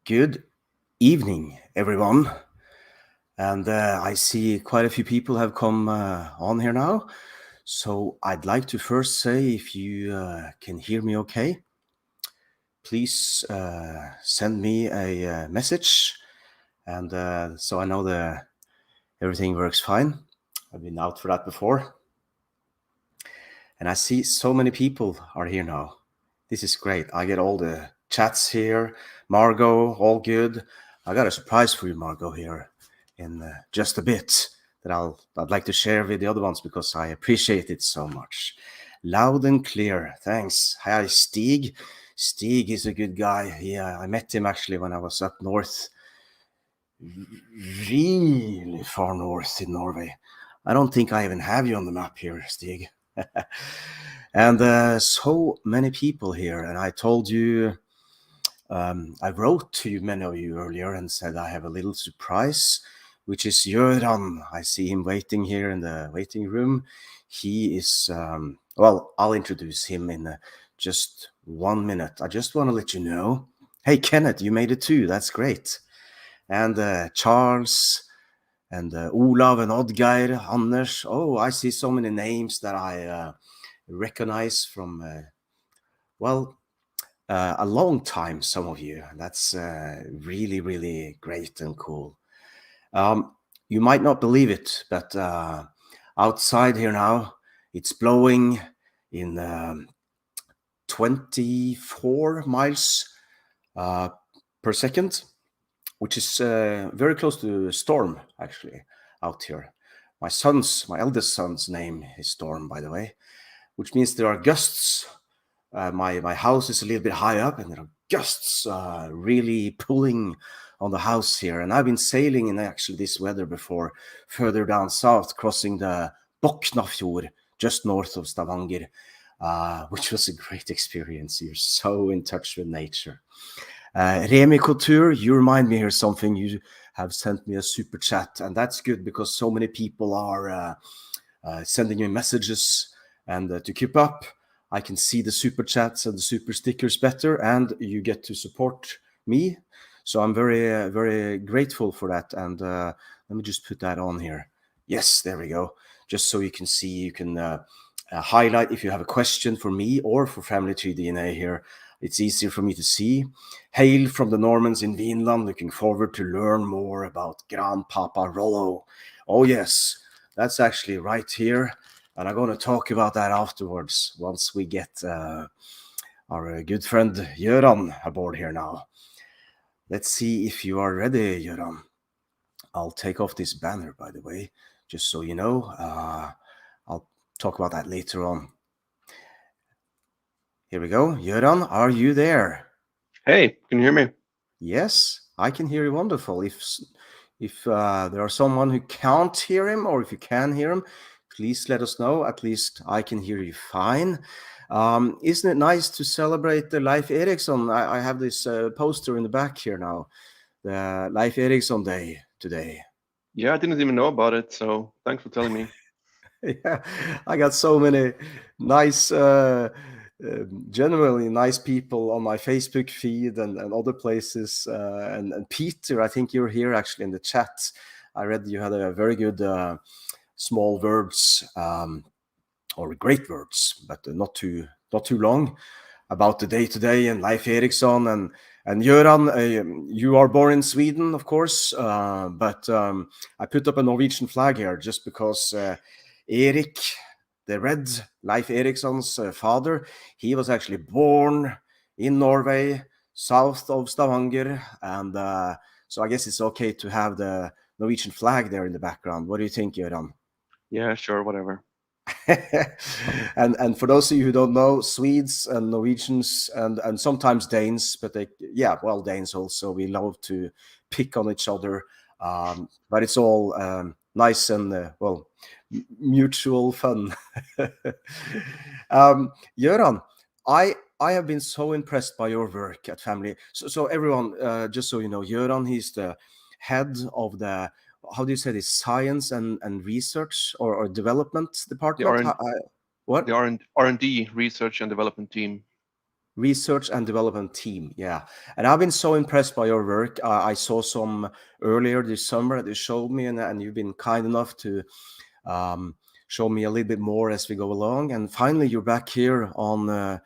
Good evening, everyone. And I see quite a few people have come on here now. So I'd like to first say, if you can hear me okay, please send me a message. And so I know everything works fine. I've been out for that before. And I see so many people are here now. This is great. I get all the chats here. Margot, all good. I got a surprise for you, Margot, here in just a bit that I'd like to share with the other ones because I appreciate it so much. Loud and clear. Thanks. Hi, Stig. Stig is a good guy. Yeah, I met him actually when I was up north. Really far north in Norway. I don't think I even have you on the map here, Stig. And so many people here. And I told you, I wrote to many of you earlier and said I have a little surprise, which is Göran. I see him waiting here in the waiting room. He is, well, I'll introduce him in just 1 minute. I just want to let you know. Hey, Kenneth, you made it too. That's great. And Charles and Olav and Oddgeir, Anders. Oh, I see so many names that I recognize from, a long time, some of you. That's really, really great and cool. You might not believe it, but outside here now, it's blowing in 24 miles per second, which is very close to a storm, actually, out here. My eldest son's name is Storm, by the way, which means there are gusts. My house is a little bit high up, and there are gusts really pulling on the house here. And I've been sailing in actually this weather before, further down south, crossing the Boknafjord, just north of Stavanger, which was a great experience. You're so in touch with nature. Remy Couture, you remind me here something. You have sent me a super chat, and that's good because so many people are sending me messages. And to keep up, I can see the super chats and the super stickers better, and you get to support me. So I'm very, very grateful for that. And let me just put that on here. Yes, there we go. Just so you can see, you can highlight if you have a question for me or for Family Tree DNA here. It's easier for me to see. Hail from the Normans in Vinland. Looking forward to learn more about Grandpapa Rollo. Oh, yes, that's actually right here. And I'm going to talk about that afterwards once we get our good friend Göran aboard here now. Let's see if you are ready, Göran. I'll take off this banner, by the way, just so you know. I'll talk about that later on. Here we go. Göran, are you there? Hey, can you hear me? Yes, I can hear you wonderful. If there are someone who can't hear him, or if you can hear him, please let us know. At least I can hear you fine. Isn't it nice to celebrate the Leif Eriksson? I have this poster in the back here now, the Leif Eriksson Day today. Yeah, I didn't even know about it, so thanks for telling me. Yeah, I got so many nice, genuinely nice people on my Facebook feed and other places. And Peter, I think you're here actually in the chat. I read you had a very good small words or great words, but not too long about the day today and Leif Eriksson and Göran. You are born in Sweden, of course, but I put up a Norwegian flag here just because Erik the Red, Leif Eriksson's father, he was actually born in Norway, south of Stavanger, and so I guess it's okay to have the Norwegian flag there in the background. What do you think, Göran? Yeah, sure, whatever. And for those of you who don't know, Swedes and Norwegians and sometimes Danes, but Danes also, we love to pick on each other, but it's all nice and mutual fun. Göran, I have been so impressed by your work at Family. So everyone, just so you know, Göran, he's the head of the, how do you say this, science and research or development The department? R and What? the R&D research and development team. Research and development team, yeah. And I've been so impressed by your work. I saw some earlier this summer that you showed me, and you've been kind enough to show me a little bit more as we go along. And finally, you're back here on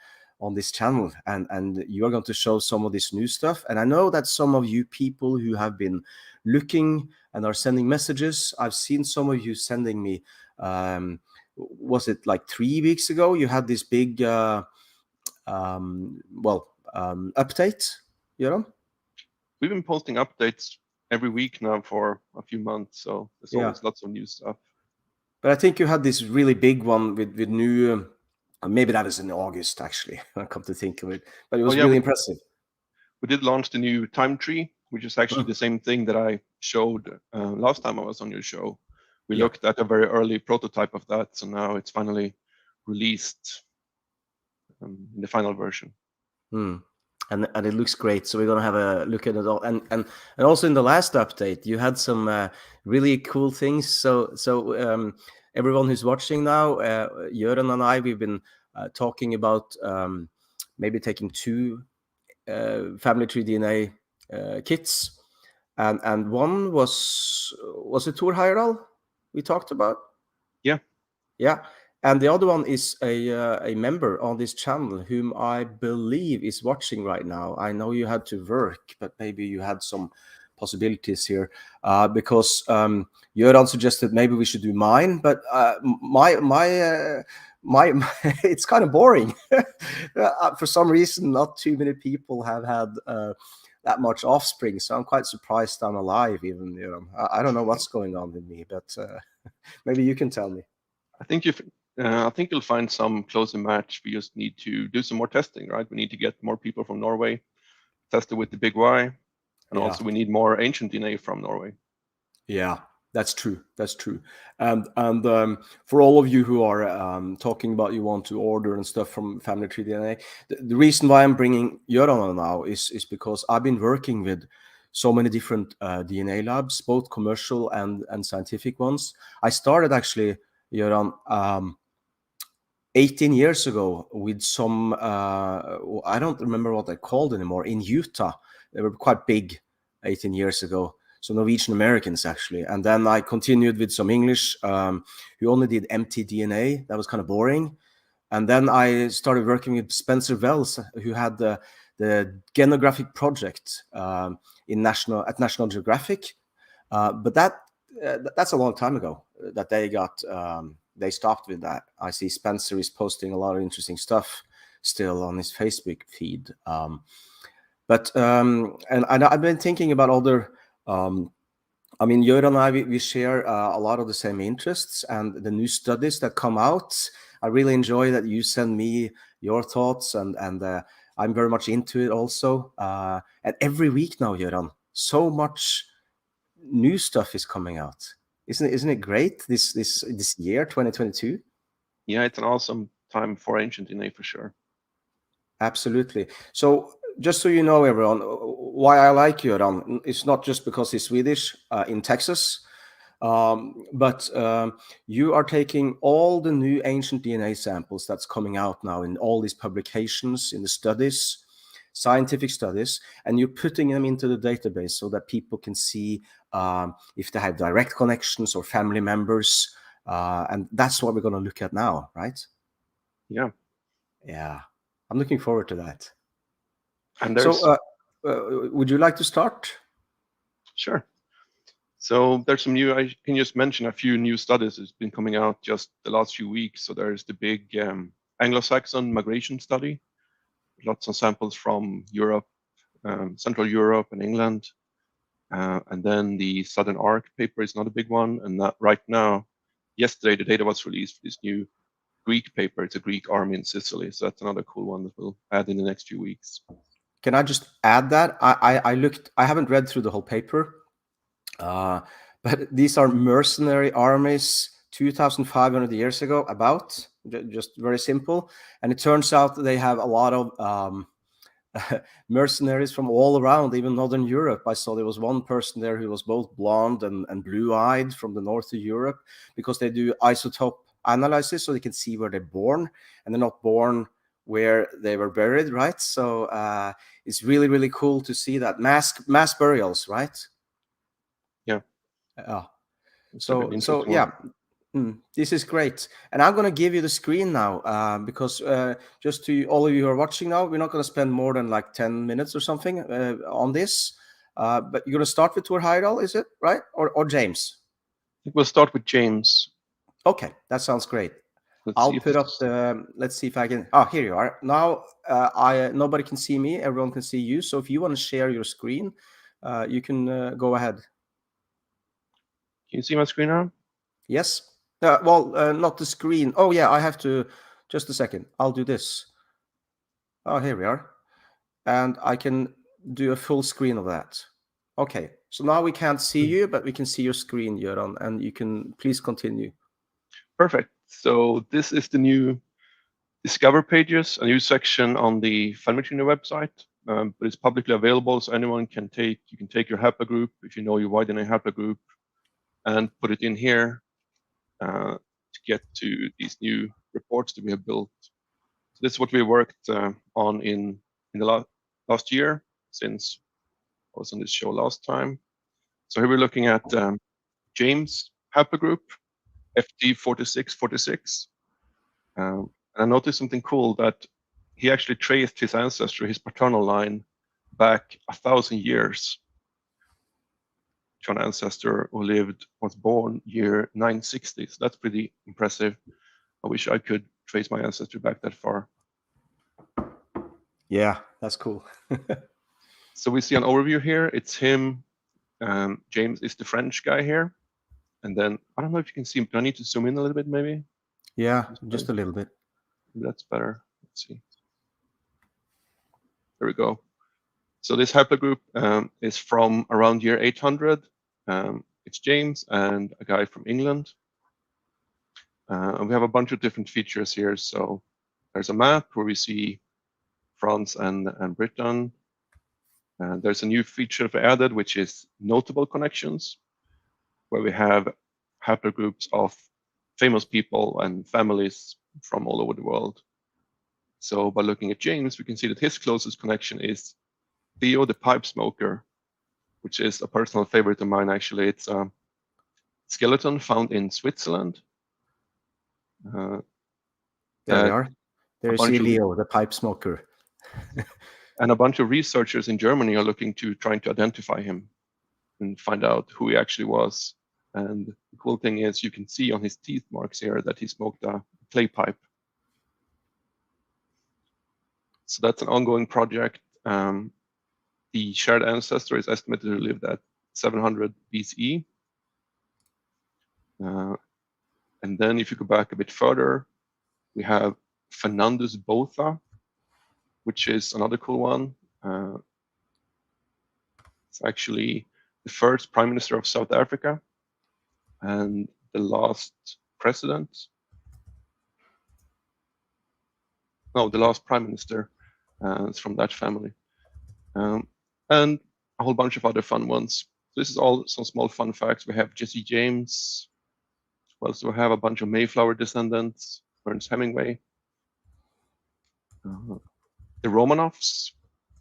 this channel, and you are going to show some of this new stuff. And I know that some of you people who have been looking and are sending messages, I've seen some of you sending me. Was it like 3 weeks ago? You had this big. Update, you know? We've been posting updates every week now for a few months, so there's always lots of new stuff. But I think you had this really big one with new. Maybe that is in August, actually. I come to think of it, but it was really impressive. We did launch the new time tree, which is actually the same thing that I showed last time I was on your show. We looked at a very early prototype of that, so now it's finally released in the final version. And it looks great. So we're gonna have a look at it all. And also in the last update, you had some really cool things. So everyone who's watching now, Göran and I, we've been talking about maybe taking 2 family tree DNA kits, and one was it Thor Heyerdahl we talked about? Yeah. And the other one is a member on this channel whom I believe is watching right now. I know you had to work, but maybe you had some possibilities here because Göran suggested maybe we should do mine, but my it's kind of boring. For some reason, not too many people have had that much offspring, so I'm quite surprised I'm alive. Even, you know, I don't know what's going on with me, but maybe you can tell me. I think you'll find some closer match. We just need to do some more testing, right? We need to get more people from Norway, test it with the big Y, and also we need more ancient DNA from Norway. Yeah, that's true. That's true. And for all of you who are talking about you want to order and stuff from Family Tree DNA, the reason why I'm bringing Göran on now is because I've been working with so many different DNA labs, both commercial and scientific ones. I started actually, Göran, 18 years ago with some, I don't remember what they're called anymore, in Utah. They were quite big 18 years ago. So Norwegian Americans, actually. And then I continued with some English who only did empty DNA. That was kind of boring. And then I started working with Spencer Wells, who had the genographic project at National Geographic. But that's a long time ago that they got... they stopped with that. I see Spencer is posting a lot of interesting stuff still on his Facebook feed. And I've been thinking about other, I mean, Göran and I, we share a lot of the same interests, and the new studies that come out, I really enjoy that you send me your thoughts, and I'm very much into it also. And every week now, Göran, so much new stuff is coming out. Isn't it great this year, 2022? Yeah, it's an awesome time for ancient DNA for sure. Absolutely. So just so you know, everyone, why I like Göran, it's not just because he's Swedish in Texas, but you are taking all the new ancient DNA samples that's coming out now in all these publications, in the studies, scientific studies, and you're putting them into the database so that people can see if they have direct connections or family members. And that's what we're going to look at now, right? Yeah. Yeah. I'm looking forward to that. And there's... So would you like to start? Sure. So there's some new, I can just mention a few new studies that's been coming out just the last few weeks. So there's the big Anglo-Saxon migration study, lots of samples from Europe, Central Europe and England. And then the Southern Arc paper is not a big one. And that right now, yesterday, the data was released for this new Greek paper. It's a Greek army in Sicily. So that's another cool one that we'll add in the next few weeks. Can I just add that? I haven't read through the whole paper, but these are mercenary armies 2,500 years ago, about, just very simple. And it turns out that they have a lot of mercenaries from all around, even Northern Europe. I saw there was one person there who was both blonde and blue-eyed from the north of Europe, because they do isotope analysis so they can see where they're born, and they're not born where they were buried, right? So it's really, really cool to see that mass burials, right? Yeah. So yeah, this is great. And I'm going to give you the screen now because just to all of you who are watching now, we're not going to spend more than like 10 minutes or something on this. But you're going to start with Tor Heyerdahl, is it right? Or James? I think we'll start with James. Okay, that sounds great. I'll put up the, let's see if I can, here you are. Now, nobody can see me, everyone can see you. So if you want to share your screen, you can go ahead. Can you see my screen now? Yes. Well, not the screen. Oh yeah, I have to, just a second. I'll do this. Oh, here we are. And I can do a full screen of that. Okay, so now we can't see you, but we can see your screen, Göran, and you can please continue. Perfect. So this is the new Discover pages, a new section on the FunMachina website, but it's publicly available, so anyone can take. You can take your haplogroup if you know your Y-DNA haplogroup, and put it in here to get to these new reports that we have built. So this is what we worked on in the last year since I was on this show last time. So here we're looking at James haplogroup FT4646. And I noticed something cool, that he actually traced his ancestry, his paternal line, back 1,000 years to an ancestor who was born year 960. So that's pretty impressive. I wish I could trace my ancestry back that far. Yeah, that's cool. So we see an overview here. It's him. James is the French guy here. And then, I don't know if you can see him. Do I need to zoom in a little bit, maybe? Yeah, just a little bit. Maybe that's better. Let's see. There we go. So this haplogroup is from around year 800. It's James and a guy from England. And we have a bunch of different features here. So there's a map where we see France and Britain. There's a new feature we added, which is notable connections, where we have haplogroups of famous people and families from all over the world. So by looking at James, we can see that his closest connection is Theo the pipe smoker, which is a personal favorite of mine, actually. It's a skeleton found in Switzerland. There we are. There's Leo, the pipe smoker. And a bunch of researchers in Germany are trying to identify him and find out who he actually was. And the cool thing is you can see on his teeth marks here that he smoked a clay pipe. So that's an ongoing project. The shared ancestor is estimated to live at 700 BCE. And then if you go back a bit further, we have Fernandus Botha, which is another cool one. It's actually the first prime minister of South Africa and the last president. No, the last prime minister is from that family. And a whole bunch of other fun ones. This is all some small fun facts. We have Jesse James. We also have a bunch of Mayflower descendants, Ernest Hemingway, the Romanovs,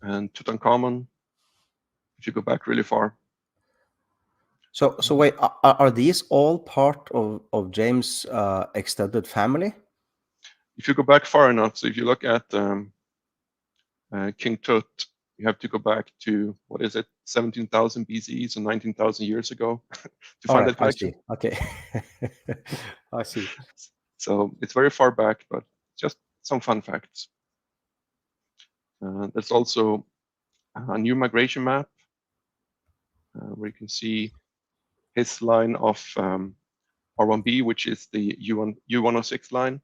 and Tutankhamun, if you go back really far. So wait, are these all part of James' extended family? If you go back far enough, so if you look at King Tut, you have to go back to, 17,000 BCE, so 19,000 years ago, to find that connection. I see. Okay, I see. So it's very far back, but just some fun facts. There's also a new migration map where you can see his line of R1b, which is the U106 line,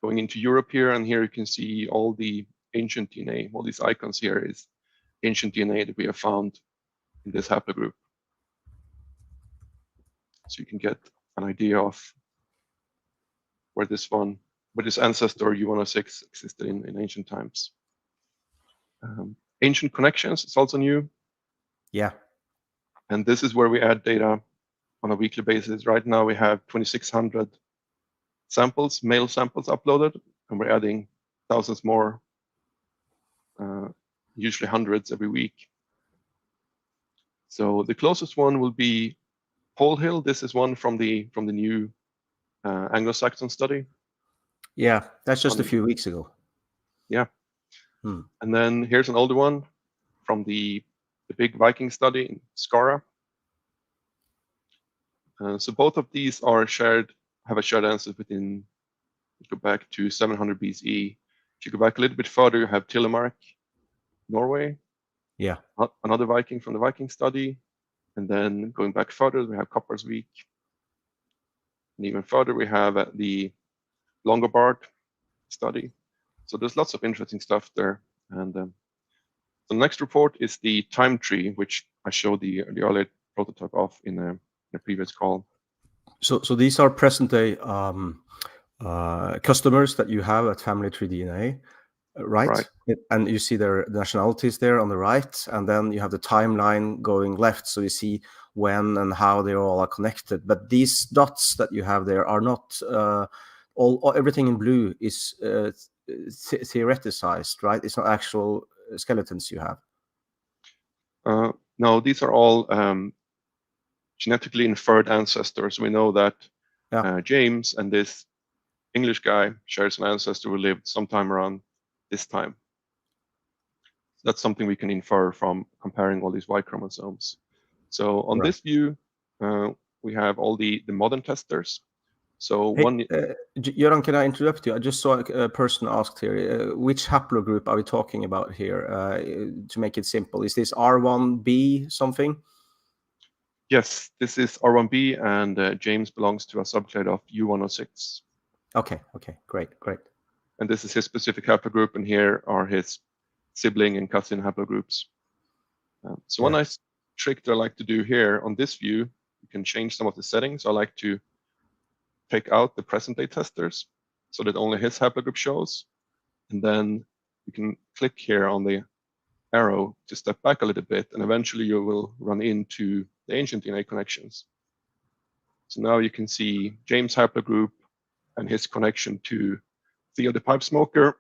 going into Europe here. And here you can see all the ancient DNA. All these icons here is ancient DNA that we have found in this haplogroup. So you can get an idea of where this ancestor U106 existed in ancient times. Ancient connections is also new. Yeah. And this is where we add data on a weekly basis. Right now we have 2,600 samples, male samples uploaded, and we're adding thousands more, usually hundreds every week. So the closest one will be Pole Hill. This is one from the new Anglo-Saxon study. Yeah, that's just a few weeks ago. Yeah. And then here's an older one from the big Viking study in Skara. So both of these are have a shared ancestor within, go back to 700 BCE. If you go back a little bit further, you have Telemark, Norway. Yeah. Another Viking from the Viking study. And then going back further, we have Coppersvik. And even further, we have the Longobard study. So there's lots of interesting stuff there. And the next report is the time tree, which I showed the earlier prototype of in a previous call. So these are present day customers that you have at Family Tree DNA, right? And you see their nationalities there on the right, and then you have the timeline going left, so you see when and how they all are connected. But these dots that you have there are not everything in blue is theoreticized, right? It's not actual skeletons you have. No, these are all genetically inferred ancestors. We know that James and this English guy shares an ancestor who lived sometime around this time. That's something we can infer from comparing all these Y chromosomes. So on this view, we have all the modern testers. So Göran, can I interrupt you? I just saw a person asked here, which haplogroup are we talking about here? To make it simple, is this R1b something? Yes, this is R1b, and James belongs to a subclade of U106. Okay, great. And this is his specific haplogroup, and here are his sibling and cousin haplogroups. So one nice trick that I like to do here on this view, you can change some of the settings. I like to take out the present day testers so that only his haplogroup shows. And then you can click here on the arrow to step back a little bit, and eventually you will run into the ancient DNA connections. So now you can see James' haplogroup and his connection to Theo the Pipe Smoker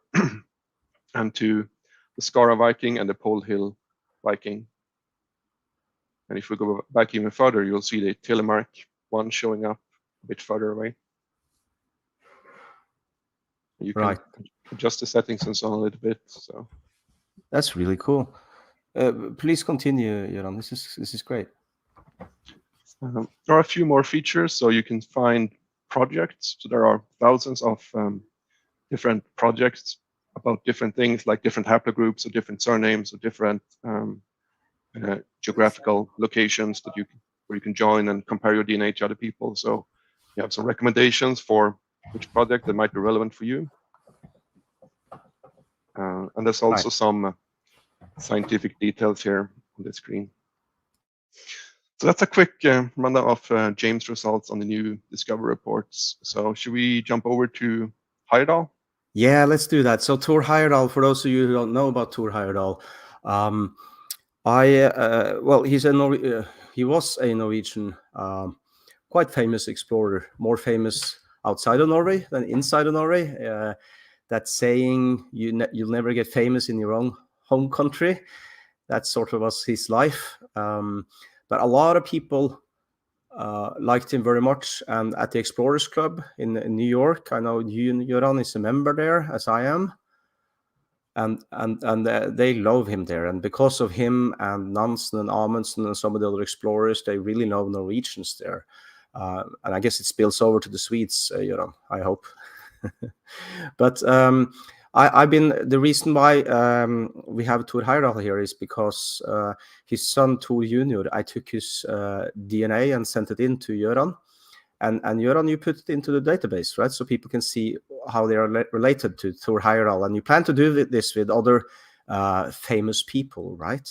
and to the Skara Viking and the Pole Hill Viking. And if we go back even further, you'll see the Telemark one showing up a bit further away. You can adjust the settings and so on a little bit. So that's really cool. Please continue, Göran. This is great. There are a few more features, so you can find projects. So there are thousands of different projects about different things, like different haplogroups or different surnames or different geographical locations that where you can join and compare your DNA to other people. So you have some recommendations for which project that might be relevant for you. And there's also some scientific details here on the screen. So that's a quick rundown of James' results on the new Discovery reports. So should we jump over to Heyerdahl? Yeah, let's do that. So Thor Heyerdahl, for those of you who don't know about Thor Heyerdahl, he was a Norwegian, quite famous explorer, more famous outside of Norway than inside of Norway. That saying, you'll never get famous in your own home country. That sort of was his life. But a lot of people liked him very much. And at the Explorers Club in New York, I know Göran is a member there, as I am. And they love him there. And because of him and Nansen and Amundsen and some of the other explorers, they really love Norwegians there. And I guess it spills over to the Swedes, Göran, I hope. But I've been, the reason why we have Thor Heyerdahl here is because his son Thor Jr., I took his DNA and sent it in to Göran. And Göran, you put it into the database, right? So people can see how they are related to Thor Heyerdahl. And you plan to do this with other famous people, right?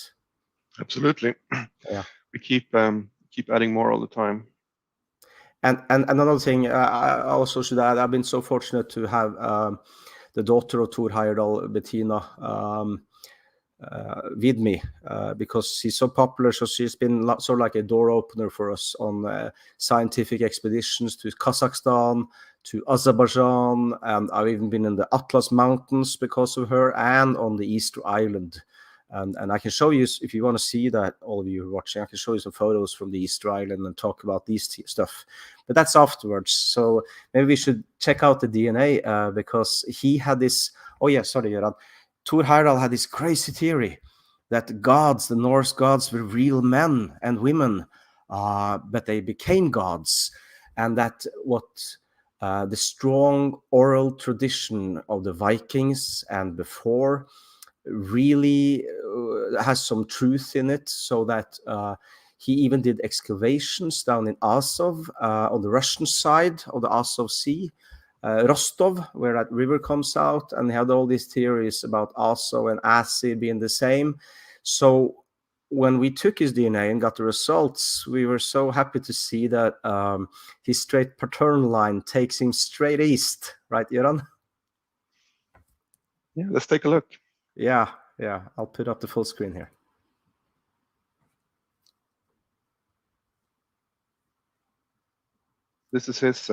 Absolutely. Yeah. We keep adding more all the time. And another thing, I also should add, I've been so fortunate to have the daughter of Thor Heyerdahl, Bettina, with me because she's so popular. So she's been sort of like a door opener for us on scientific expeditions to Kazakhstan, to Azerbaijan, and I've even been in the Atlas Mountains because of her, and on the Easter Island. And I can show you, if you want to see that, all of you watching, I can show you some photos from the Easter Island and talk about these stuff. But that's afterwards. So maybe we should check out the DNA because he had this. Oh yeah, sorry, Göran. Thor Heyerdahl had this crazy theory that gods, the Norse gods, were real men and women, but they became gods, and that what the strong oral tradition of the Vikings and before really has some truth in it, so that he even did excavations down in Azov on the Russian side of the Azov Sea, Rostov, where that river comes out, and he had all these theories about Azov and Asi being the same. So when we took his DNA and got the results, we were so happy to see that his straight paternal line takes him straight east, right, Göran? Yeah, let's take a look. Yeah, I'll put up the full screen here. This is his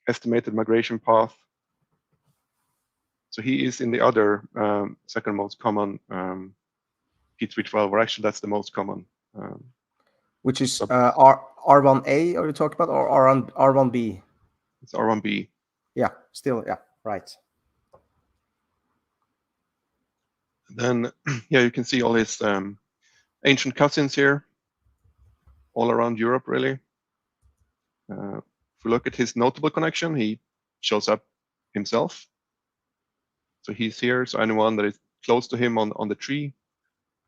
estimated migration path. So he is in the other second most common P312, or actually that's the most common. Which is R1A, are you talking about, or R1B? It's R1B. Yeah, still, yeah, right. Then, yeah, you can see all his ancient cousins here, all around Europe, really. If we look at his notable connection, he shows up himself. So he's here, so anyone that is close to him on the tree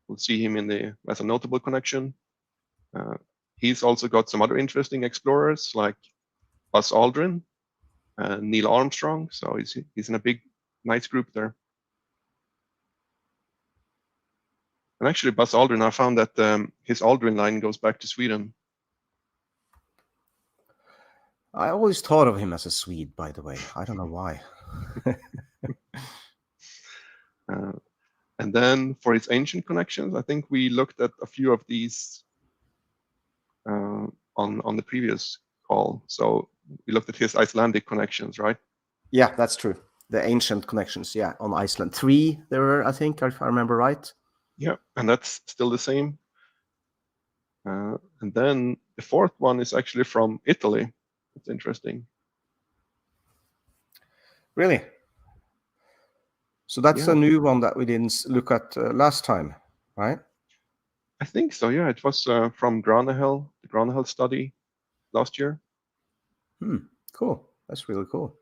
will see him as a notable connection. He's also got some other interesting explorers like Buzz Aldrin and Neil Armstrong. So he's in a big, nice group there. And actually, Buzz Aldrin, I found that his Aldrin line goes back to Sweden. I always thought of him as a Swede, by the way. I don't know why. And then for his ancient connections, I think we looked at a few of these on the previous call. So we looked at his Icelandic connections, right? Yeah, that's true. The ancient connections, yeah, on Iceland. 3 there were, I think, if I remember right. Yeah, and that's still the same. And then the fourth one is actually from Italy. It's interesting. Really? So that's a new one that we didn't look at last time, right? I think so, yeah. It was from Granahel, the Granahel study last year. Cool. That's really cool.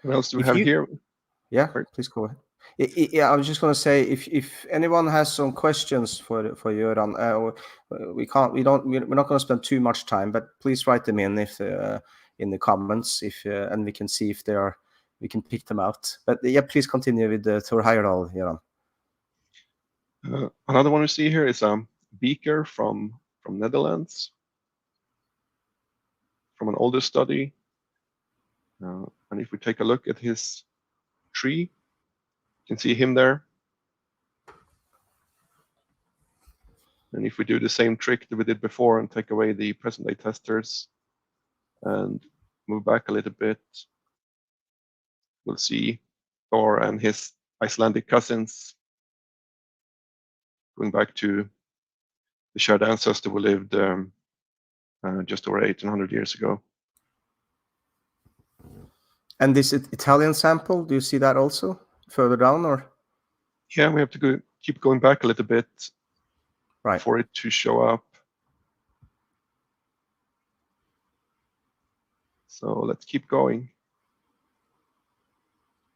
What else do we have here? Yeah, please go ahead. Yeah, I was just going to say, if anyone has some questions for Göran, we're not going to spend too much time, but please write them in in the comments, and we can see if we can pick them out. But yeah, please continue with the Thor Heyerdahl, Göran. Another one we see here is a beaker from Netherlands, from an older study. And if we take a look at his tree, you can see him there. And if we do the same trick that we did before and take away the present-day testers and move back a little bit, we'll see Thor and his Icelandic cousins going back to the shared ancestor who lived just over 1,800 years ago. And this Italian sample, do you see that also further down, or? Yeah, we have to keep going back a little bit, right, for it to show up. So let's keep going.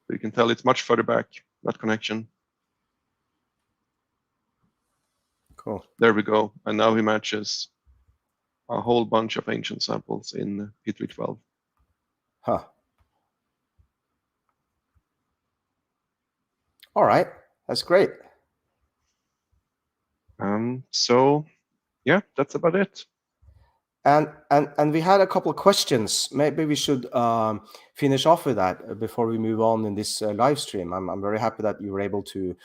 So you can tell it's much further back, that connection. Cool. There we go. And now he matches a whole bunch of ancient samples in P312. Huh. All right, that's great. So yeah, that's about it. And we had a couple of questions. Maybe we should finish off with that before we move on in this live stream. I'm very happy that you were able to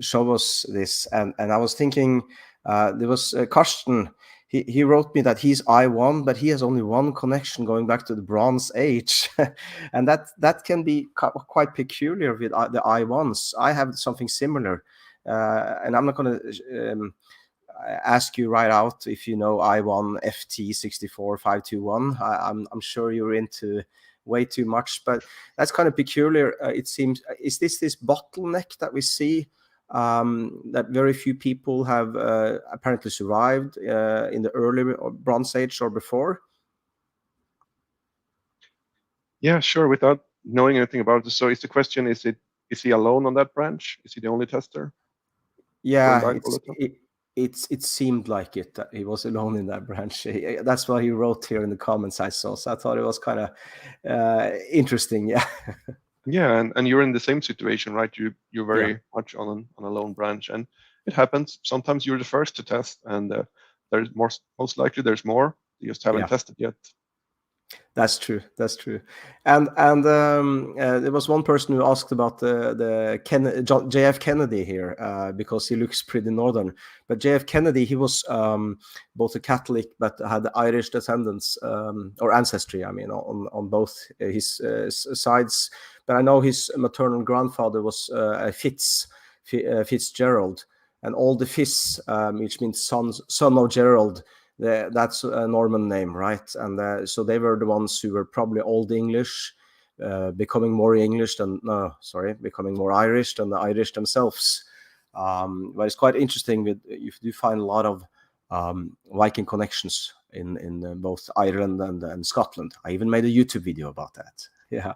show us this. And I was thinking, there was Karsten. he wrote me that he's I1, but he has only one connection going back to the Bronze Age, and that can be quite peculiar with the I1s. I have something similar, and I'm not going to ask you right out if you know I1 FT64521. I'm sure you're into way too much, but that's kind of peculiar. It seems, is this bottleneck that we see, that very few people have apparently survived in the early Bronze Age or before? Yeah, sure. Without knowing anything about it, so is the question: is he alone on that branch? Is he the only tester? Yeah, it seemed like it, that he was alone in that branch. That's what he wrote here in the comments I saw. So I thought it was kind of interesting. Yeah. Yeah, and you're in the same situation, right? You're very much on a lone branch, and it happens. Sometimes you're the first to test, and there's most likely there's more. You just haven't tested yet. That's true. That's true. And there was one person who asked about the JF Kennedy here, because he looks pretty northern. But JF Kennedy, he was both a Catholic but had Irish descendants, or ancestry, I mean, on both his sides. But I know his maternal grandfather was a Fitzgerald, and all the Fitz, which means son of Gerald. That's a Norman name, right? And so they were the ones who were probably Old English, becoming more Irish than the Irish themselves. But it's quite interesting. You do find a lot of Viking connections in both Ireland and Scotland. I even made a YouTube video about that. Yeah.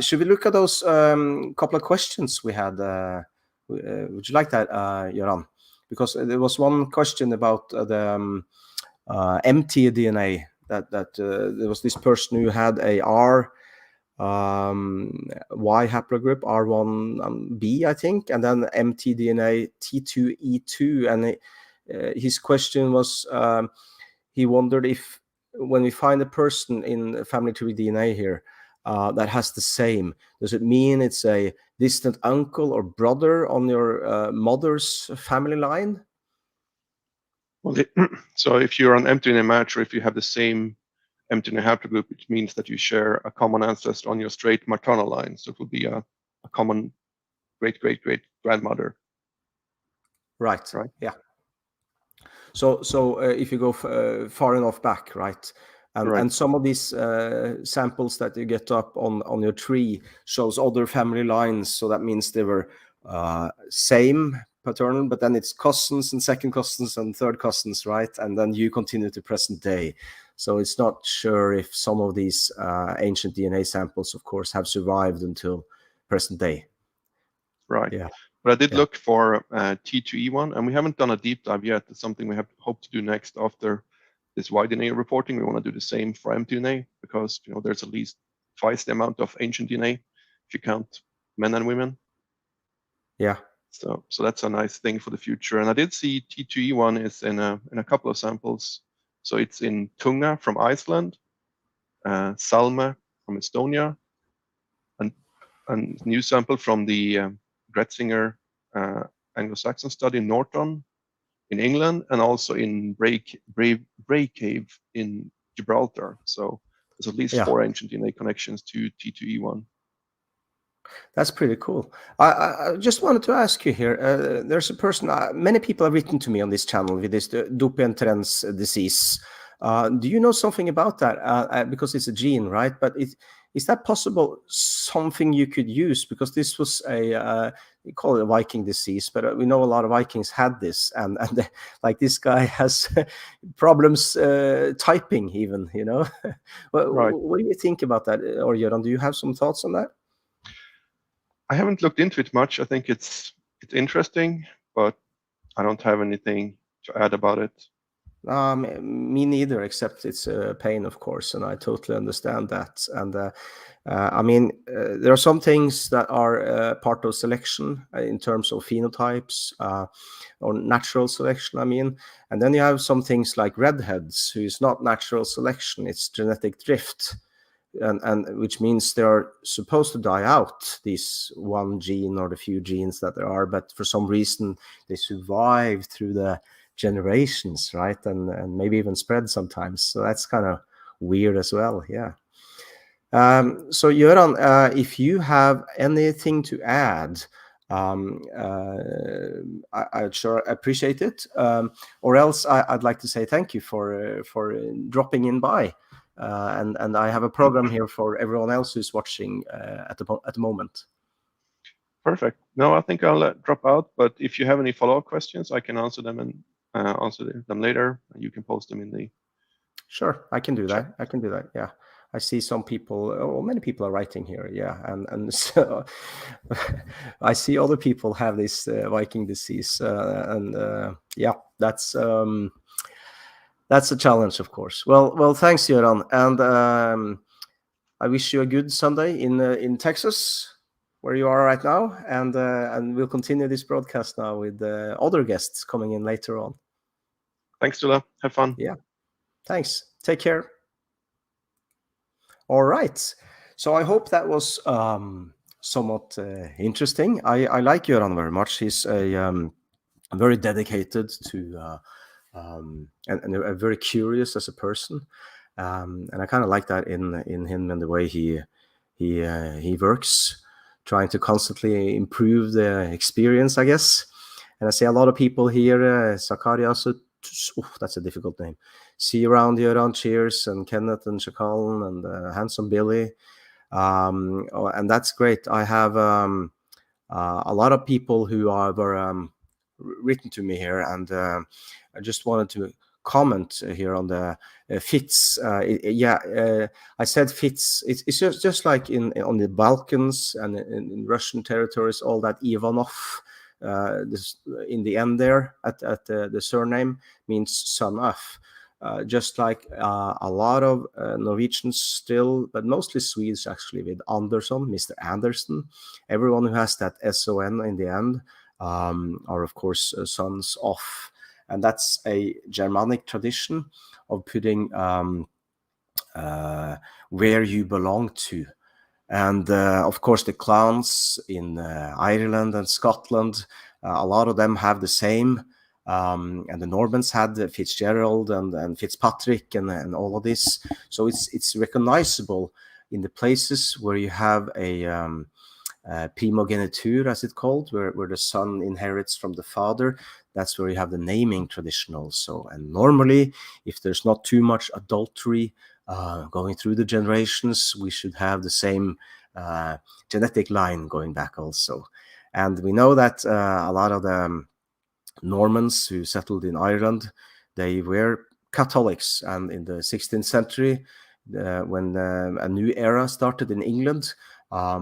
Should we look at those couple of questions we had? Would you like that, Göran? Because there was one question about the empty DNA, that there was this person who had a Y haplogroup, R1b, I think, and then empty DNA T2E2, and his question was, he wondered if when we find a person in family tree DNA here that has the same, does it mean it's a distant uncle or brother on your mother's family line? Well, so if you're on empty DNA match, or if you have the same empty DNA haplogroup, it means that you share a common ancestor on your straight maternal line. So it will be a common great grandmother. Right. Yeah. So if you go far enough back, right? And some of these samples that you get up on your tree shows other family lines. So that means they were same paternal, but then it's cousins and second cousins and third cousins, right? And then you continue to present day. So it's not sure if some of these ancient DNA samples, of course, have survived until present day. Right. Yeah. But I did look for T2E1, and we haven't done a deep dive yet. It's something we hope to do next after this Y-DNA reporting. We want to do the same for mDNA, because there's at least twice the amount of ancient DNA if you count men and women. Yeah. So that's a nice thing for the future. And I did see T2E1 is in a couple of samples. So it's in Tunga from Iceland, Salme from Estonia, and new sample from the Gretzinger Anglo-Saxon study in Norton in England, and also in Bray Cave in Gibraltar. So there's at least 4 ancient DNA connections to T2E1. That's pretty cool. I just wanted to ask you here. There's a person. Many people have written to me on this channel with this Dupuytren's disease. Do you know something about that? Because it's a gene, right? But is that possible? Something you could use, because this was we call it a Viking disease, but we know a lot of Vikings had this, and like this guy has problems typing, even. Right. What do you think about that, or Göran? Do you have some thoughts on that? I haven't looked into it much. I think it's interesting, but I don't have anything to add about it. Me neither, except it's a pain, of course, and I totally understand that. And I mean, there are some things that are part of selection in terms of phenotypes, or natural selection, I mean. And then you have some things like redheads, who is not natural selection, it's genetic drift. And which means they are supposed to die out, this one gene or the few genes that there are, but for some reason they survive through the generations, right? And maybe even spread sometimes. So that's kind of weird as well. Yeah. So Göran, if you have anything to add, I'd sure appreciate it. Or else I'd like to say thank you for dropping in by. And I have a program here for everyone else who's watching at the moment. Perfect. No, I think I'll drop out. But if you have any follow-up questions, I can answer them and answer them later. You can post them in the. Sure, I can do chat. that. I can do that. Yeah. I see some people, many people are writing here. Yeah. And so I see other people have this Viking disease. Yeah, that's a challenge, of course. Well, thanks, Göran. And I wish you a good Sunday in Texas, where you are right now. And we'll continue this broadcast now with other guests coming in later on. Thanks, Sturla. Have fun. Yeah. Thanks. Take care. All right. So I hope that was somewhat interesting. I like Göran very much. He's very dedicated to and very curious as a person. And I kind of like that in him and the way he works, trying to constantly improve the experience, I guess. And I see a lot of people here, Zacharias, that's a difficult name. See you around Göran, cheers, and Kenneth and Chakal and Handsome Billy. And that's great. I have a lot of people who have written to me here, and I just wanted to comment here on the Fitz. I said Fitz. It's just like on the Balkans and in Russian territories, all that Ivanov. This, in the end there at the surname means son of. Just like a lot of Norwegians still, but mostly Swedes actually, with Andersson, Mr. Anderson. Everyone who has that SON in the end are, of course, sons of. And that's a Germanic tradition of putting where you belong to. And of course, the clans in Ireland and Scotland, a lot of them have the same. And the Normans had Fitzgerald and Fitzpatrick and all of this. So it's recognizable in the places where you have a primogeniture, as it's called, where the son inherits from the father. That's where you have the naming tradition also. And normally, if there's not too much adultery going through the generations, we should have the same genetic line going back also. And we know that a lot of the Normans who settled in Ireland, they were Catholics. And in the 16th century, when a new era started in England, a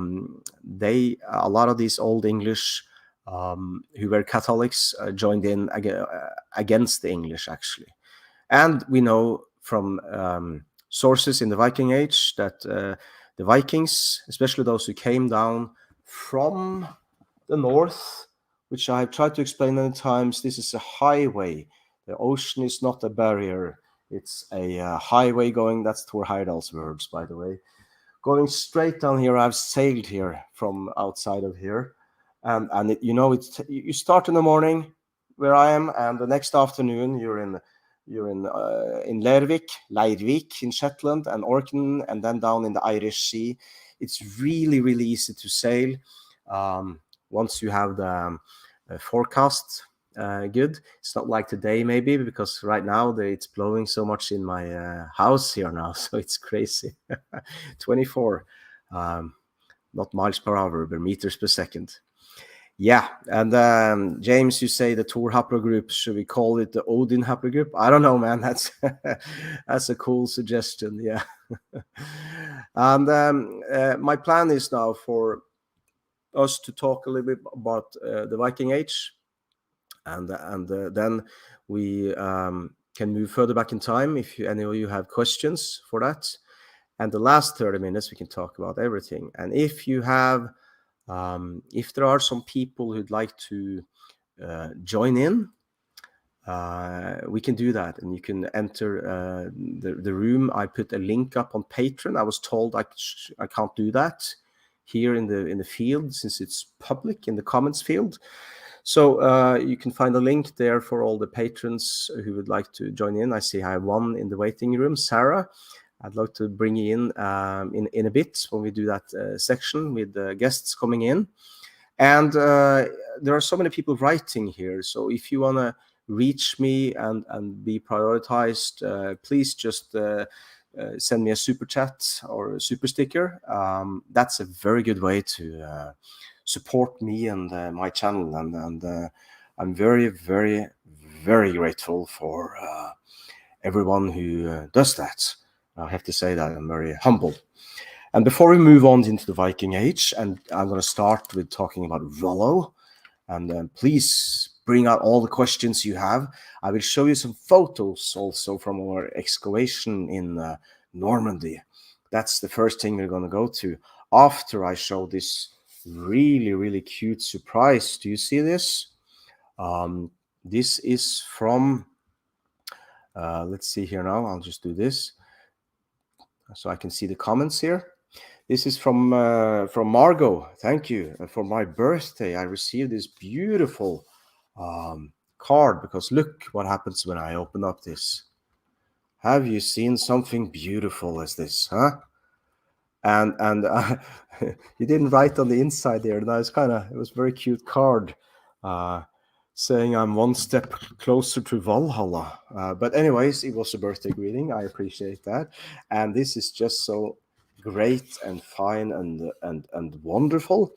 lot of these old English who were Catholics joined in against the English, actually. And we know from sources in the Viking Age that the Vikings, especially those who came down from the north, which I've tried to explain many times, this is a highway. The ocean is not a barrier. It's a highway going, that's Thor Heyerdahl's words, by the way. Going straight down here, I've sailed here from outside of here. And you start in the morning where I am, and the next afternoon you're in Leirvik in Shetland, and Orkney, and then down in the Irish Sea. It's really, really easy to sail once you have the forecast good. It's not like today, maybe, because right now it's blowing so much in my house here now, so it's crazy. 24, not miles per hour, but meters per second. Yeah, and James, you say the Thor haplogroup, should we call it the Odin haplogroup? I don't know, man. That's a cool suggestion. Yeah. And my plan is now for us to talk a little bit about the Viking Age, and then we can move further back in time if any of you have questions for that. And the last 30 minutes we can talk about everything. And if you have if there are some people who'd like to join in, we can do that, and you can enter the room. I put a link up on Patreon. I was told I can't do that here in the field since it's public in the comments field. So you can find a link there for all the patrons who would like to join in. I see I have one in the waiting room, Sarah. I'd like to bring you in a bit when we do that section with the guests coming in. And there are so many people writing here. So if you want to reach me and be prioritized, please just send me a super chat or a super sticker. That's a very good way to support me and my channel. And I'm very, very, very grateful for everyone who does that. I have to say that I'm very humble. And before we move on into the Viking Age, and I'm going to start with talking about Rollo, and please bring out all the questions you have. I will show you some photos also from our excavation in Normandy. That's the first thing we're going to go to after I show this really, really cute surprise. Do you see this? This is from, let's see here now. I'll just do this so I can see the comments here. This is from Margot. Thank you. For my birthday, I received this beautiful card, because look what happens when I open up this. Have you seen something beautiful as this, huh? And you didn't write on the inside there. Now it was a very cute card saying I'm one step closer to Valhalla. But anyways, it was a birthday greeting. I appreciate that. And this is just so great and fine and wonderful.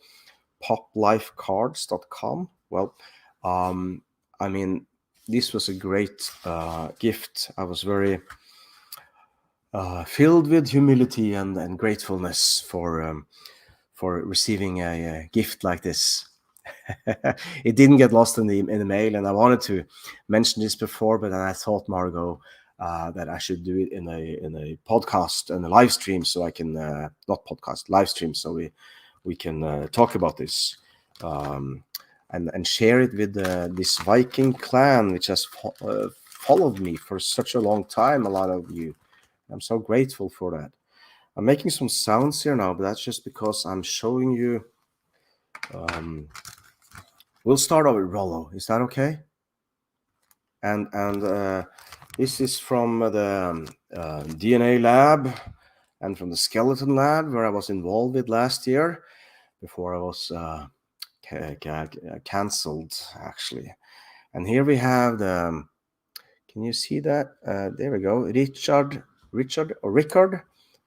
Poplifecards.com. Well, I mean, this was a great gift. I was very filled with humility and gratefulness for receiving a gift like this. It didn't get lost in the mail, and I wanted to mention this before, but then I thought, Margot, that I should do it in a podcast and a live stream, so I can not podcast, live stream, so we can talk about this and share it with this Viking clan, which has followed me for such a long time. A lot of you, I'm so grateful for that. I'm making some sounds here now, but that's just because I'm showing you. We'll start out with Rollo. Is that okay? And this is from the DNA lab and from the skeleton lab where I was involved with last year before I was cancelled, actually. And here we have the. Can you see that? There we go. Richard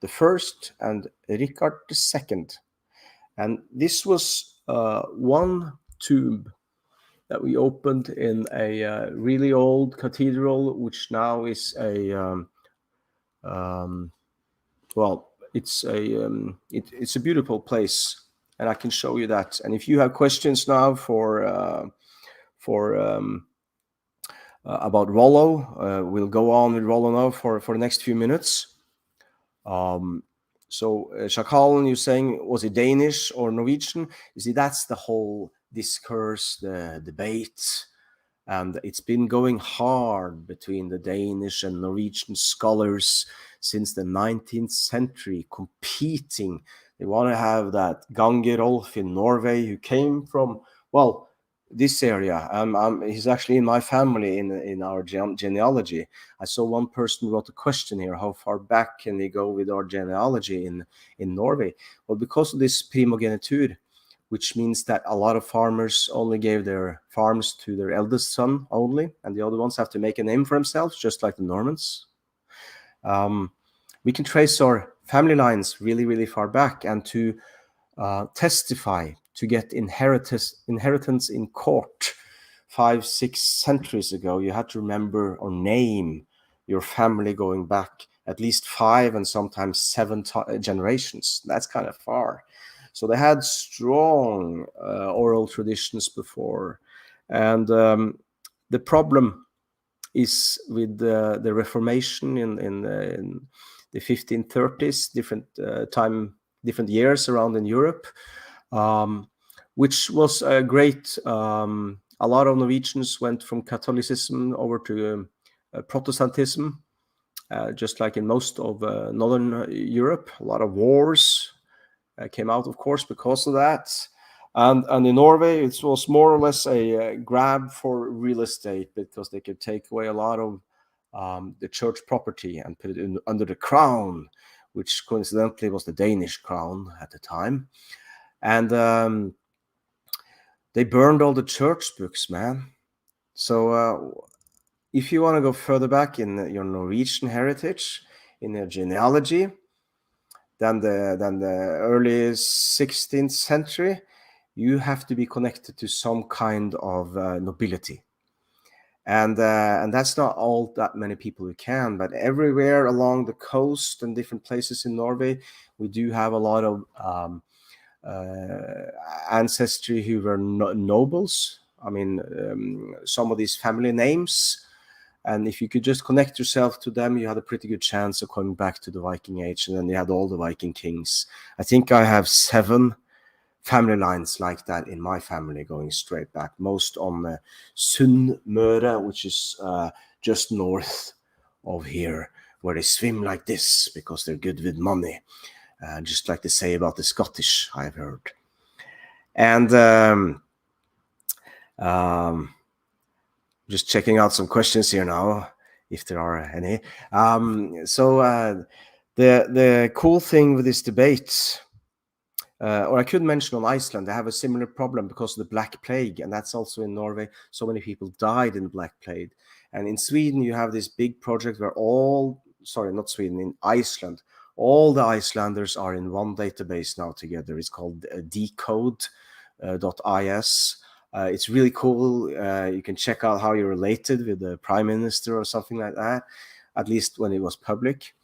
the first and Richard the second. And this was one tomb that we opened in a really old cathedral, which now is a well, it's a beautiful place, and I can show you that. And if you have questions now for about Rollo, we'll go on with Rollo now for the next few minutes. So Shakalen, you're saying, was it Danish or Norwegian? You see, that's the whole discourse, the debate, and it's been going hard between the Danish and Norwegian scholars since the 19th century, competing. They want to have that Gange Rolf in Norway, who came from, well, this area. He's actually in my family in our genealogy. I saw one person wrote a question here: how far back can we go with our genealogy in Norway? Well, because of this primogeniture, which means that a lot of farmers only gave their farms to their eldest son only, and the other ones have to make a name for themselves, just like the Normans. We can trace our family lines really, really far back, and to testify, to get inheritance in court 5-6 centuries ago, you had to remember or name your family going back at least 5 and sometimes 7 generations. That's kind of far. So they had strong oral traditions before. And the problem is with the Reformation in the 1530s, different years around in Europe, which was a great. A lot of Norwegians went from Catholicism over to Protestantism, just like in most of Northern Europe. A lot of wars came out, of course, because of that. And in Norway, it was more or less a grab for real estate, because they could take away a lot of the church property and put it under the crown, which coincidentally was the Danish crown at the time. And they burned all the church books, man. So if you want to go further back in your Norwegian heritage, in your genealogy, than the early 16th century, you have to be connected to some kind of nobility. And that's not all that many people who can, but everywhere along the coast and different places in Norway, we do have a lot of ancestry who were nobles. I mean, some of these family names. And if you could just connect yourself to them, you had a pretty good chance of coming back to the Viking Age. And then you had all the Viking kings. I think I have 7 family lines like that in my family, going straight back. Most on Sunnmøre, which is just north of here, where they swim like this because they're good with money. Just like they say about the Scottish, I've heard. And just checking out some questions here now, if there are any. So the cool thing with this debate, or I could mention on Iceland, they have a similar problem because of the Black Plague, and that's also in Norway. So many people died in the Black Plague. And in Sweden, you have this big project where in Iceland, all the Icelanders are in one database now together. It's called decode.is. It's really cool. You can check out how you're related with the prime minister or something like that, at least when it was public.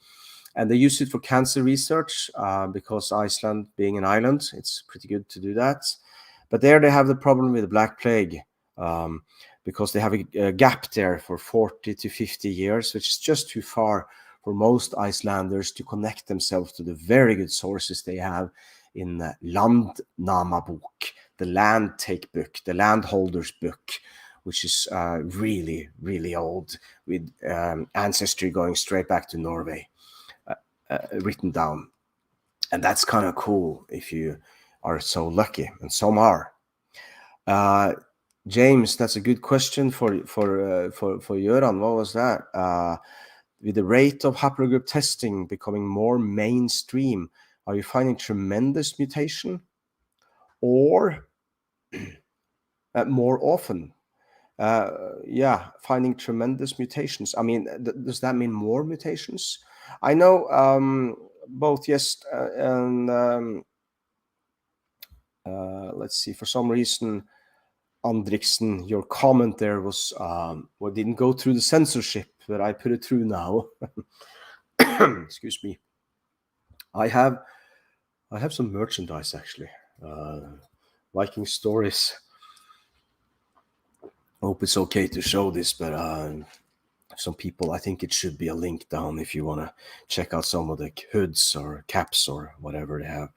And they use it for cancer research because Iceland being an island, it's pretty good to do that. But there they have the problem with the Black Plague because they have a gap there for 40 to 50 years, which is just too far for most Icelanders to connect themselves to the very good sources they have in the Landnamabok, the land take book, the landholder's book, which is really, really old, with ancestry going straight back to Norway, written down. And that's kind of cool if you are so lucky, and some are. James, that's a good question for Göran. What was that? With the rate of haplogroup testing becoming more mainstream, are you finding tremendous mutation, or more often? Yeah, finding tremendous mutations. I mean, does that mean more mutations? I know both yes and let's see. For some reason, Andriksen, your comment there was didn't go through the censorship, but I put it through now. Excuse me. I have some merchandise actually. Viking Stories. I hope it's okay to show this, but some people, I think it should be a link down if you want to check out some of the hoods or caps or whatever they have.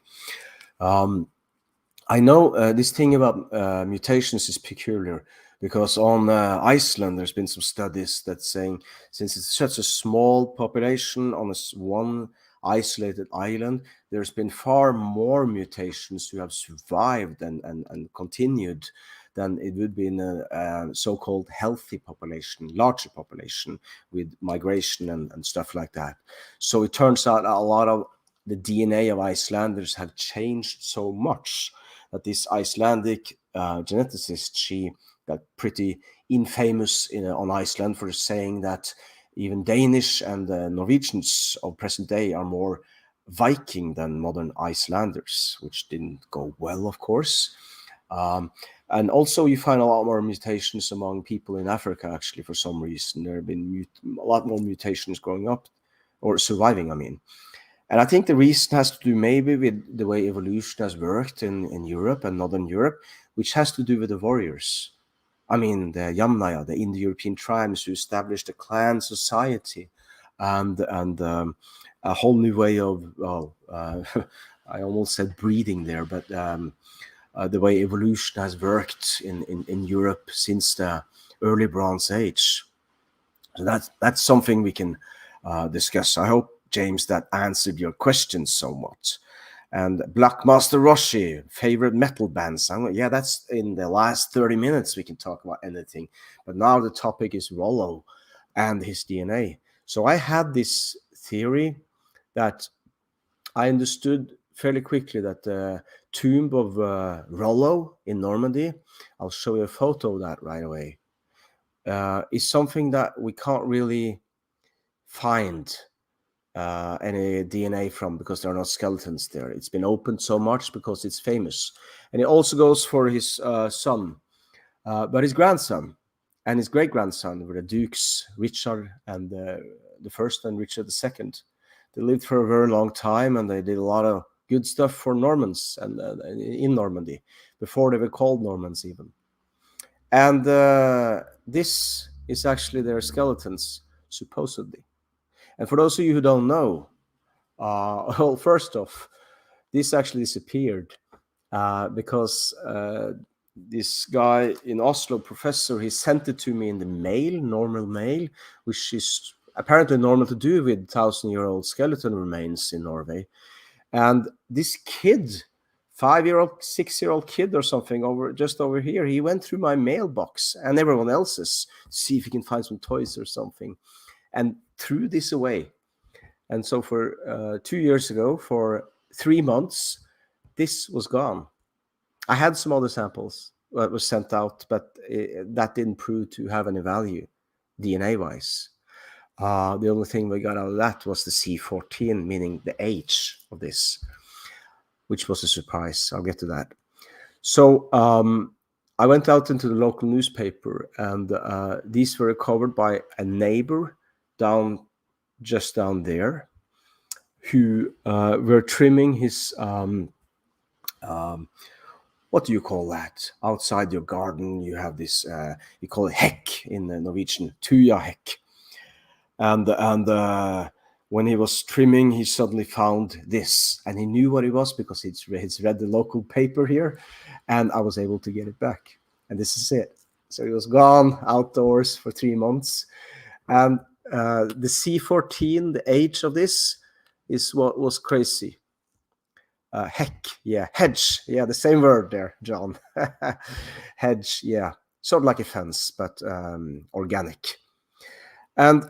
I know this thing about mutations is peculiar, because on Iceland there's been some studies that saying, since it's such a small population on one isolated island, there's been far more mutations who have survived and continued than it would be in a so-called healthy population, larger population with migration and stuff like that. So it turns out a lot of the DNA of Icelanders have changed so much that this Icelandic geneticist, she got pretty infamous on Iceland for saying that even Danish and Norwegians of present day are more Viking than modern Icelanders, which didn't go well, of course. And also you find a lot more mutations among people in Africa, actually, for some reason. There have been a lot more mutations growing up, or surviving, I mean. And I think the reason has to do maybe with the way evolution has worked in Europe and Northern Europe, which has to do with the warriors. I mean, the Yamnaya, the Indo-European tribes who established a clan society and a whole new way of, I almost said breeding there, but the way evolution has worked in Europe since the early Bronze Age. So that's something we can discuss. I hope, James, that answered your question somewhat. And Blackmaster Roshi, favorite metal bands. Yeah, that's in the last 30 minutes we can talk about anything. But now the topic is Rollo and his DNA. So I had this theory that I understood fairly quickly that the tomb of Rollo in Normandy, I'll show you a photo of that right away, is something that we can't really find any DNA from because there are no skeletons there. It's been opened so much because it's famous. And it also goes for his son, but his grandson and his great-grandson were the Dukes, Richard and the first and Richard II. They lived for a very long time and they did a lot of good stuff for Normans and in Normandy before they were called Normans even. And this is actually their skeletons, supposedly. And for those of you who don't know, well, first off, this actually disappeared because this guy in Oslo, professor, he sent it to me in the mail, normal mail, which is apparently normal to do with 1,000-year-old skeleton remains in Norway. And this kid, 5-year-old, 6-year-old kid or something just over here, he went through my mailbox and everyone else's to see if he can find some toys or something and threw this away. And so for 2 years ago, for 3 months, this was gone. I had some other samples that were sent out, but that didn't prove to have any value DNA-wise. The only thing we got out of that was the C14, meaning the age of this, which was a surprise. I'll get to that. So I went out into the local newspaper, and these were covered by a neighbor just down there, who were trimming his what do you call that? Outside your garden, you have this you call it hekk in the Norwegian, tuja hekk. And when he was trimming, he suddenly found this, and he knew what it was because he's read the local paper here, and I was able to get it back. And this is it. So he was gone outdoors for 3 months, and the C14, the age of this, is what was crazy. Heck, yeah, hedge, yeah, the same word there, John. Hedge, yeah, sort of like a fence, but organic. And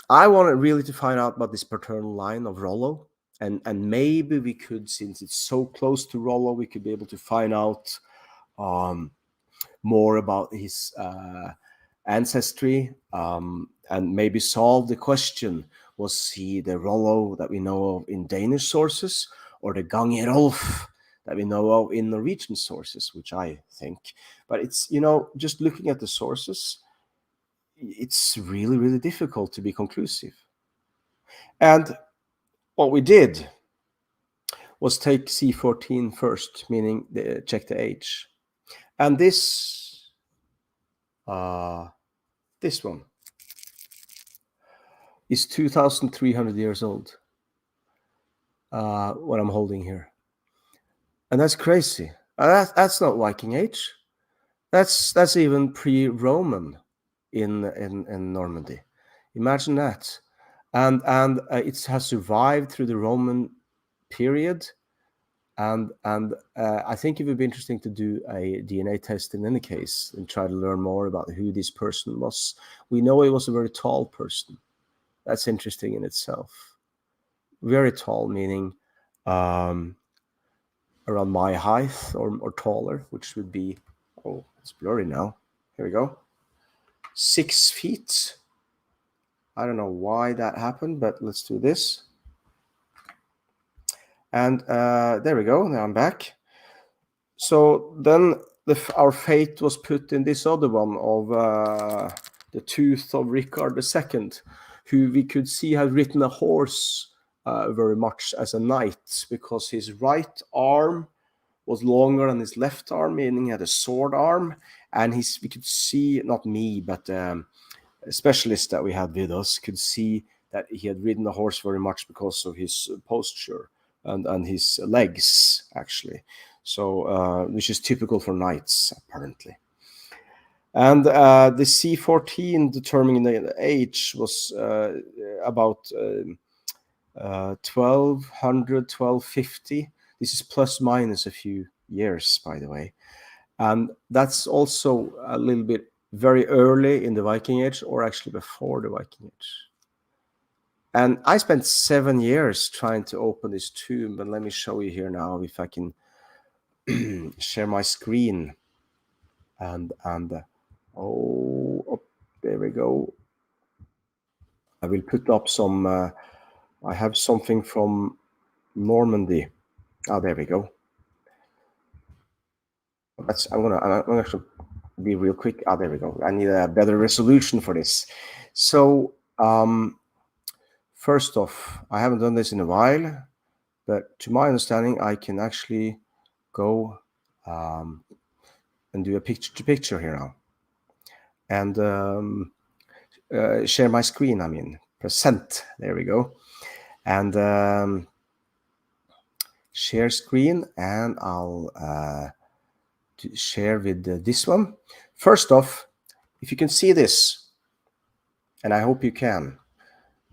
I wanted really to find out about this paternal line of Rollo, and maybe we could, since it's so close to Rollo, we could be able to find out more about his ancestry, and maybe solve the question: was he the Rollo that we know of in Danish sources, or the Gange Rolf that we know of in Norwegian sources, which I think. But it's, just looking at the sources, it's really, really difficult to be conclusive. And what we did was take C14 first, meaning check the age. And this one is 2,300 years old. What I'm holding here, and that's crazy. That's not Viking Age. That's even pre-Roman in Normandy. Imagine that, and it has survived through the Roman period, and I think it would be interesting to do a DNA test in any case and try to learn more about who this person was. We know he was a very tall person. That's interesting in itself. Very tall, meaning around my height or taller, which would be, oh, it's blurry now. Here we go. 6 feet. I don't know why that happened, but let's do this. And there we go. Now I'm back. So then our fate was put in this other one of the tooth of Richard II, who we could see had ridden a horse very much as a knight, because his right arm was longer than his left arm, meaning he had a sword arm. And we could see, not me, but a specialist that we had with us could see that he had ridden a horse very much because of his posture and his legs, actually. So, which is typical for knights, apparently. And the C14 determining the age was about 1200, 1250. This is plus minus a few years, by the way. And that's also a little bit very early in the Viking Age, or actually before the Viking Age. And I spent 7 years trying to open this tomb. And let me show you here now if I can share my screen. And oh, there we go. I will put up some. I have something from Normandy. Oh, there we go. I'm gonna actually be real quick. Oh, there we go. I need a better resolution for this. So first off, I haven't done this in a while, but to my understanding, I can actually go and do a picture-to-picture here now, and share my screen. I mean, present. There we go, and share screen, and I'll share with this one. First off, if you can see this, and I hope you can,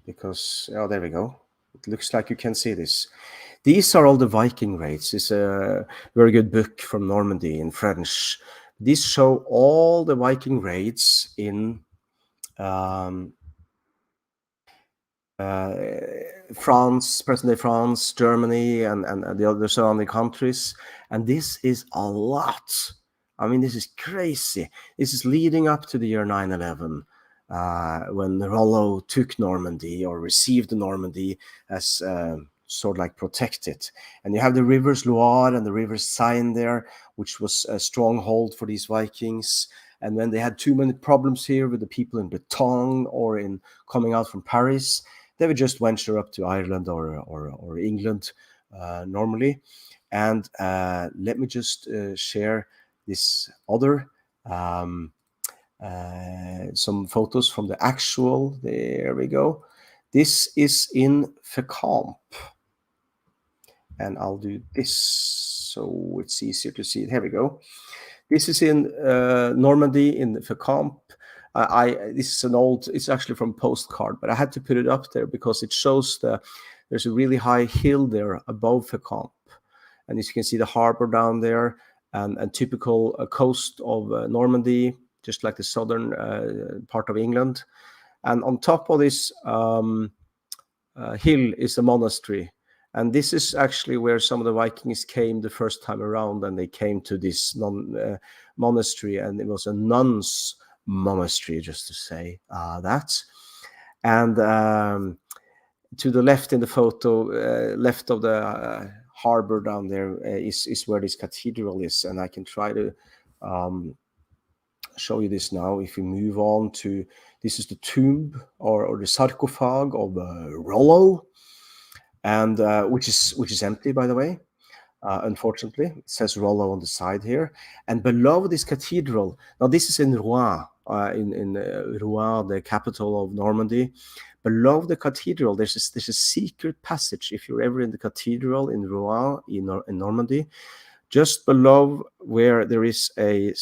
because, oh, there we go. It looks like you can see this. These are all the Viking raids. It's a very good book from Normandy in French. These show all the Viking raids in France, present-day France, Germany, and the other surrounding countries. And this is a lot. I mean, this is crazy. This is leading up to the year 9/11, when Rollo took Normandy, or received Normandy as sort of like protected. And you have the rivers Loire and the river Seine there, which was a stronghold for these Vikings. And when they had too many problems here with the people in Bretagne or in coming out from Paris, they would just venture up to Ireland or England normally. And let me just share this other some photos from the actual. There we go. This is in Fécamp, and I'll do this so it's easier to see it. Here we go. This is in Normandy in Fécamp. This is an old. It's actually from postcard, but I had to put it up there because it shows there's a really high hill there above Fécamp, and as you can see the harbor down there, and typical coast of Normandy, just like the southern part of England. And on top of this hill is a monastery. And this is actually where some of the Vikings came the first time around, and they came to this monastery, and it was a nuns' monastery, just to say that. And to the left in the photo, left of the harbor down there is where this cathedral is. And I can try to show you this now. If we move on to, this is the tomb or the sarcophag of Rollo, and which is empty, by the way. Unfortunately, it says Rollo on the side here. And below this cathedral, now this is in Rouen, in Rouen, the capital of Normandy. Below the cathedral, there's a secret passage. If you're ever in the cathedral in Rouen, in Normandy, just below where there is a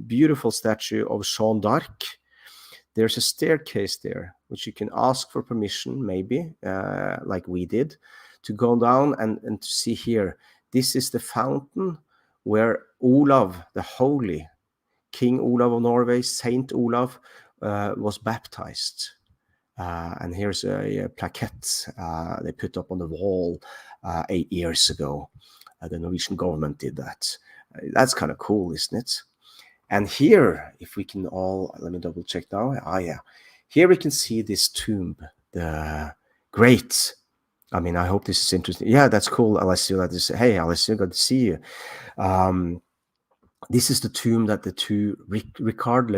beautiful statue of Jeanne d'Arc, there's a staircase there, which you can ask for permission, maybe, like we did, to go down and to see here. This is the fountain where Olav, the Holy, King Olav of Norway, Saint Olav, was baptized. And here's a plaquette they put up on the wall 8 years ago. The Norwegian government did that. That's kind of cool, isn't it? And here, if we can all, let me double check now. Yeah. Here we can see this tomb, the great. I mean, I hope this is interesting. Yeah, that's cool, Alessio. Hey, Alessio, good to see you. This is the tomb that the two les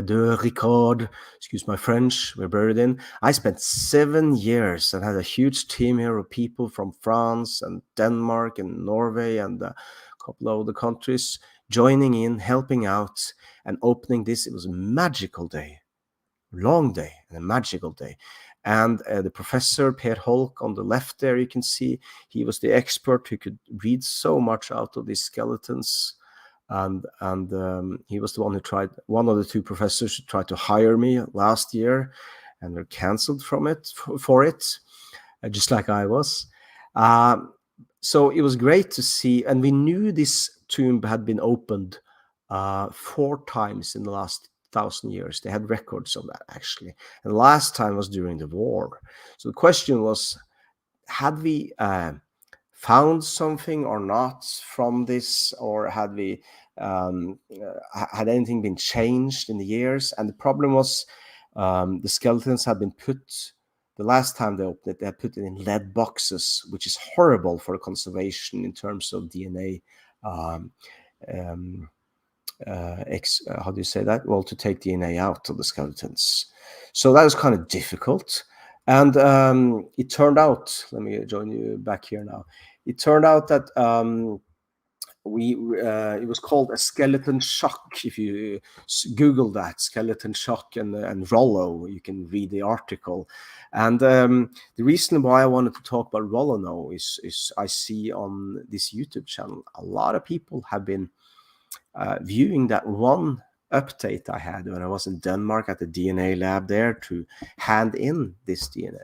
deux Ricard, excuse my French, were buried in. I spent 7 years and had a huge team here of people from France and Denmark and Norway and a couple of other countries joining in, helping out, and opening this. It was a magical day, long day, and a magical day. And the professor, Per Holk, on the left there, you can see, he was the expert who could read so much out of these skeletons. And he was the one who tried, one of the two professors who tried to hire me last year, and were cancelled from it for it. just like I was. So it was great to see, and we knew this tomb had been opened 4 times in the last 1,000 years. They had records of that, actually. And the last time was during the war. So the question was, had we found something or not from this, or had we had anything been changed in the years? And the problem was the skeletons had been put, the last time they opened it, they had put it in lead boxes, which is horrible for conservation in terms of DNA. How do you say that? Well, to take DNA out of the skeletons. So that was kind of difficult. And it turned out, let me join you back here now. It turned out that it was called a skeleton shock. If you Google that, skeleton shock and Rollo, you can read the article. And the reason why I wanted to talk about Rollo now is I see on this YouTube channel, a lot of people have been viewing that one update I had when I was in Denmark at the DNA lab there to hand in this DNA.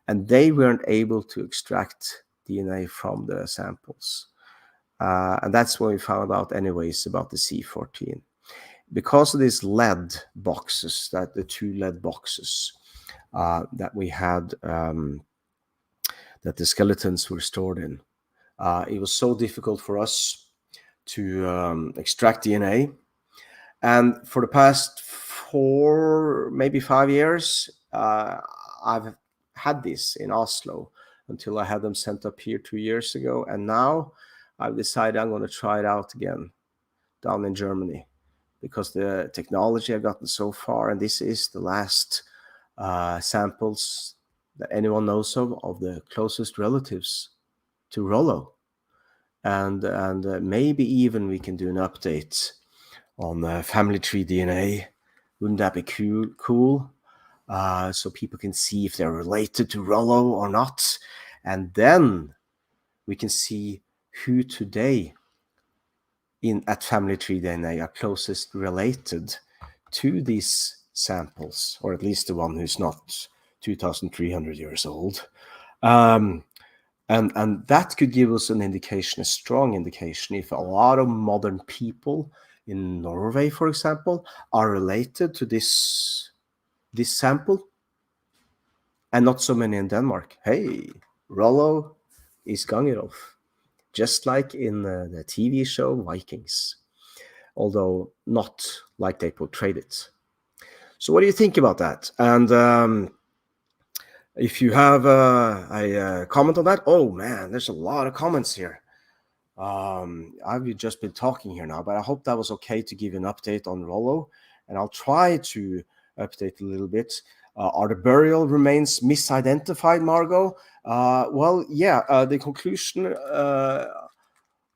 And they weren't able to extract DNA from the samples. And that's when we found out anyways about the C14. Because of these lead boxes, that the 2 lead boxes that we had, that the skeletons were stored in, it was so difficult for us to extract DNA. And for the past 4, maybe 5 years, I've had this in Oslo until I had them sent up here 2 years ago. And now I've decided I'm going to try it out again down in Germany, because the technology I've gotten so far, and this is the last samples that anyone knows of the closest relatives to Rollo. And maybe even we can do an update on family tree DNA. Wouldn't that be cool? So people can see if they're related to Rollo or not. And then we can see who today at family tree DNA are closest related to these samples, or at least the one who's not 2,300 years old. And that could give us an indication, a strong indication, if a lot of modern people in Norway, for example, are related to this sample, and not so many in Denmark. Hey, Rollo is Gangerov, just like in the TV show Vikings, although not like they portrayed it. So what do you think about that? And if you have a comment on that, oh man, there's a lot of comments here. I've just been talking here now, but I hope that was okay to give you an update on Rollo, and I'll try to update a little bit. Are the burial remains misidentified, Margot? Well, yeah, the conclusion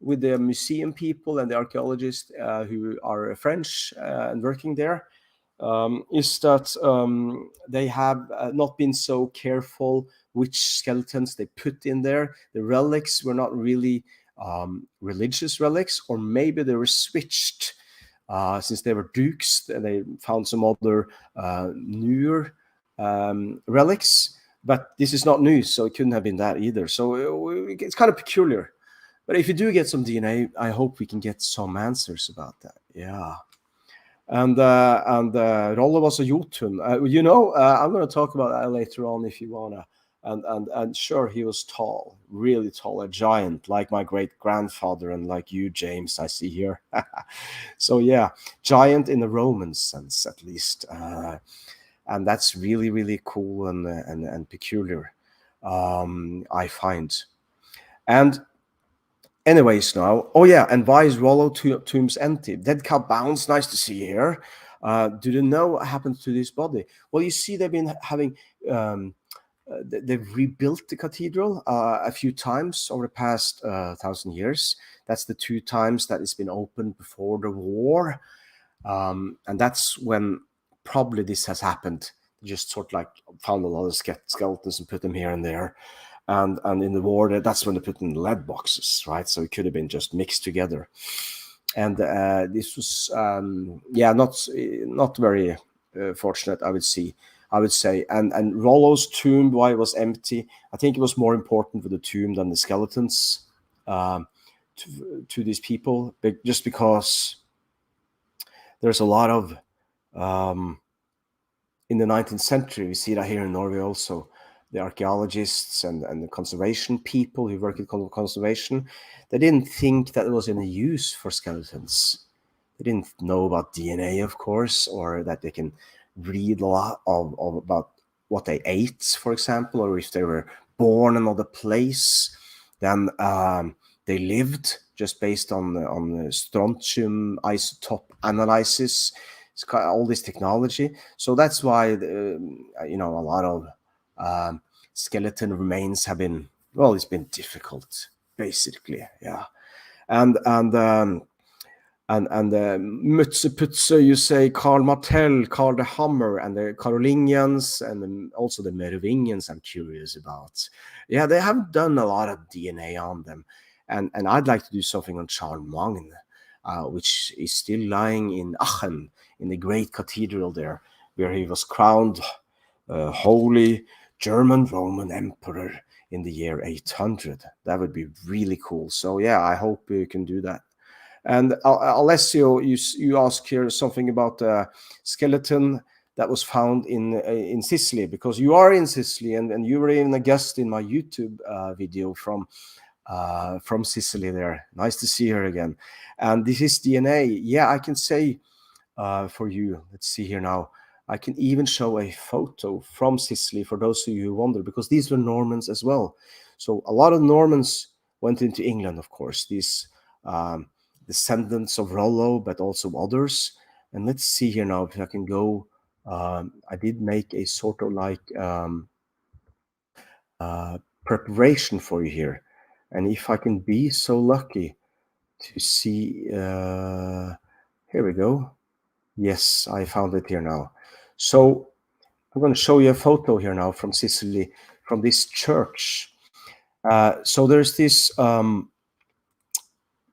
with the museum people and the archaeologists who are French and working there is that they have not been so careful which skeletons they put in there. The relics were not really religious relics, or maybe they were switched since they were dukes, and they found some other newer relics. But this is not new, so it couldn't have been that either. So it's kind of peculiar. But if you do get some DNA, I hope we can get some answers about that. Yeah. And Rollo was a Jotun. I'm going to talk about that later on if you wanna. And sure, he was tall, really tall, a giant, like my great grandfather and like you, James, I see here. So yeah, giant in the Roman sense, at least. And that's really, really cool and peculiar, I find. And anyways, now, oh yeah, and why is Rollo tombs empty? Dead cow bounds, nice to see here. Do they know what happened to this body? Well, you see, they've been having, they've rebuilt the cathedral a few times over the past 1,000 years. That's the 2 times that it's been opened before the war. And that's when probably this has happened. They just sort of like found a lot of skeletons and put them here and there. And in the war, that's when they put in lead boxes, right? So it could have been just mixed together. And this was, not very fortunate, I would say. I would say. And Rollo's tomb, why it was empty, I think it was more important for the tomb than the skeletons to these people, just because there's a lot of in the 19th century, we see that here in Norway also, the archaeologists and the conservation people who work with conservation, they didn't think that it was any use for skeletons. They didn't know about DNA, of course, or that they can read a lot of about what they ate, for example, or if they were born in another place, then they lived just based on the strontium isotope analysis. It's got all this technology, so that's why a lot of skeleton remains have been, well, it's been difficult, basically, yeah, and Mutzeputze, you say Karl Martell, Karl the Hammer, and the Carolingians, and also the Merovingians I'm curious about. Yeah, they haven't done a lot of DNA on them, and I'd like to do something on Charlemagne, which is still lying in Aachen, in the great cathedral there, where he was crowned Holy German Roman Emperor in the year 800. That would be really cool. So yeah, I hope you can do that. And Alessio, you ask here something about the skeleton that was found in Sicily, because you are in Sicily, and you were even a guest in my YouTube video from Sicily there. Nice to see her again. And this is DNA. Yeah, I can say for you, let's see here now. I can even show a photo from Sicily for those of you who wonder, because these were Normans as well. So a lot of Normans went into England, of course, these descendants of Rollo, but also others. And let's see here now if I can go. I did make a sort of like preparation for you here. And if I can be so lucky to see, here we go. Yes, I found it here now. So I'm going to show you a photo here now from Sicily, from this church. So there's this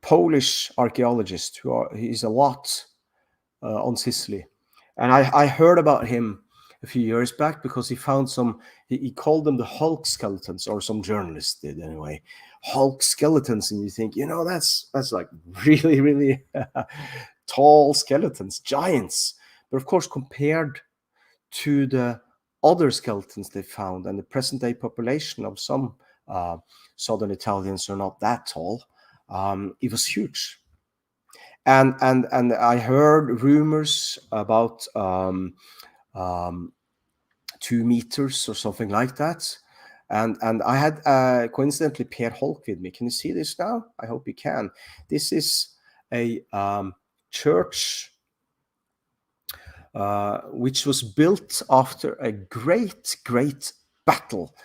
Polish archaeologist he's a lot on Sicily. And I heard about him a few years back because he found he called them the Hulk skeletons, or some journalists did anyway. Hulk skeletons, and you think, that's like really, really tall skeletons, giants. But of course, compared to the other skeletons they found and the present day population of some southern Italians are not that tall, it was huge. And I heard rumors about 2 meters or something like that. And I had coincidentally Per Holk with me. Can you see this now? I hope you can. This is a church which was built after a great battle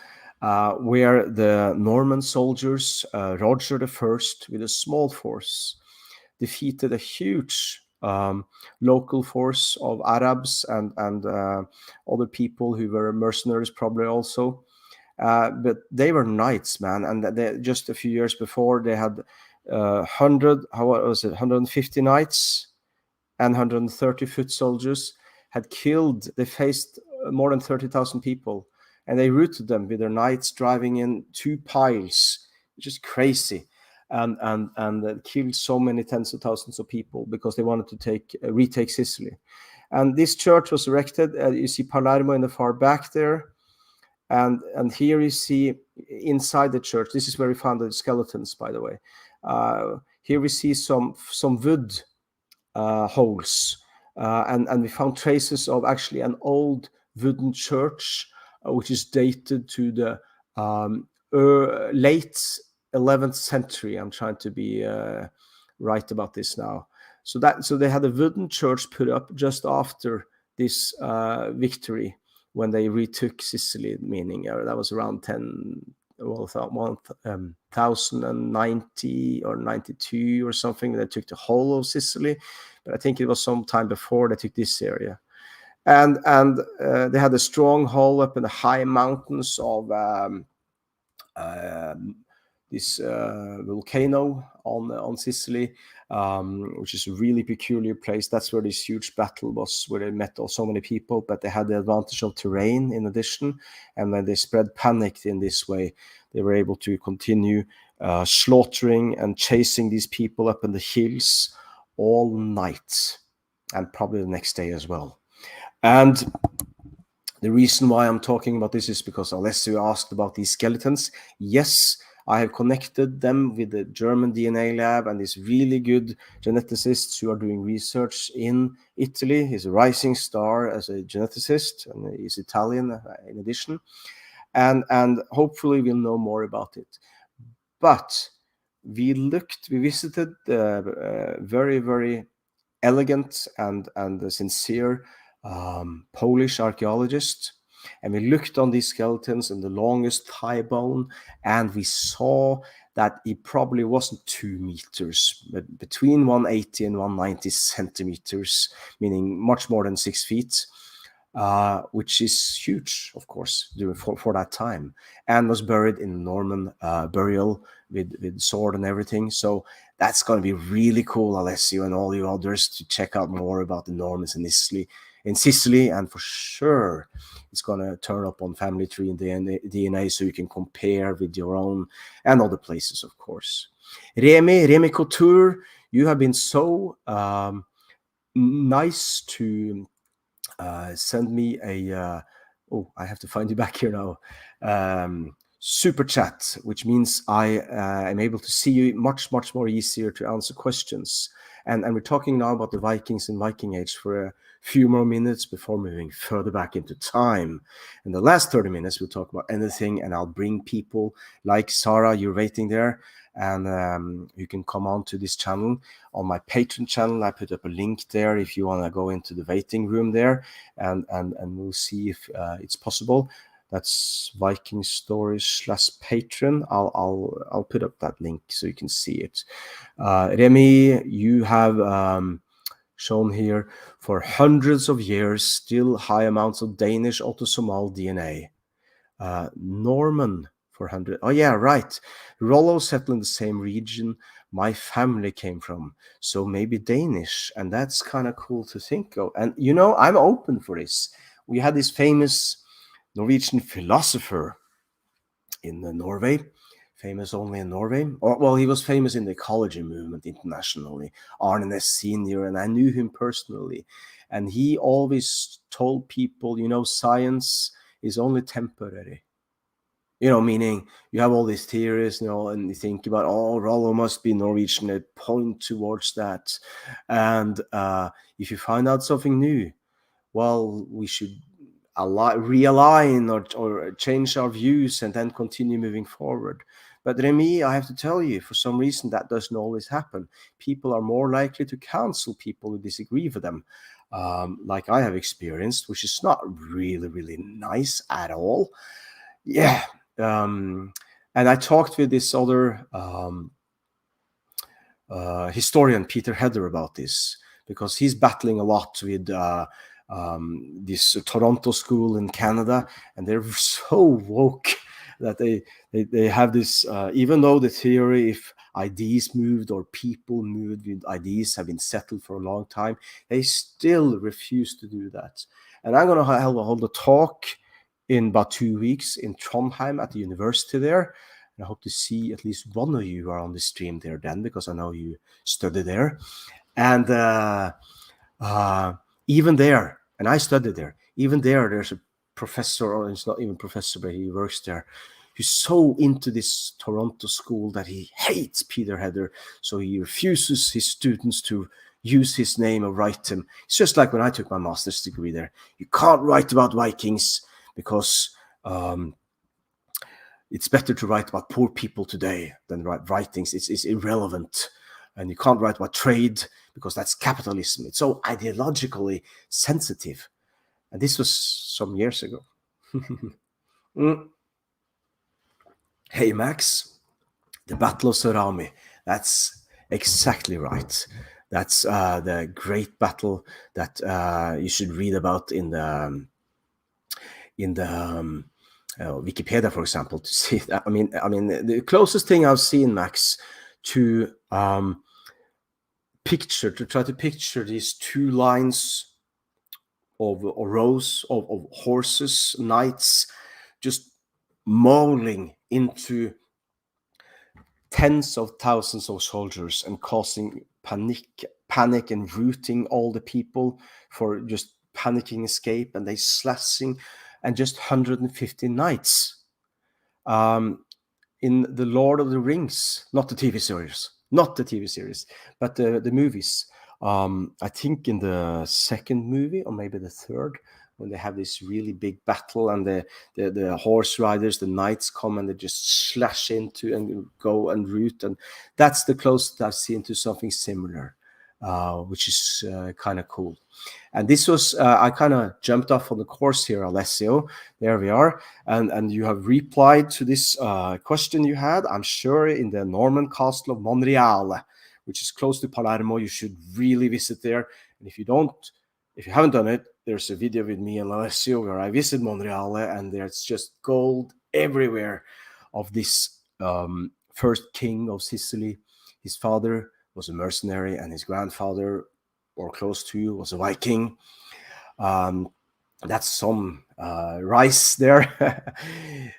where the Norman soldiers, Roger the First, with a small force, defeated a huge local force of Arabs and other people who were mercenaries probably also. But they were knights, man, and just a few years before they had 150 knights and 130 foot soldiers had killed. They faced more than 30,000 people, and they routed them with their knights driving in 2 piles, which is crazy. And killed so many tens of thousands of people because they wanted to retake Sicily. And this church was erected. You see Palermo in the far back there, and here you see inside the church. This is where we found the skeletons, by the way. Here we see some wood holes, and we found traces of actually an old wooden church, which is dated to the late 11th century. I'm trying to be right about this now. So they had a wooden church put up just after this victory when they retook Sicily, meaning that was around 1090 or 92 or something. They took the whole of Sicily, but I think it was some time before they took this area. And they had a stronghold up in the high mountains of this volcano on Sicily, which is a really peculiar place. That's where this huge battle was, where they met so many people, but they had the advantage of terrain in addition. And when they spread panic in this way, they were able to continue slaughtering and chasing these people up in the hills all night, and probably the next day as well. And the reason why I'm talking about this is because Alessio asked about these skeletons. Yes, I have connected them with the German DNA lab and these really good geneticists who are doing research in Italy. He's a rising star as a geneticist, and he's Italian in addition. And hopefully we'll know more about it. But we visited the very, very elegant and sincere Polish archaeologist, and we looked on these skeletons and the longest thigh bone, and we saw that it probably wasn't 2 meters, but between 180 and 190 centimeters, meaning much more than 6 feet, which is huge, of course, for that time, and was buried in Norman burial with sword and everything. So that's going to be really cool, Alessio, and all you others, to check out more about the Normans in Sicily, and for sure it's going to turn up on family tree and DNA, so you can compare with your own and other places, of course. Remy Couture, you have been so nice to send me a oh, I have to find you back here now, super chat, which means I am able to see you much more easier to answer questions. And we're talking now about the Vikings and Viking Age for a few more minutes before moving further back into time. In the last 30 minutes, we'll talk about anything, and I'll bring people like Sarah, you're waiting there, and you can come on to this channel. On my Patreon channel, I put up a link there if you want to go into the waiting room there, and we'll see if it's possible. That's Viking Stories /Patreon. I'll put up that link so you can see it. Remy, you have shown here for hundreds of years still high amounts of Danish autosomal DNA. Norman for 100. Oh yeah, right. Rollo settled in the same region my family came from, so maybe Danish, and that's kind of cool to think of. And you know, I'm open for this. We had this famous Norwegian philosopher in Norway, famous only in Norway. Well, he was famous in the ecology movement internationally, Arne Næss Senior, and I knew him personally. And he always told people, you know, science is only temporary. You know, meaning you have all these theories, you know, and you think about, oh, Rollo must be Norwegian, they point towards that. And if you find out something new, well, we should realign or change our views and then continue moving forward. But Remy, I have to tell you, for some reason that doesn't always happen. People are more likely to cancel people who disagree with them, like I have experienced, which is not really nice at all. Yeah. And I talked with this other historian, Peter Hedder, about this, because he's battling a lot with this Toronto school in Canada, and they're so woke that they have this, even though the theory, if ideas moved or people moved with ideas, have been settled for a long time, they still refuse to do that. And I'm going to hold a talk in about 2 weeks in Trondheim at the university there. And I hope to see at least one of you are on the stream there then, because I know you study there. And even there, and I studied there, even there's a professor, or it's not even professor, but he works there, who's so into this Toronto school that he hates Peter Hedder, so he refuses his students to use his name or write him. It's just like when I took my master's degree there. You can't write about Vikings because it's better to write about poor people today than write things. It's irrelevant. And you can't write about trade because that's capitalism. It's so ideologically sensitive. And this was some years ago. Hey, Max, the Battle of Sorami. That's exactly right. That's the great battle that you should read about in the Wikipedia, for example, to see that. I mean, the closest thing I've seen, Max, to try to picture these two lines of or rows of horses, knights, just mauling into tens of thousands of soldiers and causing panic and rooting all the people for just panicking escape, and they slashing, and just 150 knights. In the Lord of the Rings, not the TV series, but the movies. I think in the second movie, or maybe the third, when they have this really big battle, and the horse riders, the knights come and they just slash into and go and root, and that's the closest I've seen to something similar, which is kind of cool. And this was, I kind of jumped off on the course here, Alessio. There we are. And you have replied to this question you had. I'm sure in the Norman castle of Monreale, which is close to Palermo. You should really visit there. And if you haven't done it, there's a video with me and Alessio where I visit Monreale, and there's just gold everywhere of this first king of Sicily. His father was a mercenary, and his grandfather, or close to, was a Viking. That's some rice there.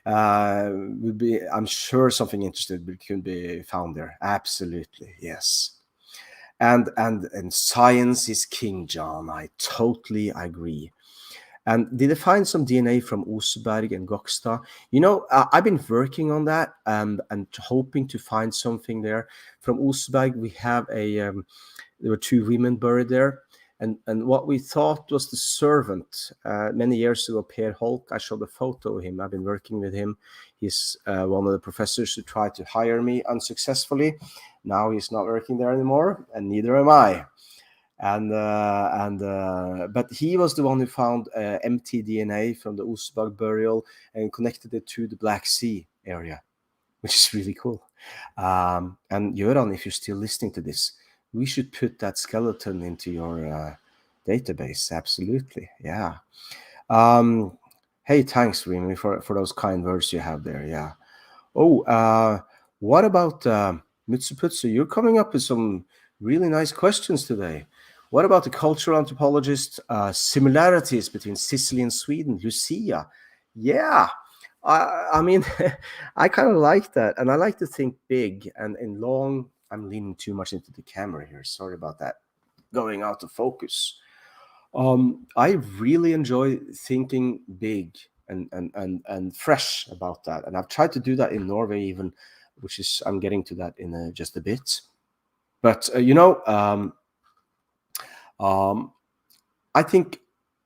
Would be, I'm sure, something interesting can be found there. Absolutely, yes. And science is king, John. I totally agree. And did they find some DNA from Oseberg and Gokstad? You know, I've been working on that and hoping to find something there. From Oseberg, we have there were two women buried there. And what we thought was the servant. Many years ago, Per Holk, I showed a photo of him. I've been working with him. He's one of the professors who tried to hire me unsuccessfully. Now he's not working there anymore, and neither am I. But he was the one who found empty DNA from the Oseberg burial and connected it to the Black Sea area, which is really cool. And Göran, if you're still listening to this, we should put that skeleton into your database. Absolutely, yeah. Hey, thanks, Remy, for those kind words you have there. Yeah. Oh, what about Mutsuputsu? You're coming up with some really nice questions today. What about the cultural anthropologist similarities between Sicily and Sweden? Lucia, yeah. I mean, I kind of like that, and I like to think big and in long. I'm leaning too much into the camera here. Sorry about that. Going out of focus. I really enjoy thinking big and fresh about that, and I've tried to do that in Norway even, which is, I'm getting to that in just a bit. But I think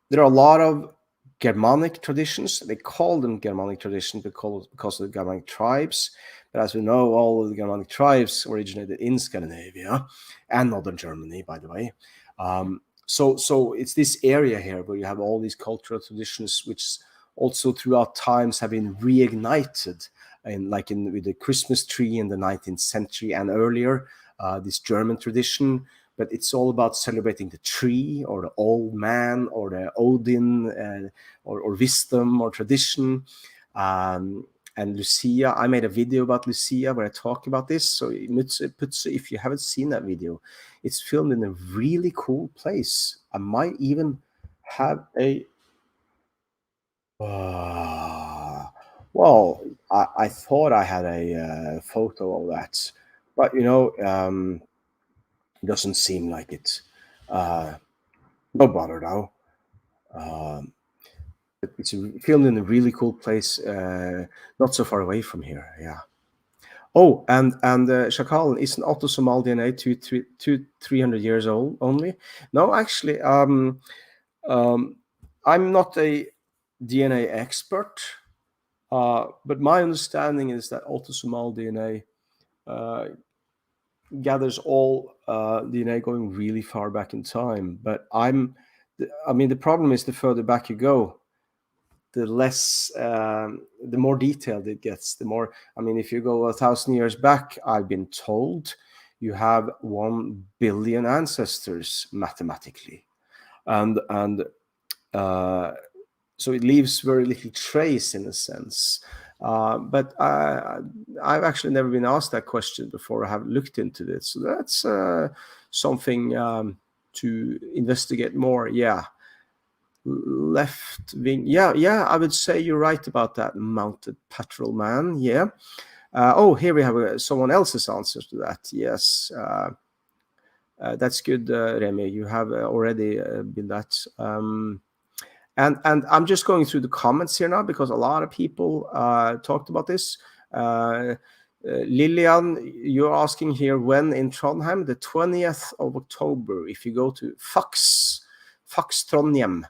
there are a lot of Germanic traditions. They call them Germanic traditions because of the Germanic tribes. But as we know, all of the Germanic tribes originated in Scandinavia and northern Germany, by the way. So it's this area here where you have all these cultural traditions, which also throughout times have been reignited, with the Christmas tree in the 19th century and earlier, this German tradition. But it's all about celebrating the tree or the old man or the Odin or wisdom or tradition. And Lucia, I made a video about Lucia where I talk about this. So if you haven't seen that video, it's filmed in a really cool place. I might even have a... well, I thought I had a photo of that. But, it doesn't seem like it. No bother though. It's filmed in a really cool place, not so far away from here. Yeah. Oh, and Shakal, isn't autosomal DNA 300 years old only? No, actually, I'm not a DNA expert, but my understanding is that autosomal DNA gathers all DNA going really far back in time. But the problem is the further back you go, the less, the more detailed it gets. The more, if you go 1,000 years back, I've been told you have 1 billion ancestors mathematically, and so it leaves very little trace in a sense. But I've actually never been asked that question before. I have looked into this. So that's something to investigate more. Yeah. Left wing. Yeah, I would say you're right about that, mounted patrol man. Yeah. Oh, here we have someone else's answer to that. Yes. That's good, Remy. You have already been that. And I'm just going through the comments here now because a lot of people talked about this. Lillian, you're asking here when in Trondheim, the 20th of October. If you go to Fax Trondheim,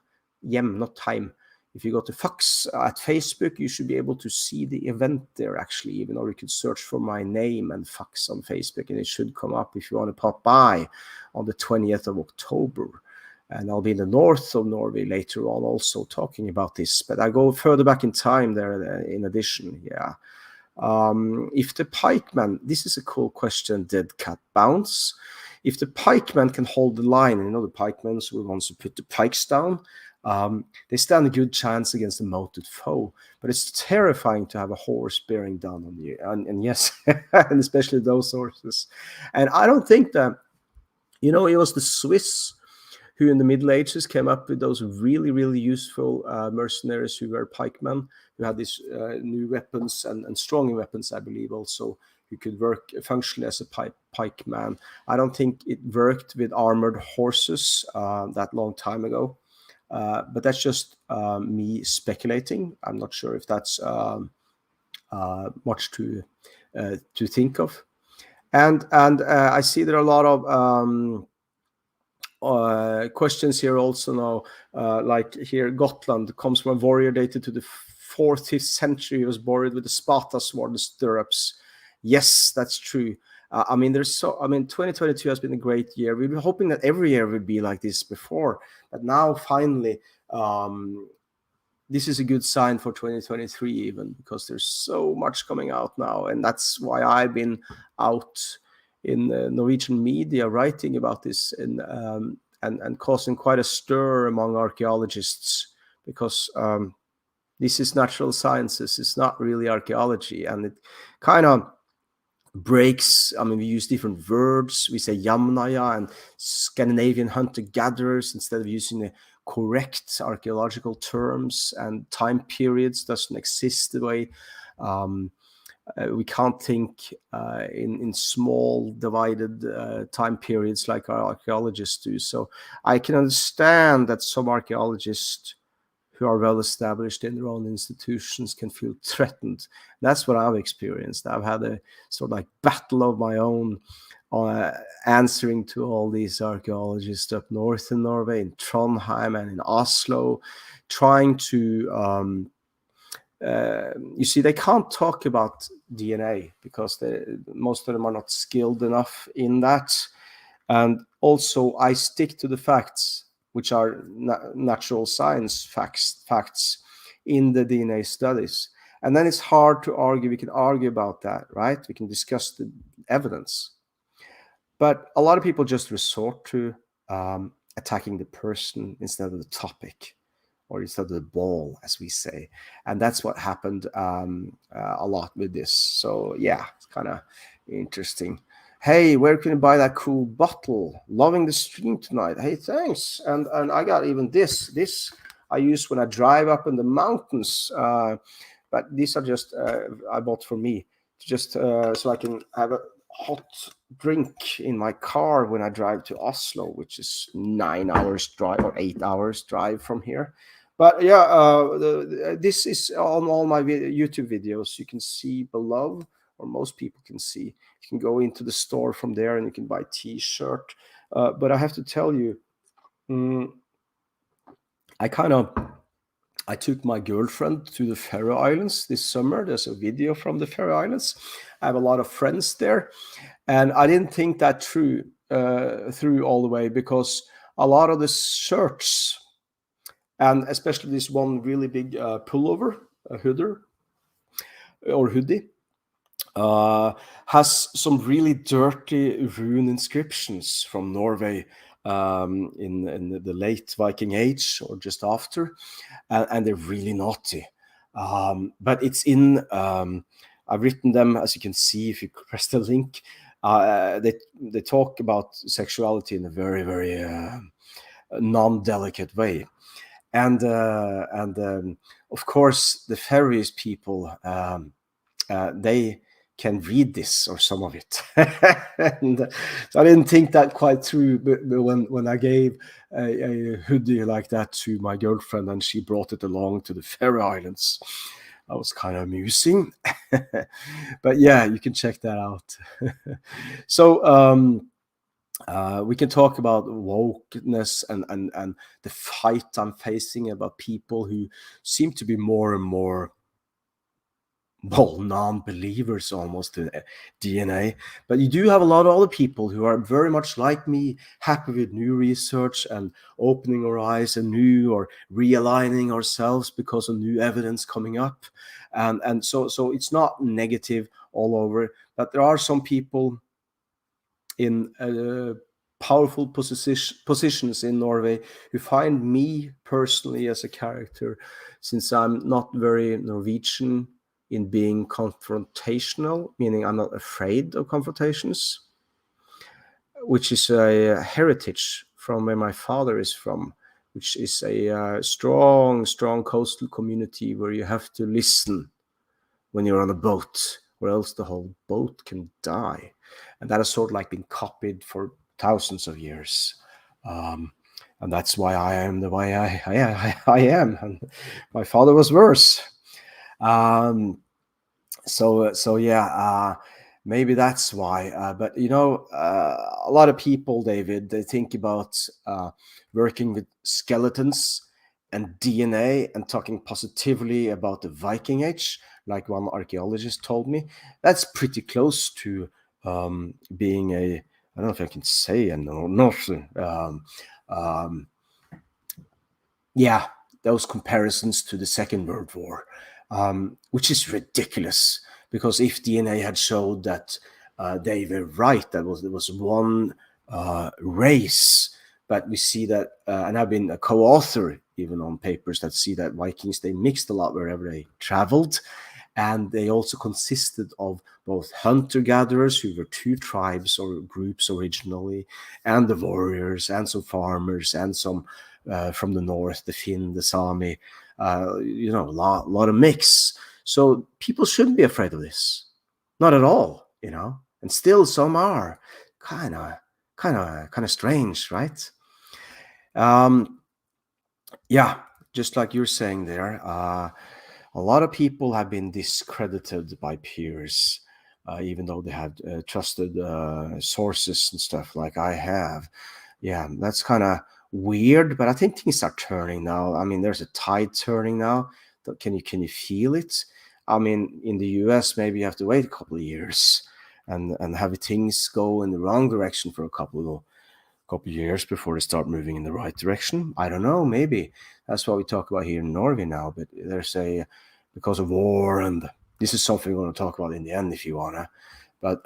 not time. If you go to Fax at Facebook, you should be able to see the event there actually, even or you could search for my name and Fax on Facebook and it should come up if you want to pop by on the 20th of October. And I'll be in the north of Norway later on also talking about this, but I go further back in time there in addition, yeah. If the pikeman, this is a cool question, Dead Cat Bounce. If the pikeman can hold the line, and you know the pikemen who wants to put the pikes down, they stand a good chance against a mounted foe. But it's terrifying to have a horse bearing down on you, and yes, and especially those horses. And I don't think that, you know, it was the Swiss who in the Middle Ages came up with those really, really useful mercenaries who were pikemen, who had these new weapons and strong weapons, I believe, also, who could work functionally as a pikeman. I don't think it worked with armored horses that long time ago, but that's just me speculating. I'm not sure if that's much to think of. And I see there are a lot of questions here also now, like here, Gotland comes from a warrior dated to the 4th, 5th century. He was buried with the Sparta sword and stirrups. Yes, that's true. I mean, 2022 has been a great year. We were hoping that every year would be like this before, but now finally, this is a good sign for 2023 even, because there's so much coming out now, and that's why I've been out in Norwegian media writing about this and causing quite a stir among archaeologists, because this is natural sciences. It's not really archaeology, and it kind of breaks. I mean, we use different words. We say Yamnaya and Scandinavian hunter-gatherers instead of using the correct archaeological terms, and time periods doesn't exist the way we can't think in small divided time periods like our archaeologists do. So I can understand that some archaeologists who are well established in their own institutions can feel threatened. That's what I've experienced. I've had a sort of like battle of my own answering to all these archaeologists up north in Norway, in Trondheim and in Oslo, trying to you see, they can't talk about DNA because most of them are not skilled enough in that. And also, I stick to the facts, which are natural science facts in the DNA studies. And then it's hard to argue. We can argue about that, right? We can discuss the evidence. But a lot of people just resort to attacking the person instead of the topic, or instead of the ball, as we say. And that's what happened a lot with this. So yeah, it's kind of interesting. Hey, where can you buy that cool bottle? Loving the stream tonight. Hey, thanks. And I got even this. This I use when I drive up in the mountains. But these are just, I bought for me, just so I can have a hot drink in my car when I drive to Oslo, which is 9 hours drive or 8 hours drive from here. But yeah, this is on all my YouTube videos. You can see below, or most people can see. You can go into the store from there and you can buy T-shirt. But I have to tell you, I took my girlfriend to the Faroe Islands this summer. There's a video from the Faroe Islands. I have a lot of friends there. And I didn't think that through all the way, because a lot of the shirts, and especially this one really big pullover, a hoodie, has some really dirty rune inscriptions from Norway in the late Viking Age or just after, and they're really naughty. But it's in, I've written them, as you can see if you press the link, they talk about sexuality in a very, very non-delicate way. And of course, the Faroese people, they can read this or some of it. And so I didn't think that quite through, but when I gave a hoodie like that to my girlfriend and she brought it along to the Faroe Islands, that was kind of amusing. But yeah, you can check that out. So we can talk about wokeness and the fight I'm facing about people who seem to be more and more, well, non-believers almost in DNA. But you do have a lot of other people who are very much like me, happy with new research and opening our eyes anew or realigning ourselves because of new evidence coming up. And so it's not negative all over, but there are some people in powerful positions in Norway who find me personally as a character, since I'm not very Norwegian in being confrontational, meaning I'm not afraid of confrontations, which is a heritage from where my father is from, which is a strong coastal community where you have to listen when you're on a boat, or else the whole boat can die. And that has sort of like been copied for thousands of years. And that's why I am the way I am. And my father was worse. So yeah, maybe that's why. But you know, a lot of people, David, they think about working with skeletons and DNA and talking positively about the Viking Age, like one archaeologist told me. That's pretty close to being a, I don't know if I can say a Northern. Yeah, those comparisons to the Second World War, which is ridiculous, because if DNA had showed that they were right, there was one race, but we see that, and I've been a co-author even on papers that see that Vikings, they mixed a lot wherever they traveled. And they also consisted of both hunter-gatherers, who were two tribes or groups originally, and the warriors, and some farmers, and some from the north, the Finn, the Sami, you know, a lot of mix. So people shouldn't be afraid of this. Not at all, you know. And still some are. Kind of strange, right? Yeah, just like you're saying there, a lot of people have been discredited by peers, even though they have trusted sources and stuff like I have. Yeah, that's kind of weird, but I think things are turning now. I mean, there's a tide turning now. Can you feel it? I mean, in the US, maybe you have to wait a couple of years and have things go in the wrong direction for a couple of years before they start moving in the right direction. I don't know, maybe that's what we talk about here in Norway now. But there's because of war, and this is something we're going to talk about in the end if you wanna. But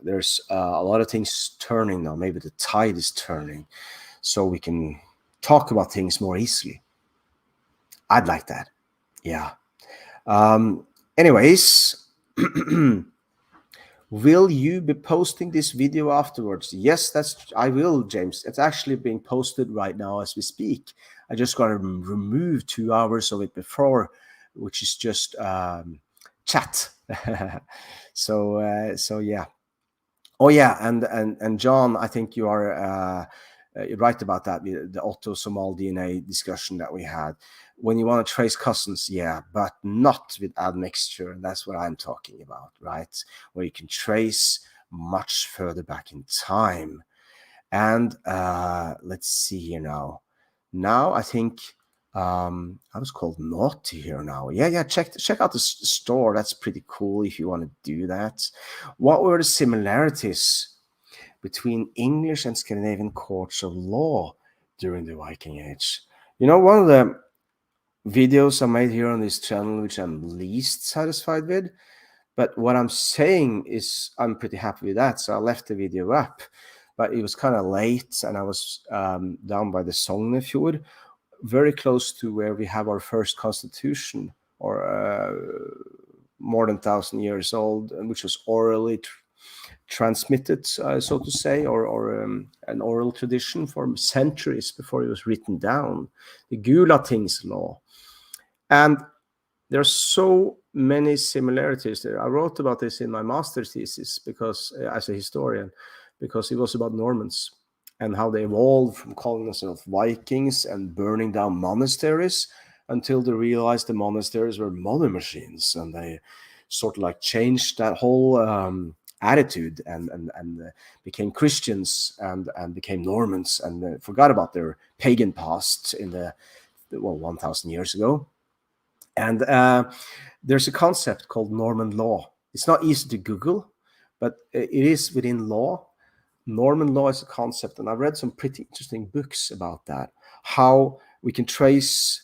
there's a lot of things turning now. Maybe the tide is turning, so we can talk about things more easily. I'd like that. Yeah. Anyways, will you be posting this video afterwards? Yes, I will, James. It's actually being posted right now as we speak. I just got to remove 2 hours of it before, which is just chat. So yeah. Oh yeah, and John, I think you are right about that. The Otto-Somal DNA discussion that we had. When you want to trace cousins, yeah, but not with admixture. And that's what I'm talking about, right? Where you can trace much further back in time. And let's see here now. Now I think I was called naughty here now. Yeah. Check out the store. That's pretty cool if you want to do that. What were the similarities between English and Scandinavian courts of law during the Viking Age? You know, one of the videos I made here on this channel, which I'm least satisfied with, but what I'm saying is I'm pretty happy with that. So I left the video up, but it was kind of late, and I was down by the Sognefjord, very close to where we have our first constitution, or more than 1,000 years old, and which was orally transmitted, so to say, or an oral tradition for centuries before it was written down. The Gulating's law. And there are so many similarities there. I wrote about this in my master's thesis because, as a historian, because it was about Normans and how they evolved from calling themselves Vikings and burning down monasteries until they realized the monasteries were money machines, and they sort of like changed that whole attitude and became Christians and became Normans and forgot about their pagan past in the 1,000 years ago. And there's a concept called Norman law. It's not easy to Google, but it is within law. Norman law is a concept, and I've read some pretty interesting books about that. How we can trace.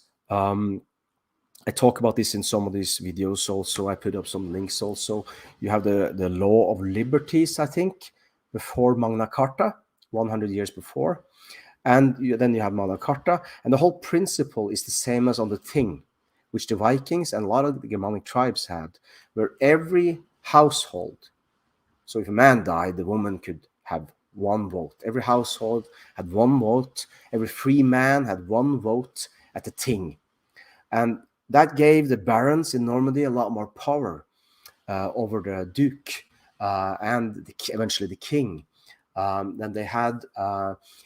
I talk about this in some of these videos also. I put up some links also. You have the law of liberties, I think, before Magna Carta, 100 years before. And then you have Magna Carta. And the whole principle is the same as on the Thing, which the Vikings and a lot of the Germanic tribes had, where every household, so if a man died, the woman could have one vote. Every household had one vote. Every free man had one vote at the Thing. And that gave the barons in Normandy a lot more power over the duke and eventually the king than they had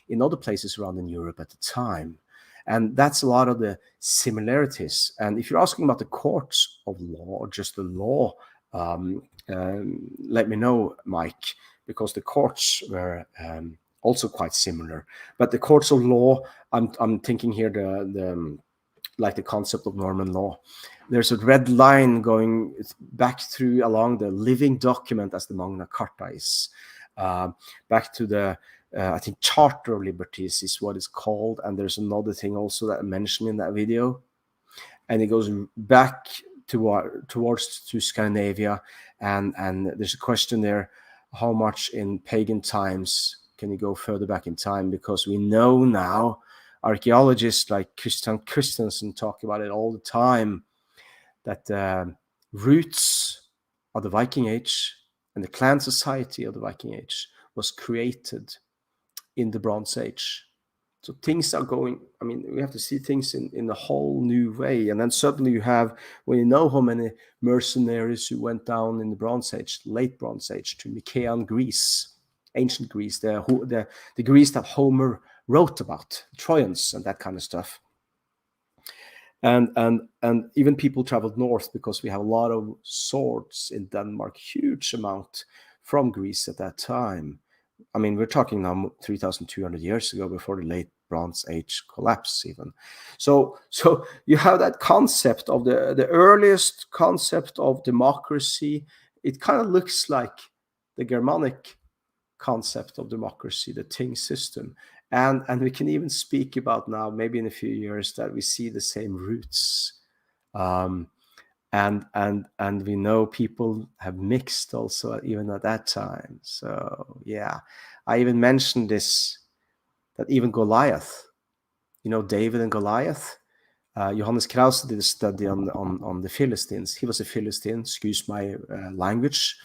in other places around in Europe at the time. And that's a lot of the similarities. And if you're asking about the courts of law or just the law, let me know, Mike, because the courts were also quite similar. But the courts of law, I'm thinking here like the concept of Norman law. There's a red line going back through along the living document as the Magna Carta is. Back to the, I think, Charter of Liberties is what it's called. And there's another thing also that I mentioned in that video. And it goes back towards Scandinavia. And there's a question there, how much in pagan times can you go further back in time? Because we know now, archaeologists like Christian Christensen talk about it all the time, that the roots of the Viking Age and the clan society of the Viking Age was created in the Bronze Age. So things are going, I mean, we have to see things in a whole new way. And then suddenly you have, when you know how many mercenaries who went down in the Bronze Age, late Bronze Age, to Mycenaean Greece, ancient Greece, the Greece that Homer wrote about, Trojans and that kind of stuff. And even people traveled north because we have a lot of swords in Denmark, huge amount from Greece at that time. I mean, we're talking now 3,200 years ago, before the late Bronze Age collapse even. So you have that concept of the earliest concept of democracy. It kind of looks like the Germanic concept of democracy, the Ting system. And we can even speak about now, maybe in a few years, that we see the same roots. And we know people have mixed also even at that time. So yeah, I even mentioned this, that even Goliath, you know, David and Goliath, Johannes Krause did a study on the Philistines. He was a Philistine, excuse my language,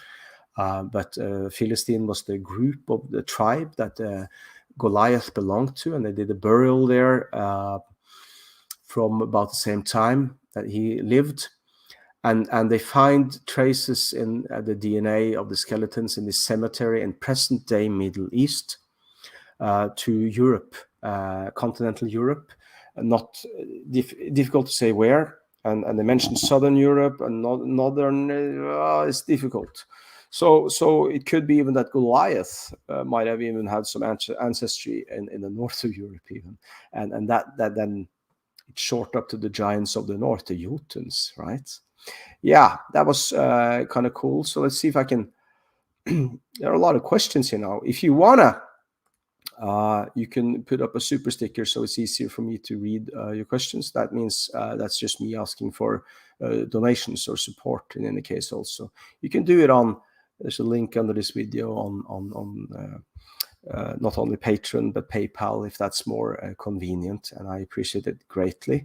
but Philistine was the group of the tribe that Goliath belonged to, and they did a burial there from about the same time that he lived. And they find traces in the DNA of the skeletons in this cemetery in present-day Middle East to Europe, continental Europe. Not difficult to say where. And they mentioned Southern Europe and Northern. It's difficult. So it could be even that Goliath might have even had some ancestry in the north of Europe even. And that then it's short up to the giants of the north, the Jotuns, right? Yeah, that was kind of cool. So let's see if I can. There are a lot of questions here now. If you wanna, you can put up a super sticker so it's easier for me to read your questions. That means that's just me asking for donations or support in any case. Also, you can do it on. There's a link under this video on not only Patreon but PayPal if that's more convenient, and I appreciate it greatly.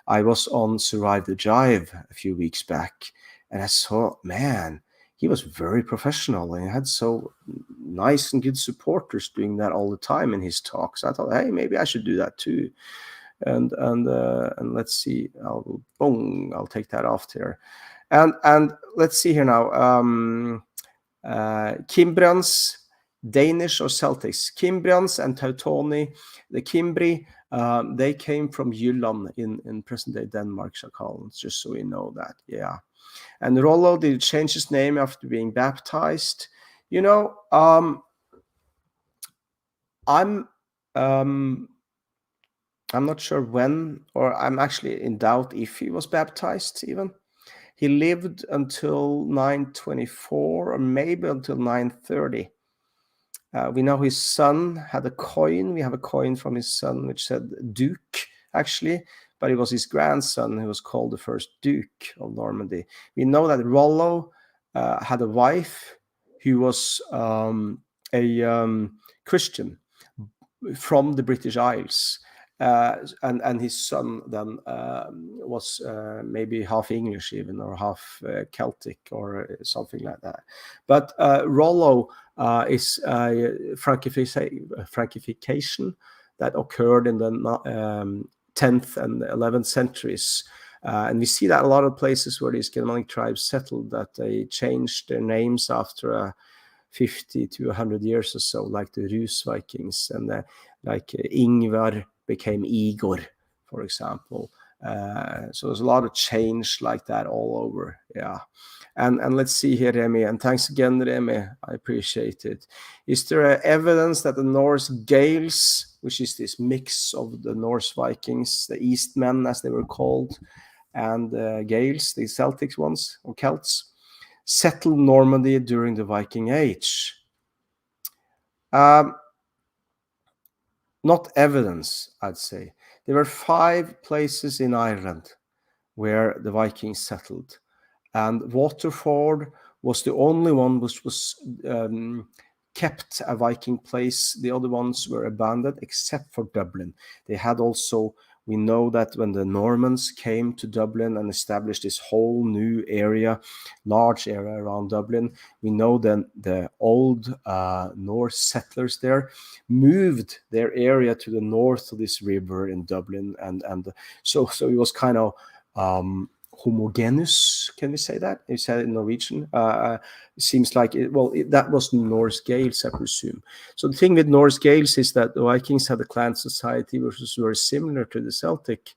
I was on Survive the Jive a few weeks back, and I saw, man, he was very professional, and he had so nice and good supporters doing that all the time in his talks. I thought, hey, maybe I should do that too. And let's see, I'll take that off here, and let's see here now. Kimbrians, Danish or Celtics. Kimbrians and Teutoni. The Cimbri, they came from Jylland in present-day Denmark, Chakal, just so we know that. Yeah. And Rollo did change his name after being baptized. You know, I'm not sure when, or I'm actually in doubt if he was baptized even. He lived until 924 or maybe until 930. We know his son had a coin. We have a coin from his son which said Duke, actually, but it was his grandson who was called the first Duke of Normandy. We know that Rollo had a wife who was a Christian from the British Isles. And his son then was maybe half English even, or half Celtic or something like that. But Rollo is a Frankification that occurred in the 10th and 11th centuries. And we see that a lot of places where these Germanic tribes settled, that they changed their names after 50 to 100 years or so, like the Rus Vikings, and like Ingvar became Igor, for example. So there's a lot of change like that all over. Yeah. And let's see here, Remy, and thanks again, Remy. I appreciate it. Is there evidence that the Norse Gaels, which is this mix of the Norse Vikings, the Eastmen as they were called, and Gaels, the Celtic ones, or Celts, settled Normandy during the Viking Age? Not evidence, I'd say. There were 5 places in Ireland where the Vikings settled, and Waterford was the only one which was kept a Viking place. The other ones were abandoned, except for Dublin. They had also, we know that when the Normans came to Dublin and established this whole new area, large area around Dublin, we know then the old Norse settlers there moved their area to the north of this river in Dublin, and so it was kind of homogeneous. Can we say that? You said it in Norwegian. It seems like that was Norse Gaels, I presume. So the thing with Norse Gaels is that the Vikings had a clan society which was very similar to the Celtic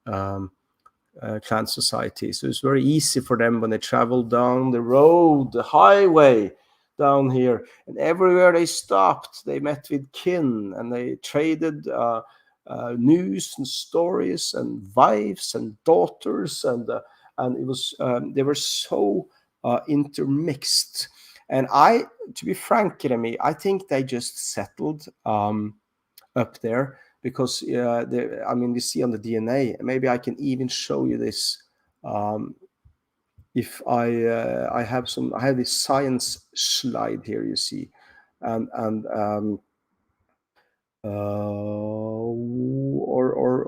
clan society. So it's very easy for them when they traveled down the road, the highway down here, and everywhere they stopped, they met with kin, and they traded news and stories and wives and daughters, and it was they were so intermixed. And to be frank, Remy, I think they just settled up there because I mean, we see on the DNA. Maybe I can even show you this. If I have this science slide here, you see, and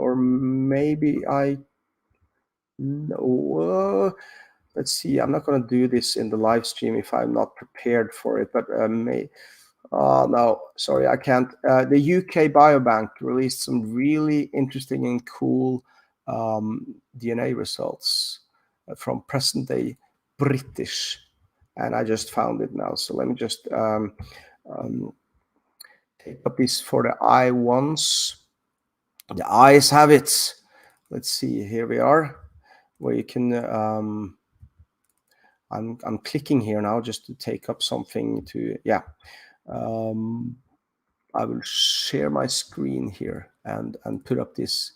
or maybe I no. Let's see. I'm not going to do this in the live stream if I'm not prepared for it. But no, sorry, I can't. The UK Biobank released some really interesting and cool DNA results from present-day British, and I just found it now. So let me just take up this for the I1s. The eyes have it. Let's see. Here we are, where you can. I'm clicking here now just to take up something to. Yeah. I will share my screen here and put up this.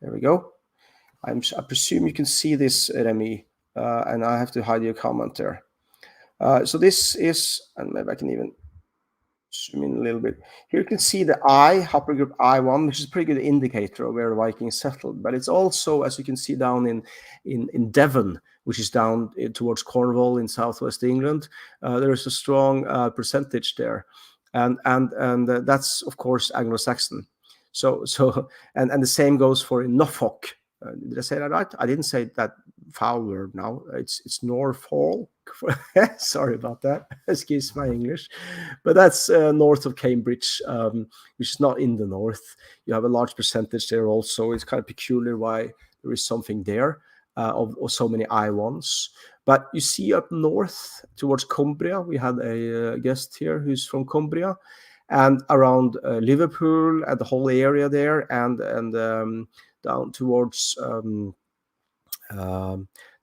There we go. I presume you can see this, Remy, and I have to hide your comment there. So this is, and maybe I can even zoom in a little bit. Here you can see the haplogroup I1, which is a pretty good indicator of where the Vikings settled. But it's also, as you can see down in Devon, which is down towards Cornwall in southwest England, there is a strong percentage there, and that's of course Anglo-Saxon. So and the same goes for Norfolk. Did I say that right? I didn't say that foul word now. It's Norfolk. Sorry about that. Excuse my English, but that's north of Cambridge, which is not in the north. You have a large percentage there also. It's kind of peculiar why there is something there of so many I1s. But you see up north towards Cumbria, we had a guest here who's from Cumbria, and around Liverpool and the whole area there, and down towards the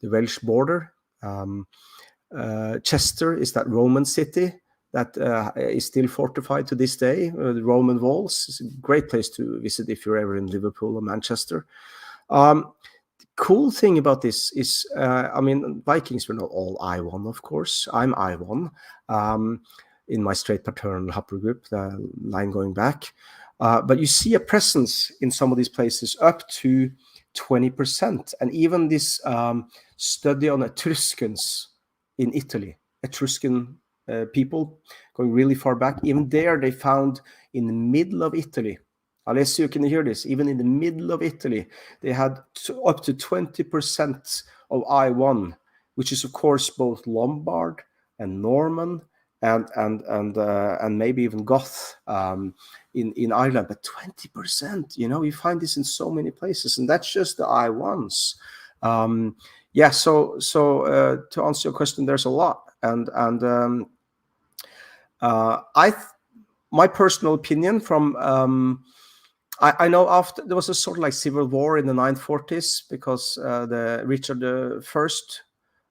Welsh border. Chester is that Roman city that is still fortified to this day. The Roman walls. It's a great place to visit if you're ever in Liverpool or Manchester. Cool thing about this is, I mean, Vikings were not all I1, of course. I'm I1 in my straight paternal haplogroup, the line going back. But you see a presence in some of these places up to 20%. And even this study on Etruscans in Italy, Etruscan people going really far back, even there they found in the middle of Italy, Alessio, can you hear this? Even in the middle of Italy, they had up to 20% of I1, which is of course both Lombard and Norman and maybe even Goth in Ireland. But 20%, you know, you find this in so many places, and that's just the I1s. Yeah. So to answer your question, there's a lot, and my personal opinion from. I know after there was a sort of like civil war in the 940s because the Richard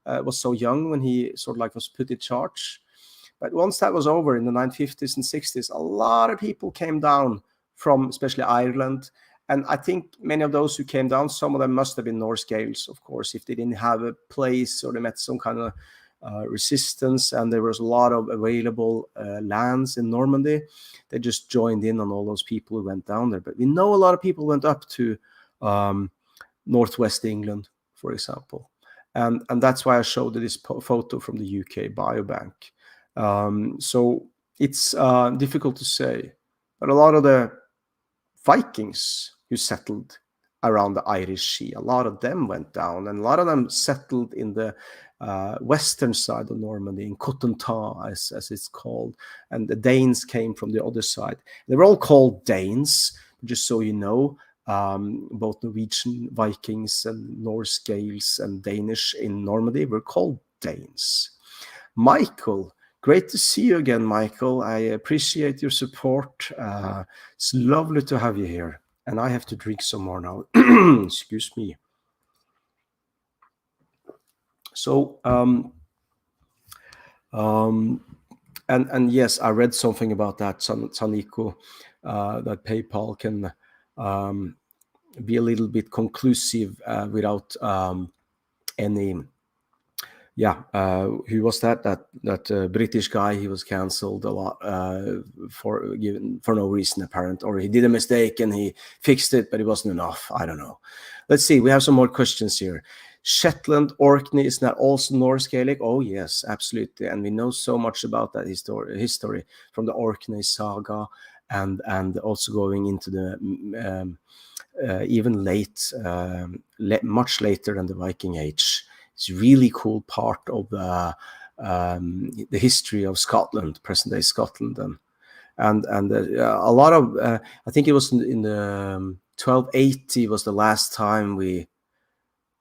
I was so young when he sort of like was put in charge. But once that was over in the 950s and 60s, a lot of people came down from especially Ireland. And I think many of those who came down, some of them must have been Norse Gaels, of course, if they didn't have a place or they met some kind of resistance, and there was a lot of available lands in Normandy. They just joined in on all those people who went down there. But we know a lot of people went up to northwest England, for example, and that's why I showed this photo from the UK Biobank. So it's difficult to say, but a lot of the Vikings who settled around the Irish Sea, a lot of them went down, and a lot of them settled in the western side of Normandy, in Cotentin, as it's called, and the Danes came from the other side. They were all called Danes, just so you know. Both Norwegian Vikings and Norse Gaels and Danish in Normandy were called Danes. Michael, great to see you again, Michael. I appreciate your support. It's lovely to have you here. And I have to drink some more now. Excuse me. So, and yes, I read something about that, Saniko, that PayPal can be a little bit conclusive without any. Yeah, who was that British guy? He was cancelled a lot for no reason apparent, or he did a mistake and he fixed it, but it wasn't enough. I don't know. Let's see. We have some more questions here. Shetland Orkney, is that also Norse Gaelic? Oh yes, absolutely. And we know so much about that history from the Orkney saga, and also going into the even much later than the Viking Age. It's a really cool part of the history of Scotland, present-day Scotland, and a lot of I think it was in the 1280 was the last time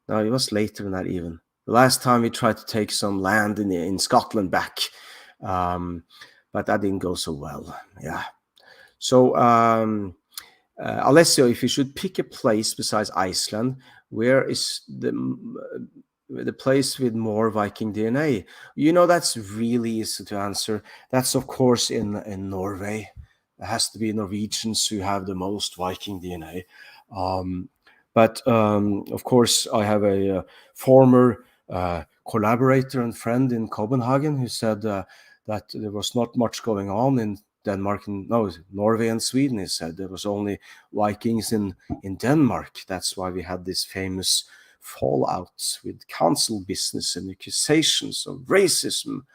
no, it was later than that even. The last time we tried to take some land in Scotland back, but that didn't go so well. Yeah. So Alessio, if you should pick a place besides Iceland, where is the place with more Viking DNA? You know, that's really easy to answer. That's of course in Norway. It has to be Norwegians who have the most Viking DNA. But of course, I have a former collaborator and friend in Copenhagen who said that there was not much going on in Denmark and Norway and Sweden. He said there was only Vikings in Denmark. That's why we had this famous fallouts with council business and accusations of racism.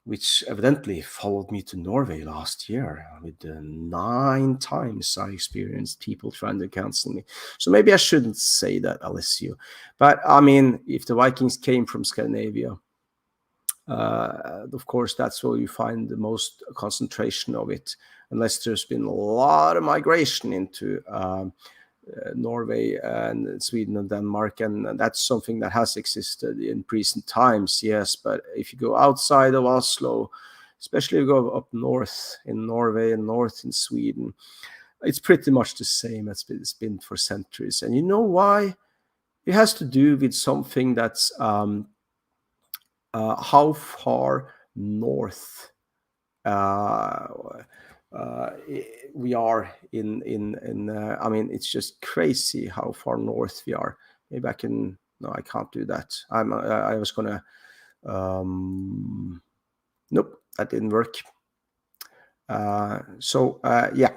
which evidently followed me to Norway last year. With 9 times I experienced people trying to cancel me. So maybe I shouldn't say that, Alessio. But I mean, if the Vikings came from Scandinavia, of course, that's where you find the most concentration of it, unless there's been a lot of migration into Norway and Sweden and Denmark, and that's something that has existed in recent times, yes. But if you go outside of Oslo, especially if you go up north in Norway and north in Sweden, it's pretty much the same as it's been for centuries. And you know why? It has to do with something that's how far north we are in I mean, it's just crazy how far north we are. Maybe I can, no, I can't do that. I was gonna, nope, that didn't work. Yeah,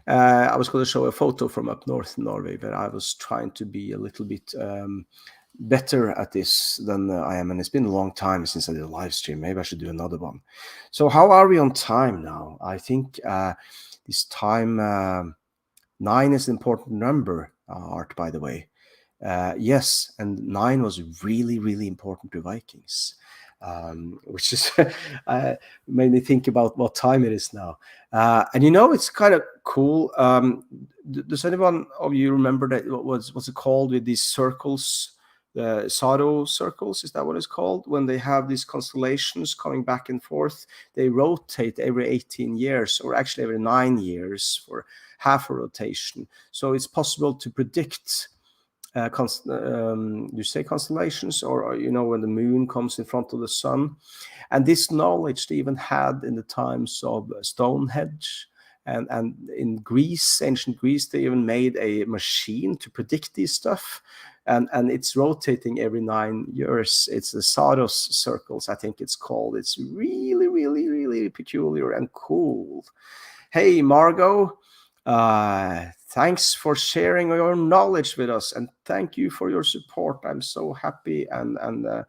I was going to show a photo from up north in Norway, but I was trying to be a little bit better at this than I am, and it's been a long time since I did a live stream. Maybe I should do another one. So how are we on time now? I think this time 9 is an important number, Art, by the way. Yes, and 9 was really, really important to Vikings, which is made me think about what time it is now. And you know, it's kind of cool. Does anyone of you remember that? What's it called with these circles? The Sado circles, is that what it's called? When they have these constellations coming back and forth, they rotate every 18 years, or actually every 9 years for half a rotation. So it's possible to predict you say constellations, or you know, when the moon comes in front of the sun. And this knowledge they even had in the times of Stonehenge, and in Greece, ancient Greece, they even made a machine to predict this stuff. And it's rotating every 9 years. It's the Saros circles, I think it's called. It's really, really, really peculiar and cool. Hey, Margot, thanks for sharing your knowledge with us, and thank you for your support. I'm so happy and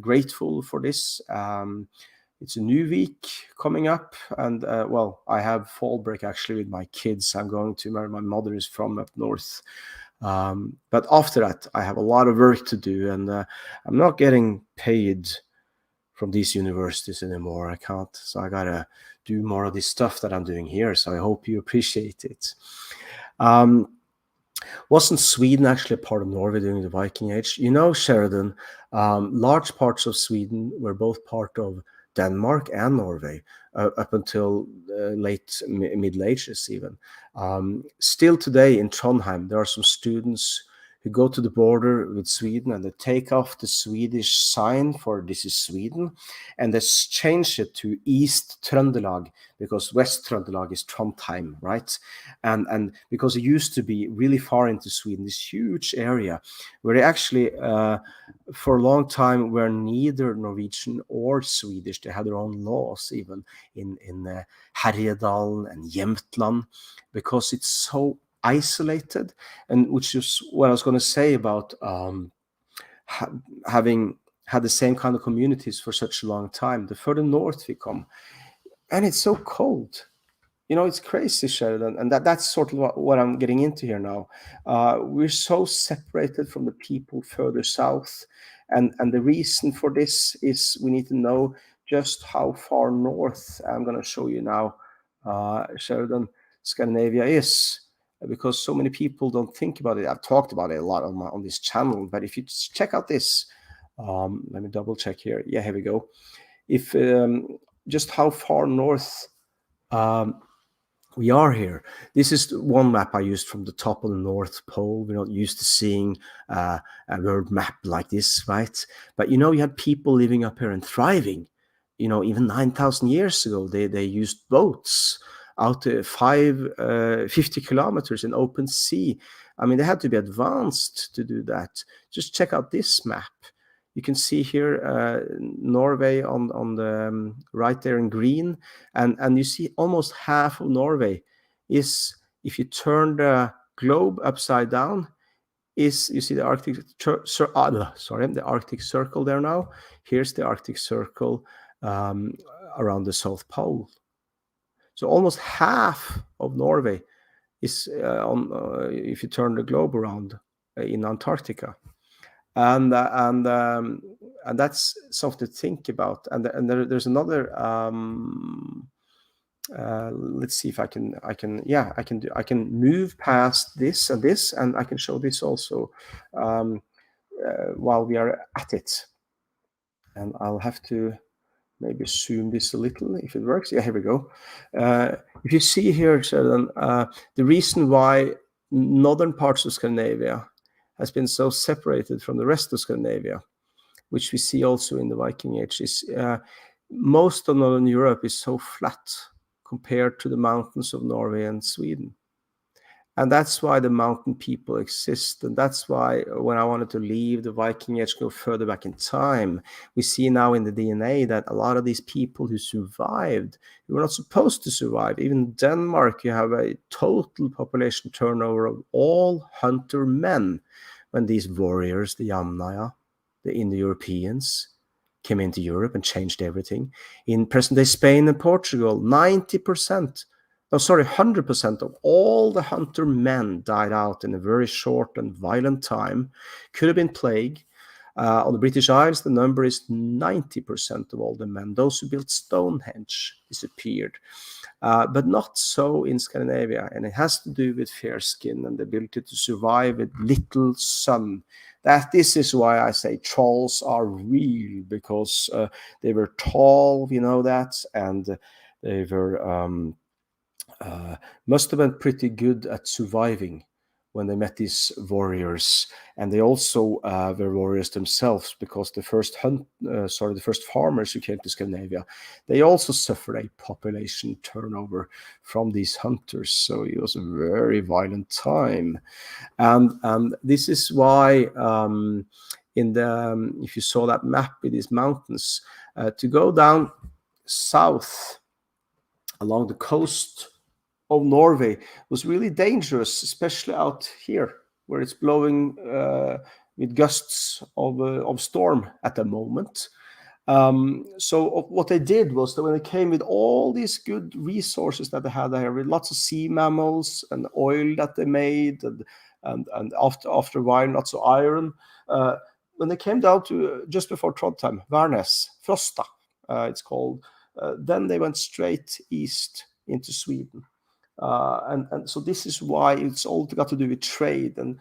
grateful for this. It's a new week coming up, and well, I have fall break actually with my kids. I'm going to where my mother is from up north. But after that, I have a lot of work to do, and I'm not getting paid from these universities anymore. I can't, so I gotta do more of this stuff that I'm doing here. So I hope you appreciate it. Wasn't Sweden actually a part of Norway during the Viking Age? You know, Sheridan, large parts of Sweden were both part of Denmark and Norway up until late Middle Ages even. Still today in Trondheim, there are some students who go to the border with Sweden and they take off the Swedish sign for this is Sweden, and they change it to East Trøndelag, because West Trøndelag is Trondheim, right? And because it used to be really far into Sweden, this huge area where they actually for a long time were neither Norwegian or Swedish. They had their own laws even in Härjedalen and Jämtland, because it's so isolated. And which is what I was going to say about having had the same kind of communities for such a long time. The further north we come, and it's so cold. You know, it's crazy, Sheridan, and that's sort of what I'm getting into here now. We're so separated from the people further south, and the reason for this is we need to know just how far north. I'm going to show you now, Sheridan, Scandinavia is, because so many people don't think about it. I've talked about it a lot on this channel, but if you check out this, let me double check here. Yeah, here we go. If just how far north we are here. This is one map I used from the top of the North Pole. We're not used to seeing a world map like this, right? But you know, you had people living up here and thriving. You know, even 9,000 years ago, they used boats out to 50 kilometers in open sea. I mean, they had to be advanced to do that. Just check out this map. You can see here Norway on the right there in green, and you see almost half of Norway is, if you turn the globe upside down, is, you see the Arctic the Arctic Circle there now. Here's the Arctic Circle around the South Pole. So almost half of Norway is if you turn the globe around, in Antarctica, and that's something to think about. And there's another. Let's see if I can move past this, and I can show this also while we are at it. And I'll have to maybe zoom this a little if it works. Yeah, here we go. If you see here, Sheldon, the reason why northern parts of Scandinavia has been so separated from the rest of Scandinavia, which we see also in the Viking Age, is most of northern Europe is so flat compared to the mountains of Norway and Sweden. And that's why the mountain people exist. And that's why when I wanted to leave the Viking Age, go further back in time, we see now in the DNA that a lot of these people who survived, who were not supposed to survive. Even in Denmark, you have a total population turnover of all hunter men when these warriors, the Yamnaya, the Indo-Europeans, came into Europe and changed everything. In present-day Spain and Portugal, 100% of all the hunter men died out in a very short and violent time. Could have been plague. On the British Isles, the number is 90% of all the men. Those who built Stonehenge disappeared. But not so in Scandinavia. And it has to do with fair skin and the ability to survive with little sun. This is why I say trolls are real, because they were tall, we know that, and they were must have been pretty good at surviving when they met these warriors. And they also were warriors themselves, because the first farmers who came to Scandinavia, they also suffered a population turnover from these hunters. So it was a very violent time. And this is why if you saw that map with these mountains, to go down south along the coast of Norway was really dangerous, especially out here where it's blowing with gusts of storm at the moment. So what they did was that when they came with all these good resources that they had there, with lots of sea mammals and oil that they made, and after a while lots of iron, when they came down to just before Trondheim, Værnes, Frosta, it's called, then they went straight east into Sweden. And so this is why it's all got to do with trade, and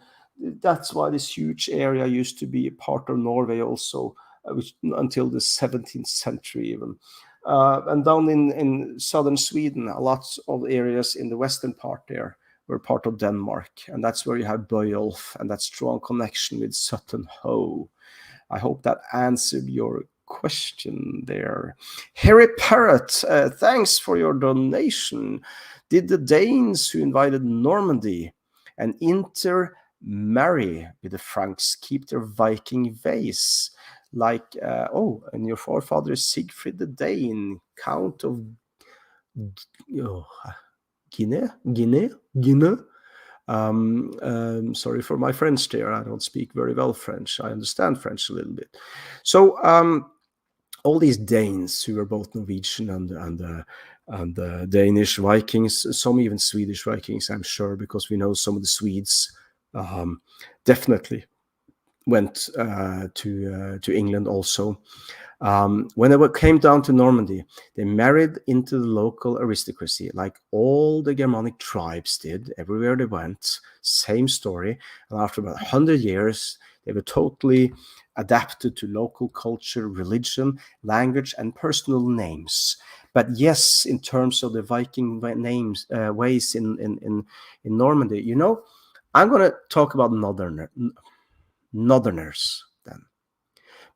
that's why this huge area used to be a part of Norway also, which until the 17th century even. And down in southern Sweden, a lot of areas in the western part there were part of Denmark, and that's where you have Bøyolf and that strong connection with Sutton Hoo. I hope that answered your question there. Harry Parrott, thanks for your donation. Did the Danes who invaded Normandy and intermarry with the Franks keep their Viking ways? Like, and your forefather is Siegfried the Dane, Count of Guinea. Sorry for my French there. I don't speak very well French. I understand French a little bit. So all these Danes who were both Norwegian and Danish Vikings, some even Swedish Vikings, I'm sure, because we know some of the Swedes definitely went to England also. When they came down to Normandy, they married into the local aristocracy, like all the Germanic tribes did everywhere they went. Same story. And after about 100 years, they were totally adapted to local culture, religion, language, and personal names. But yes, in terms of the Viking names, ways in Normandy, you know, I'm going to talk about Northerners then.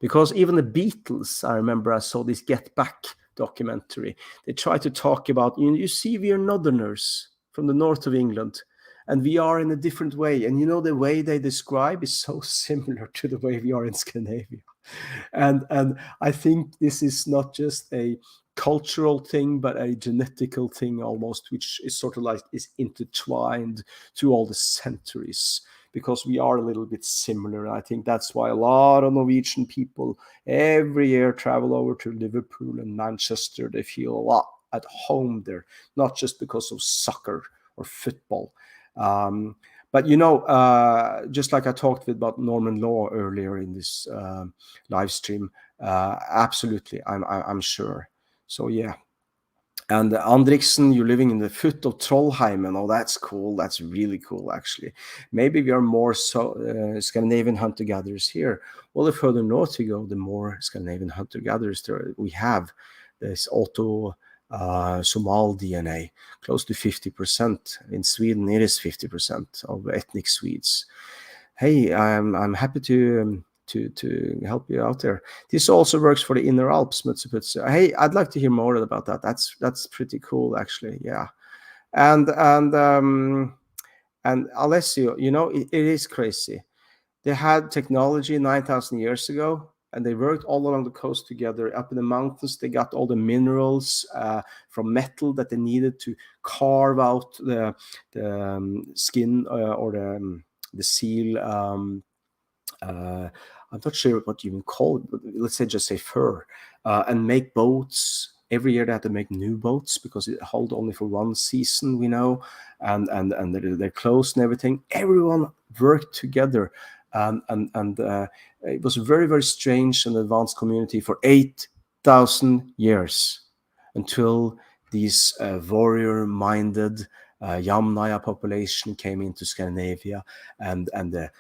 Because even the Beatles, I remember I saw this Get Back documentary. They try to talk about, you see, we are Northerners from the north of England, and we are in a different way. And you know, the way they describe is so similar to the way we are in Scandinavia. And I think this is not just a cultural thing, but a genetical thing almost, which is sort of like is intertwined through all the centuries. because we are a little bit similar. I think that's why a lot of Norwegian people every year travel over to Liverpool and Manchester. They feel a lot at home there, not just because of soccer or football. But just like I talked about Norman law earlier in this live stream, absolutely, I'm sure. So yeah. And Andriksen, you're living in the foot of Trollheimen. Oh, that's cool. That's really cool, actually. Maybe we are more Scandinavian hunter-gatherers here. Well, the further north you go, the more Scandinavian hunter-gatherers we have. There's Somal DNA, close to 50%. In Sweden, it is 50% of ethnic Swedes. Hey, I'm happy to help you out there. This also works for the Inner Alps, Mutsuputsu. Hey, I'd like to hear more about that. That's pretty cool, actually. Yeah, and Alessio, it is crazy. They had technology 9,000 years ago, and they worked all along the coast together. Up in the mountains, they got all the minerals from metal that they needed to carve out the skin or the seal. I'm not sure what you even call it, but let's say just say fur, and make boats. Every year they had to make new boats because it held only for one season, and their clothes and everything. Everyone worked together, and it was a very, very strange and advanced community for 8,000 years until these warrior-minded Yamnaya population came into Scandinavia, and the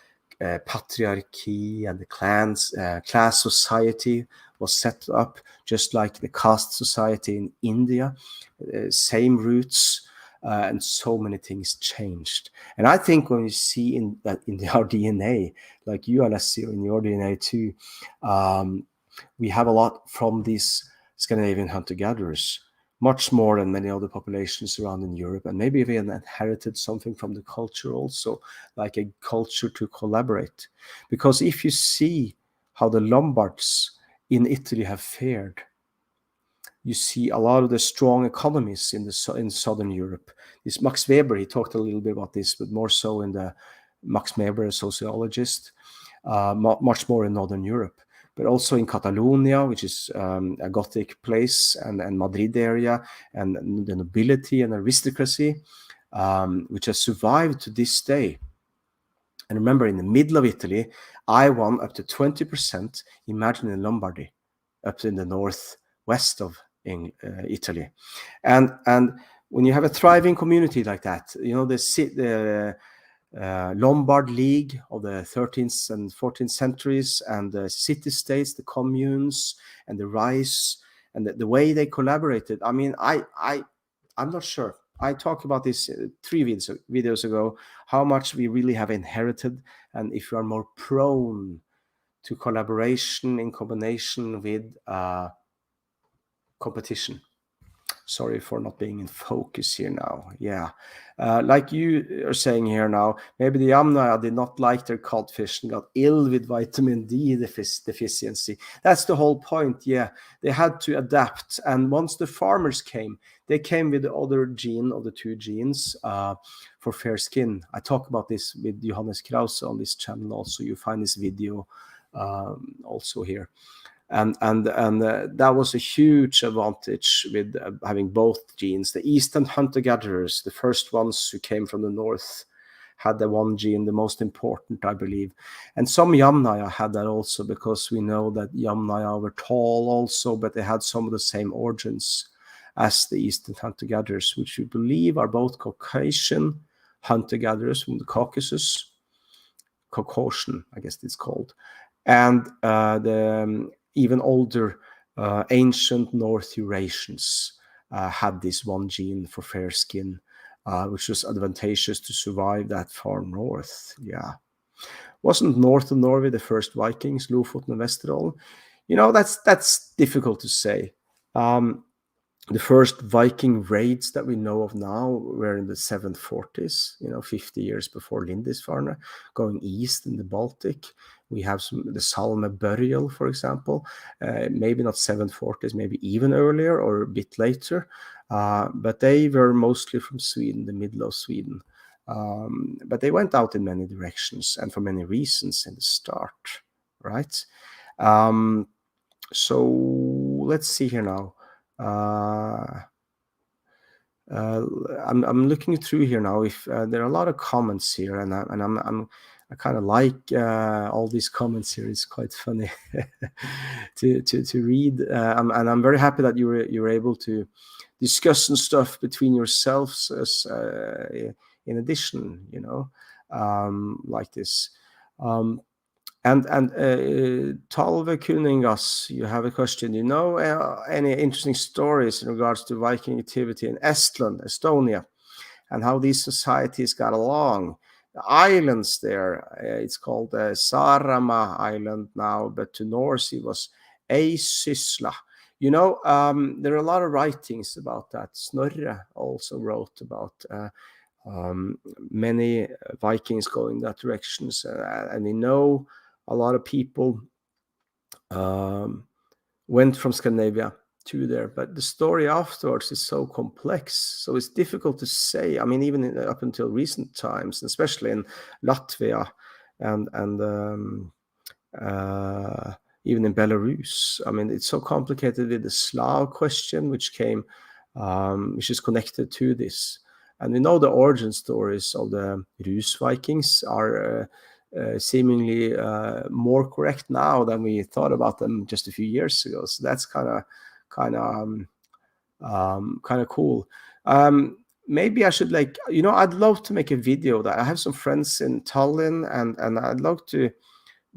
patriarchy and the class society was set up just like the caste society in India. Same roots, and so many things changed. And I think when you see in our DNA, like you, Alessio, in your DNA too, we have a lot from these Scandinavian hunter-gatherers, much more than many other populations around in Europe. And maybe we inherited something from the culture also, like a culture to collaborate. Because if you see how the Lombards in Italy have fared, you see a lot of the strong economies in Southern Europe. This Max Weber, he talked a little bit about this, but more so in the Max Weber, a sociologist, much more in Northern Europe. But also in Catalonia, which is a Gothic place, and Madrid area, and the nobility and aristocracy, which has survived to this day. And remember, in the middle of Italy, I won up to 20%. Imagine in Lombardy, up in the northwest of Italy. And when you have a thriving community like that, the Lombard League of the 13th and 14th centuries, and the city-states, the communes, and the rise, and the way they collaborated. I mean, I'm not sure. I talked about this 3 videos ago, how much we really have inherited, and if you are more prone to collaboration in combination with competition. Sorry for not being in focus here now. Yeah. Like you are saying here now, maybe the Yamnaya did not like their cod fish and got ill with vitamin D deficiency. That's the whole point. Yeah. They had to adapt. And once the farmers came, they came with the other gene of the 2 genes for fair skin. I talk about this with Johannes Krause on this channel also. You find this video also here. And that was a huge advantage with having both genes. The Eastern hunter-gatherers, the first ones who came from the north, had the one gene, the most important, I believe. And some Yamnaya had that also, because we know that Yamnaya were tall also, but they had some of the same origins as the Eastern hunter-gatherers, which we believe are both Caucasian hunter-gatherers from the Caucasus, Caucasian, I guess it's called, and the even older ancient North Eurasians had this one gene for fair skin, which was advantageous to survive that far north. Yeah. Wasn't north of Norway the first Vikings, Lofoten and Vesterålen? That's difficult to say. The first Viking raids that we know of now were in the 740s, 50 years before Lindisfarne, going east in the Baltic. We have the Salme burial, for example, maybe not 740s, maybe even earlier or a bit later. But they were mostly from Sweden, the middle of Sweden. But they went out in many directions and for many reasons in the start, right? So let's see here now. I'm looking through here now. If there are a lot of comments here, and I kind of like all these comments here. It's quite funny to read, and I'm very happy that you were able to discuss and stuff between yourselves as in addition, you know, like this. And Talve Kuningas, you have a question. You know any interesting stories in regards to Viking activity in Estland, Estonia, and how these societies got along? The islands there, it's called Saaremaa Island now, but to Norse it was Eisysla. You know, there are a lot of writings about that. Snorre also wrote about many Vikings going that directions, and we know a lot of people went from Scandinavia to there, but the story afterwards is so complex, so it's difficult to say. I mean, even up until recent times, especially in Latvia and even in Belarus. I mean, it's so complicated with the Slav question, which came, which is connected to this. And we know the origin stories of the Rus Vikings are seemingly more correct now than we thought about them just a few years ago. So that's kind of cool. Maybe I should, like, you know, I'd love to make a video that I have some friends in Tallinn, and I'd love to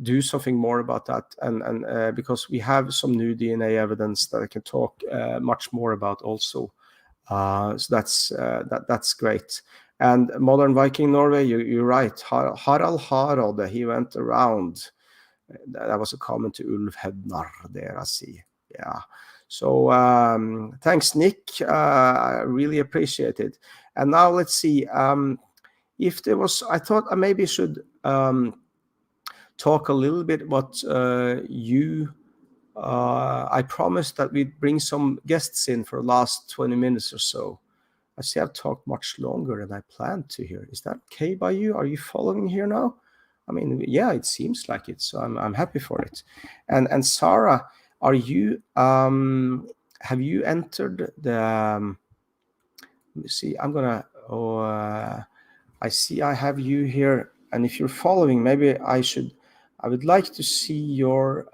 do something more about that, and because we have some new DNA evidence that I can talk much more about also. So that's great. And modern Viking Norway, you're right. Harald, he went around. That was a comment to Ulf Hednar there, I see. Yeah. So thanks, Nick. I really appreciate it. And now let's see. If there was, I thought I maybe should talk a little bit what I promised that we'd bring some guests in for the last 20 minutes or so. I see I've talked much longer than I planned to here. Is that okay by you? Are you following here now? I mean, yeah, it seems like it, so I'm happy for it. And Sarah, are you have you entered the? Let me see. I'm gonna. I see I have you here, and if you're following, maybe I should. I would like to see your.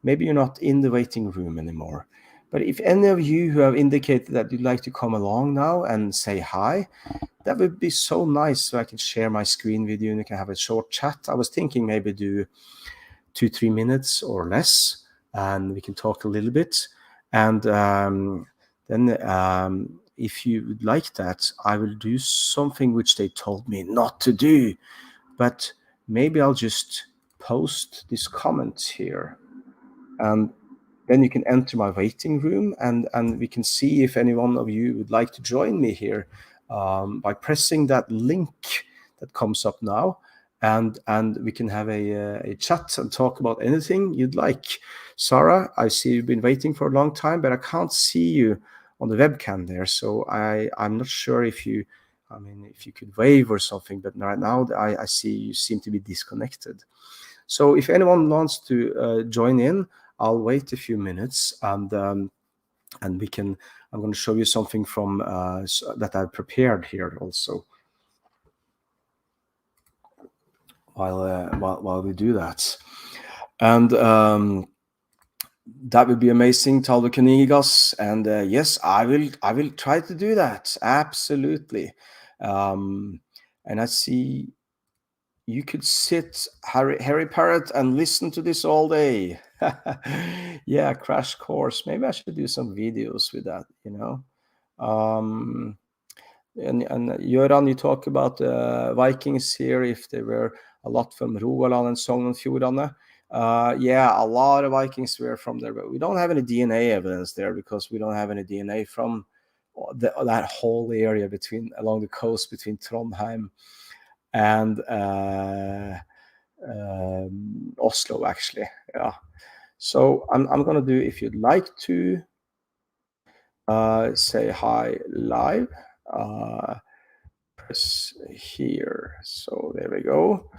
Maybe you're not in the waiting room anymore. But if any of you who have indicated that you'd like to come along now and say hi, that would be so nice, so I can share my screen with you and we can have a short chat. I was thinking maybe do 2-3 minutes or less, and we can talk a little bit. And then if you would like that, I will do something which they told me not to do. But maybe I'll just post this comment here. And then you can enter my waiting room, and we can see if any one of you would like to join me here by pressing that link that comes up now, and we can have a chat and talk about anything you'd like. Sarah, I see you've been waiting for a long time, but I can't see you on the webcam there, so I'm not sure if you, I mean, if you could wave or something, but right now I see you seem to be disconnected. So if anyone wants to join in, I'll wait a few minutes, and we can. I'm going to show you something from that I've prepared here also. While we do that, and that would be amazing, Talve Kunigas. And yes, I will try to do that, absolutely. And I see. You could sit, Harry Parrot, and listen to this all day. Yeah, crash course. Maybe I should do some videos with that, you know. And Göran, you talk about Vikings here, if there were a lot from Rogaland and Sogn and Fjordane. Yeah, a lot of Vikings were from there, but we don't have any DNA evidence there because we don't have any DNA from that whole area along the coast between Trondheim and Oslo, actually. Yeah. So I'm gonna do, if you'd like to say hi live, here. So there we go.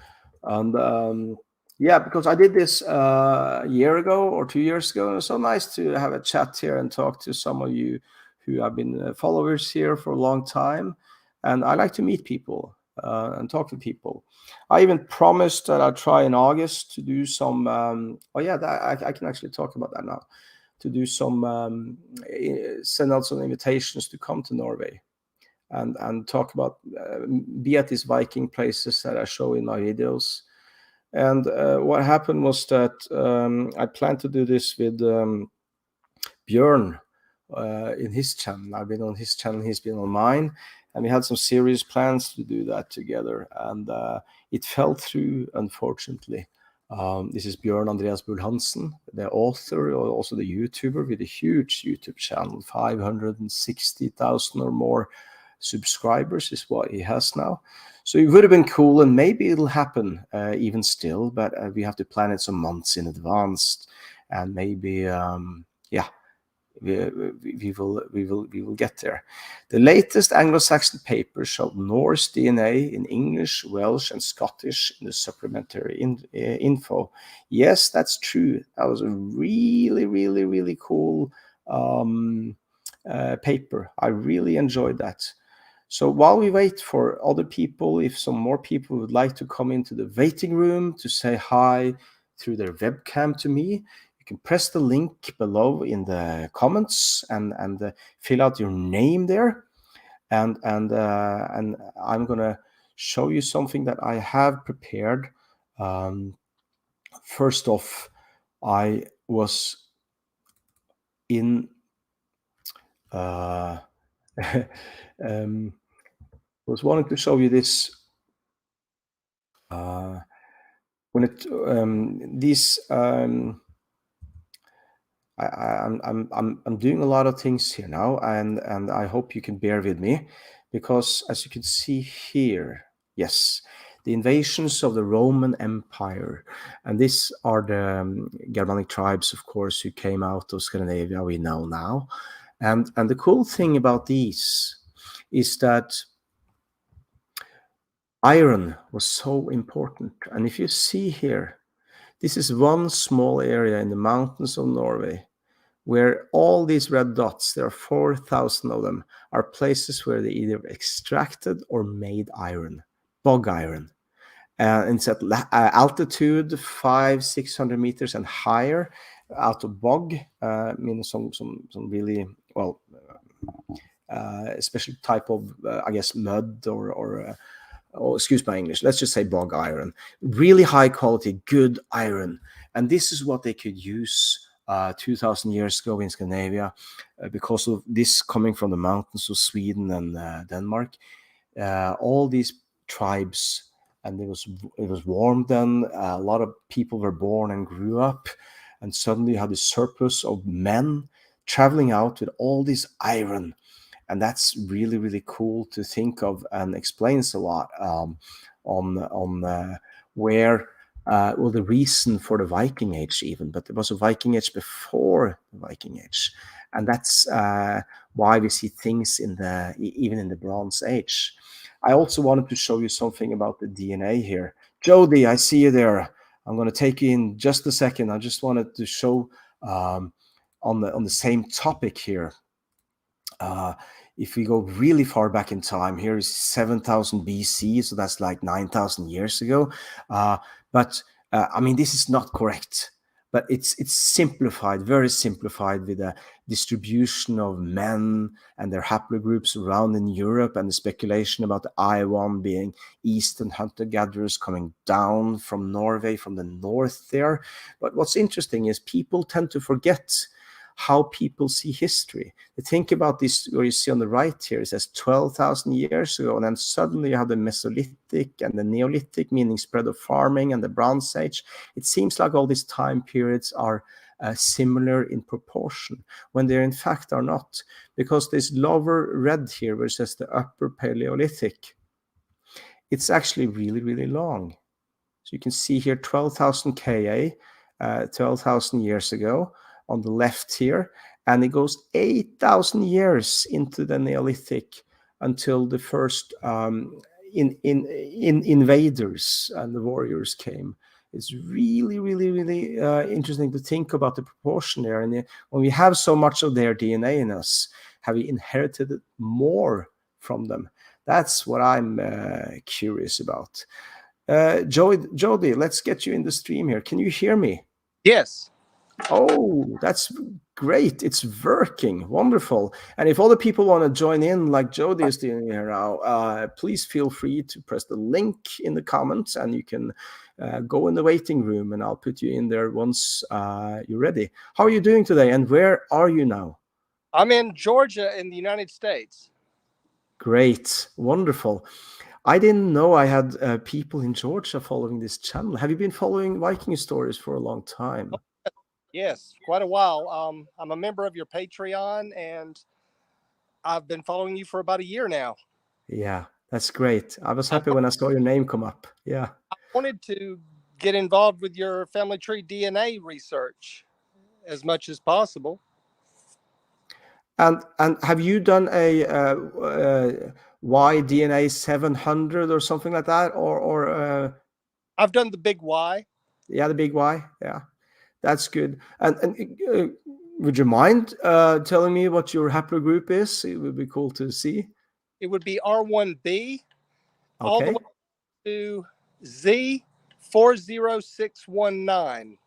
And yeah, because I did this a year ago or 2 years ago. It's so nice to have a chat here and talk to some of you who have been followers here for a long time. And I like to meet people and talk to people. I even promised that I'll try in August to do some. Oh yeah, I can actually talk about that now. To do some send out some invitations to come to Norway and talk about be at these Viking places that I show in my videos. And what happened was that I planned to do this with Björn in his channel. I've been on his channel, he's been on mine, and we had some serious plans to do that together. And it fell through, unfortunately. This is Björn Andreas Bull-hansen, the author, also the YouTuber with a huge YouTube channel, 560,000 or more subscribers is what he has now. So it would have been cool, and maybe it'll happen even still, but we have to plan it some months in advance, and maybe yeah, we will get there. The latest Anglo-Saxon paper showed Norse DNA in English, Welsh, and Scottish in the supplementary info. Yes, that's true. That was a really cool paper. I really enjoyed that. So while we wait for other people, if some more people would like to come into the waiting room to say hi through their webcam to me, you can press the link below in the comments and fill out your name there. And I'm gonna show you something that I have prepared. First off, I was in was wanting to show you this. When it these I'm doing a lot of things here now, and I hope you can bear with me, because as you can see here, yes, the invasions of the Roman Empire, and these are the Germanic tribes, of course, who came out of Scandinavia, we know now. And the cool thing about these is that iron was so important. And if you see here, this is one small area in the mountains of Norway where all these red dots, there are 4,000 of them, are places where they either extracted or made iron, bog iron. And it's at altitude 500-600 meters and higher, out of bog, meaning some really, well, special type of, I guess, mud or excuse my English, let's just say bog iron. Really high quality, good iron. And this is what they could use 2,000 years ago in Scandinavia, because of this coming from the mountains of Sweden and Denmark. All these tribes, and it was warm then. A lot of people were born and grew up, and suddenly you had this surplus of men traveling out with all this iron. And that's really cool to think of, and explains a lot on where well, the reason for the Viking Age even, but there was a Viking Age before the Viking Age, and that's why we see things in even in the Bronze Age. I also wanted to show you something about the DNA here. Jody, I see you there. I'm going to take you in just a second. I just wanted to show on the same topic here. If we go really far back in time, here is 7,000 BC, so that's like 9,000 years ago. But I mean, this is not correct, but it's simplified, very simplified, with a distribution of men and their haplogroups around in Europe, and the speculation about the I1 being eastern hunter-gatherers coming down from Norway, from the north there. But what's interesting is people tend to forget how people see history. They think about this, where you see on the right here, it says 12,000 years ago, and then suddenly you have the Mesolithic and the Neolithic, meaning spread of farming, and the Bronze Age. It seems like all these time periods are similar in proportion, when they in fact are not, because this lower red here, where it says the Upper Paleolithic, it's actually really long. So you can see here 12,000 Ka, 12,000 years ago, on the left here, and it goes 8,000 years into the Neolithic, until the first invaders and the warriors came. It's really, really, really interesting to think about the proportion there. And when we have so much of their DNA in us, have we inherited more from them? That's what I'm curious about. Jody, let's get you in the stream here. Can you hear me? Yes. Oh, that's great. It's working. Wonderful. And if other people want to join in like Jody is doing here now, please feel free to press the link in the comments, and you can go in the waiting room, and I'll put you in there once you're ready. How are you doing today, and where are you now? I'm in Georgia in the United States. Great. Wonderful. I didn't know I had people in Georgia following this channel. Have you been following Viking Stories for a long time? Yes, quite a while. I'm a member of your Patreon, and I've been following you for about a year now. Yeah, that's great. I was happy when I saw your name come up. Yeah. I wanted to get involved with your family tree DNA research as much as possible. And have you done a Y DNA 700 or something like that, or I've done the big Y. Yeah, the big Y. Yeah, that's good. And would you mind telling me what your haplogroup is? It would be cool to see. It would be R1b, all the way to Z40619.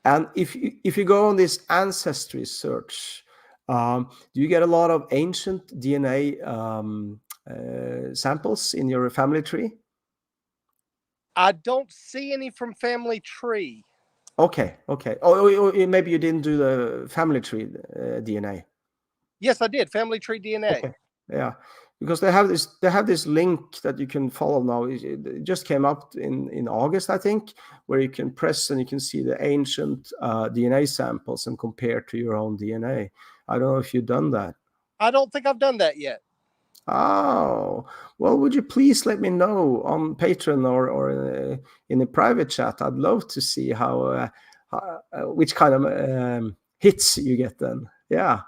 And if you go on this ancestry search, do you get a lot of ancient DNA samples in your family tree? I don't see any from family tree. Okay. Oh, maybe you didn't do the family tree DNA. Yes, I did. Family tree DNA. Okay. Yeah, because they have this link that you can follow now. It just came up in August, I think, where you can press and you can see the ancient DNA samples and compare to your own DNA. I don't know if you've done that. I don't think I've done that yet. Oh, well, would you please let me know on Patreon or in a private chat? I'd love to see how which kind of hits you get then. Yeah.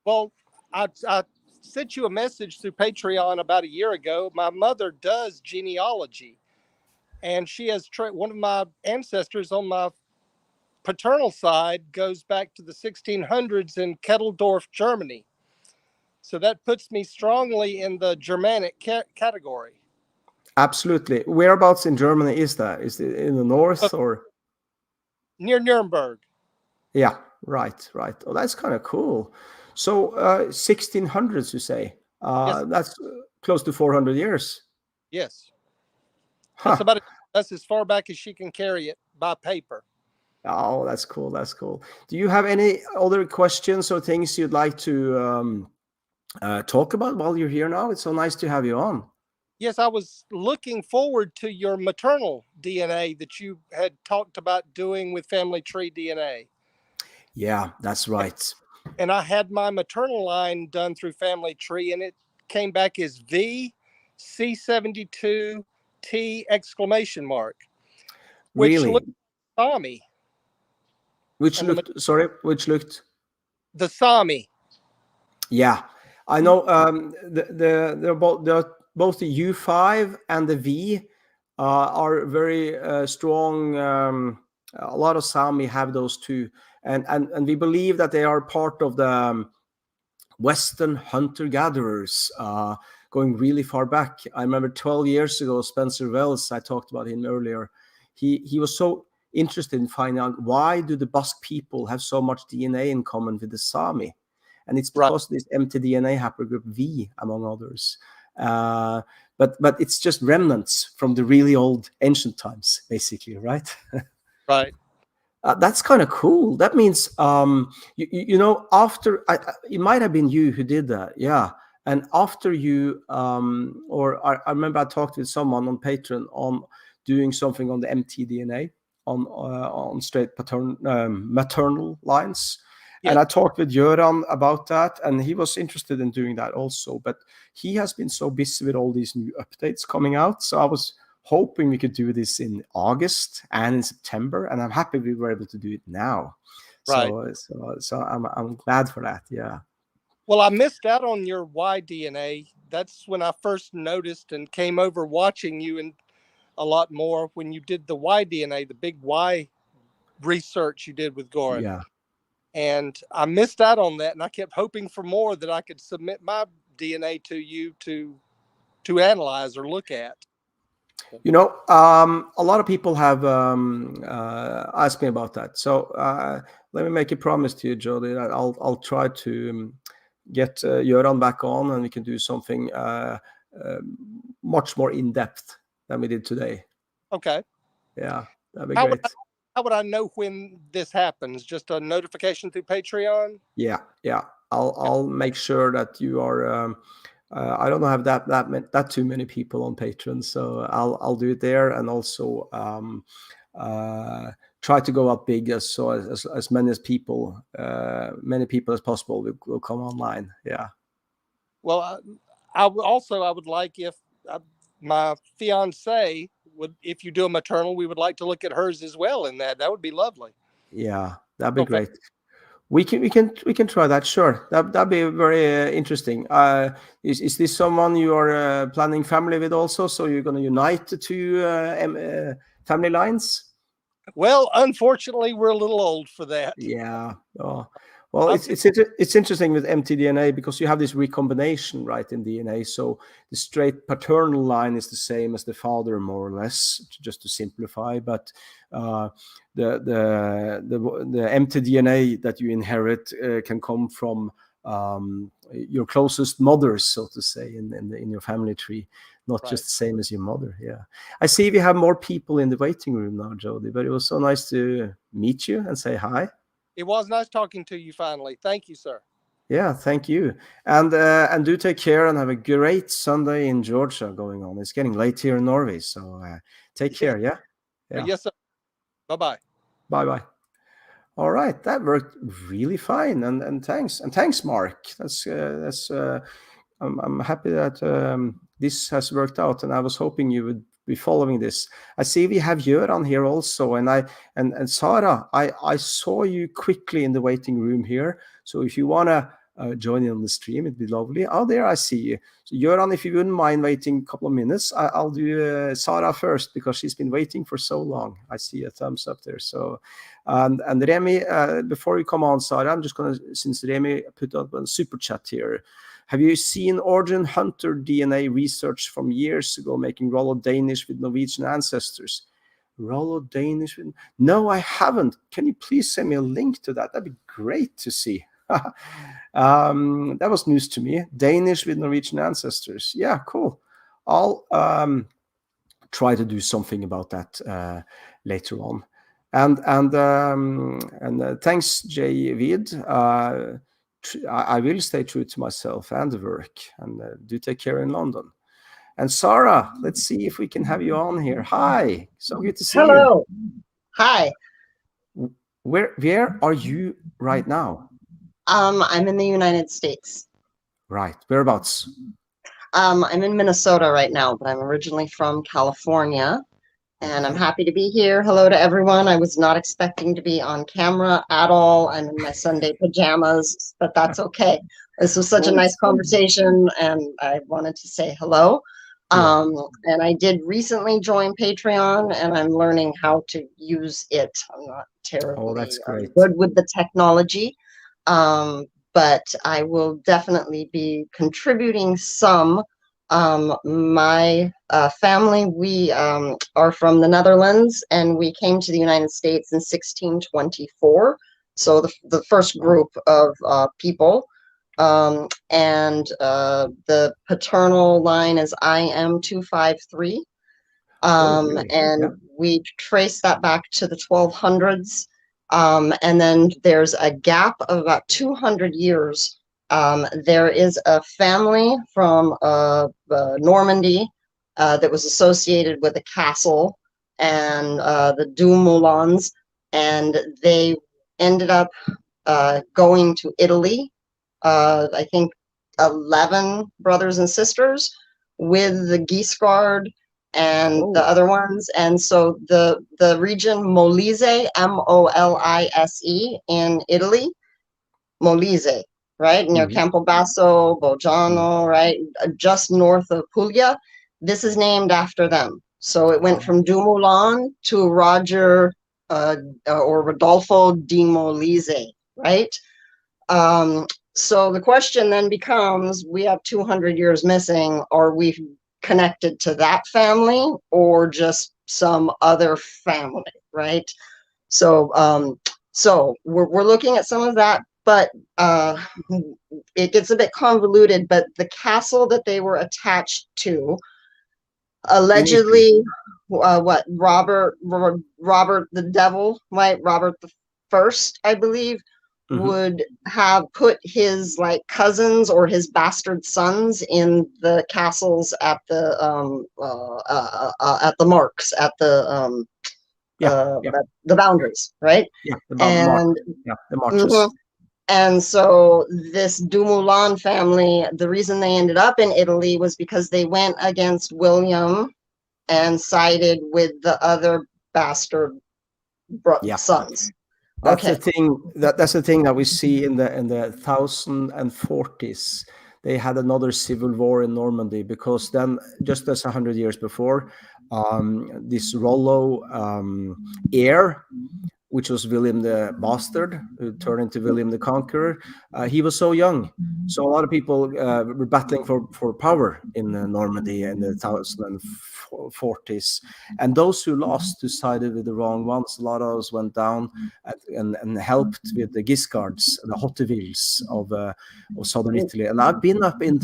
Well, I sent you a message through Patreon about a year ago. My mother does genealogy, and she has one of my ancestors on my paternal side goes back to the 1600s in Ketteldorf, Germany. So that puts me strongly in the Germanic category. Absolutely. Whereabouts in Germany is that? Is it in the north or? Near Nuremberg. Yeah, right. Oh, that's kind of cool. So 1600s, you say? Yes. That's close to 400 years. Yes. Huh. That's as far back as she can carry it by paper. Oh, that's cool. Do you have any other questions or things you'd like to talk about while you're here now? It's so nice to have you on. Yes, I was looking forward to your maternal DNA that you had talked about doing with family tree DNA. Yeah, that's right. And I had my maternal line done through family tree, and it came back as V C72 T exclamation mark. Which Really? looked Sami. Which looked? The Sami. Yeah, I know. They're both the U5 and the V are very strong. A lot of Sami have those two, and we believe that they are part of the Western hunter-gatherers going really far back. I remember 12 years ago, Spencer Wells, I talked about him earlier. He was so interested in finding out why do the Basque people have so much DNA in common with the Sami. And it's because of this mtDNA haplogroup V, among others. But it's just remnants from the really old ancient times, basically, right? Right. That's kind of cool. That means, you know, after it might have been you who did that, yeah. And after you, or I remember I talked with someone on Patreon on doing something on the mtDNA on straight maternal lines. Yeah. And I talked with Göran about that, and he was interested in doing that also. But he has been so busy with all these new updates coming out. So I was hoping we could do this in August and in September, and I'm happy we were able to do it now. Right. So I'm glad for that. Yeah. Well, I missed out on your Y DNA. That's when I first noticed and came over watching you and a lot more when you did the Y DNA, the big Y research you did with Göran. Yeah. And I missed out on that, and I kept hoping for more that I could submit my DNA to you to analyze or look at. You know, a lot of people have asked me about that. So let me make a promise to you, Jody, that I'll try to get Göran back on, and we can do something much more in depth than we did today. Okay. Yeah, that'd be great. How would I know when this happens? Just a notification through Patreon? Yeah. I'll make sure that you are. I don't have that too many people on Patreon, so I'll do it there, and also try to go up big as many people as possible will come online. Yeah. Well, I would like if my fiance would, if you do a maternal, we would like to look at hers as well. In that would be lovely. Yeah, that'd be great. We can try that. Sure, that'd be very interesting. Is this someone you are planning family with also? So you're going to unite the two family lines? Well, unfortunately, we're a little old for that. Yeah. Oh. Well, it's interesting with mtDNA because you have this recombination, right, in DNA. So the straight paternal line is the same as the father, more or less, just to simplify. But the mtDNA that you inherit can come from your closest mothers, so to say, in your family tree, not just the same as your mother. Yeah. I see we have more people in the waiting room now, Jody. But it was so nice to meet you and say hi. It was nice talking to you finally. Thank you, sir. Yeah, thank you. And do take care and have a great Sunday in Georgia going on. It's getting late here in Norway, so take care, yeah? Yes, sir. Bye-bye. Bye-bye. All right, that worked really fine. And thanks, Mark. I'm happy that this has worked out, and I was hoping you would be following this. I see we have Göran here also, and Sarah, I saw you quickly in the waiting room here. So if you want to join in on the stream, it'd be lovely. Oh, there I see you. So Göran, if you wouldn't mind waiting a couple of minutes, I'll do Sarah first because she's been waiting for so long. I see a thumbs up there. So and Remy, before you come on, Sarah, I'm just gonna, since Remy put up a super chat here. Have you seen Origin Hunter DNA research from years ago making Rollo Danish with Norwegian ancestors? Rollo Danish with... No, I haven't. Can you please send me a link to that? That'd be great to see. That was news to me. Danish with Norwegian ancestors. Yeah, cool. I'll try to do something about that later on. And thanks, Jay Vid. I will stay true to myself and the work, and do take care in London. And Sarah, let's see if we can have you on here. Hi, so good to see you. Hello. Hi. Where are you right now? I'm in the United States. Right, whereabouts? I'm in Minnesota right now, but I'm originally from California, and I'm happy to be here. Hello to everyone. I was not expecting to be on camera at all. I'm in my Sunday pajamas, but that's okay. This was such a nice conversation, and I wanted to say hello. And I did recently join Patreon, and I'm learning how to use it. I'm not terribly good with the technology, but I will definitely be contributing some. My family, we are from the Netherlands, and we came to the United States in 1624. So the first group of people, and the paternal line is IM253. And we trace that back to the 1200s. And then there's a gap of about 200 years. There is a family from Normandy that was associated with a castle and the Dumoulins, and they ended up going to Italy. I think 11 brothers and sisters with the Guiscard and the other ones. And so the region Molise, Molise in Italy, Molise, right? Near Campobasso, Bolgiano, right? Just north of Puglia. This is named after them. So it went from Dumoulin to Roger or Rodolfo di Molise, right? So the question then becomes, we have 200 years missing. Are we connected to that family or just some other family, right? So so we're looking at some of that, but it gets a bit convoluted. But the castle that they were attached to, allegedly, what Robert the Devil, right? Robert the First, I believe, would have put his like cousins or his bastard sons in the castles at the marks, at the the boundaries, right? Yeah, the the marches. And so this Dumoulin family, the reason they ended up in Italy was because they went against William and sided with the other bastard sons. That's the thing. That's the thing that we see in the 1040s. They had another civil war in Normandy because then, just as 100 years before, this Rollo heir, which was William the Bastard, who turned into William the Conqueror, he was so young. So a lot of people were battling for power in Normandy in the 1040s. And those who lost, who sided with the wrong ones, a lot of us went down and helped with the Guiscards, the Hottevilles of southern Italy. And I've been up in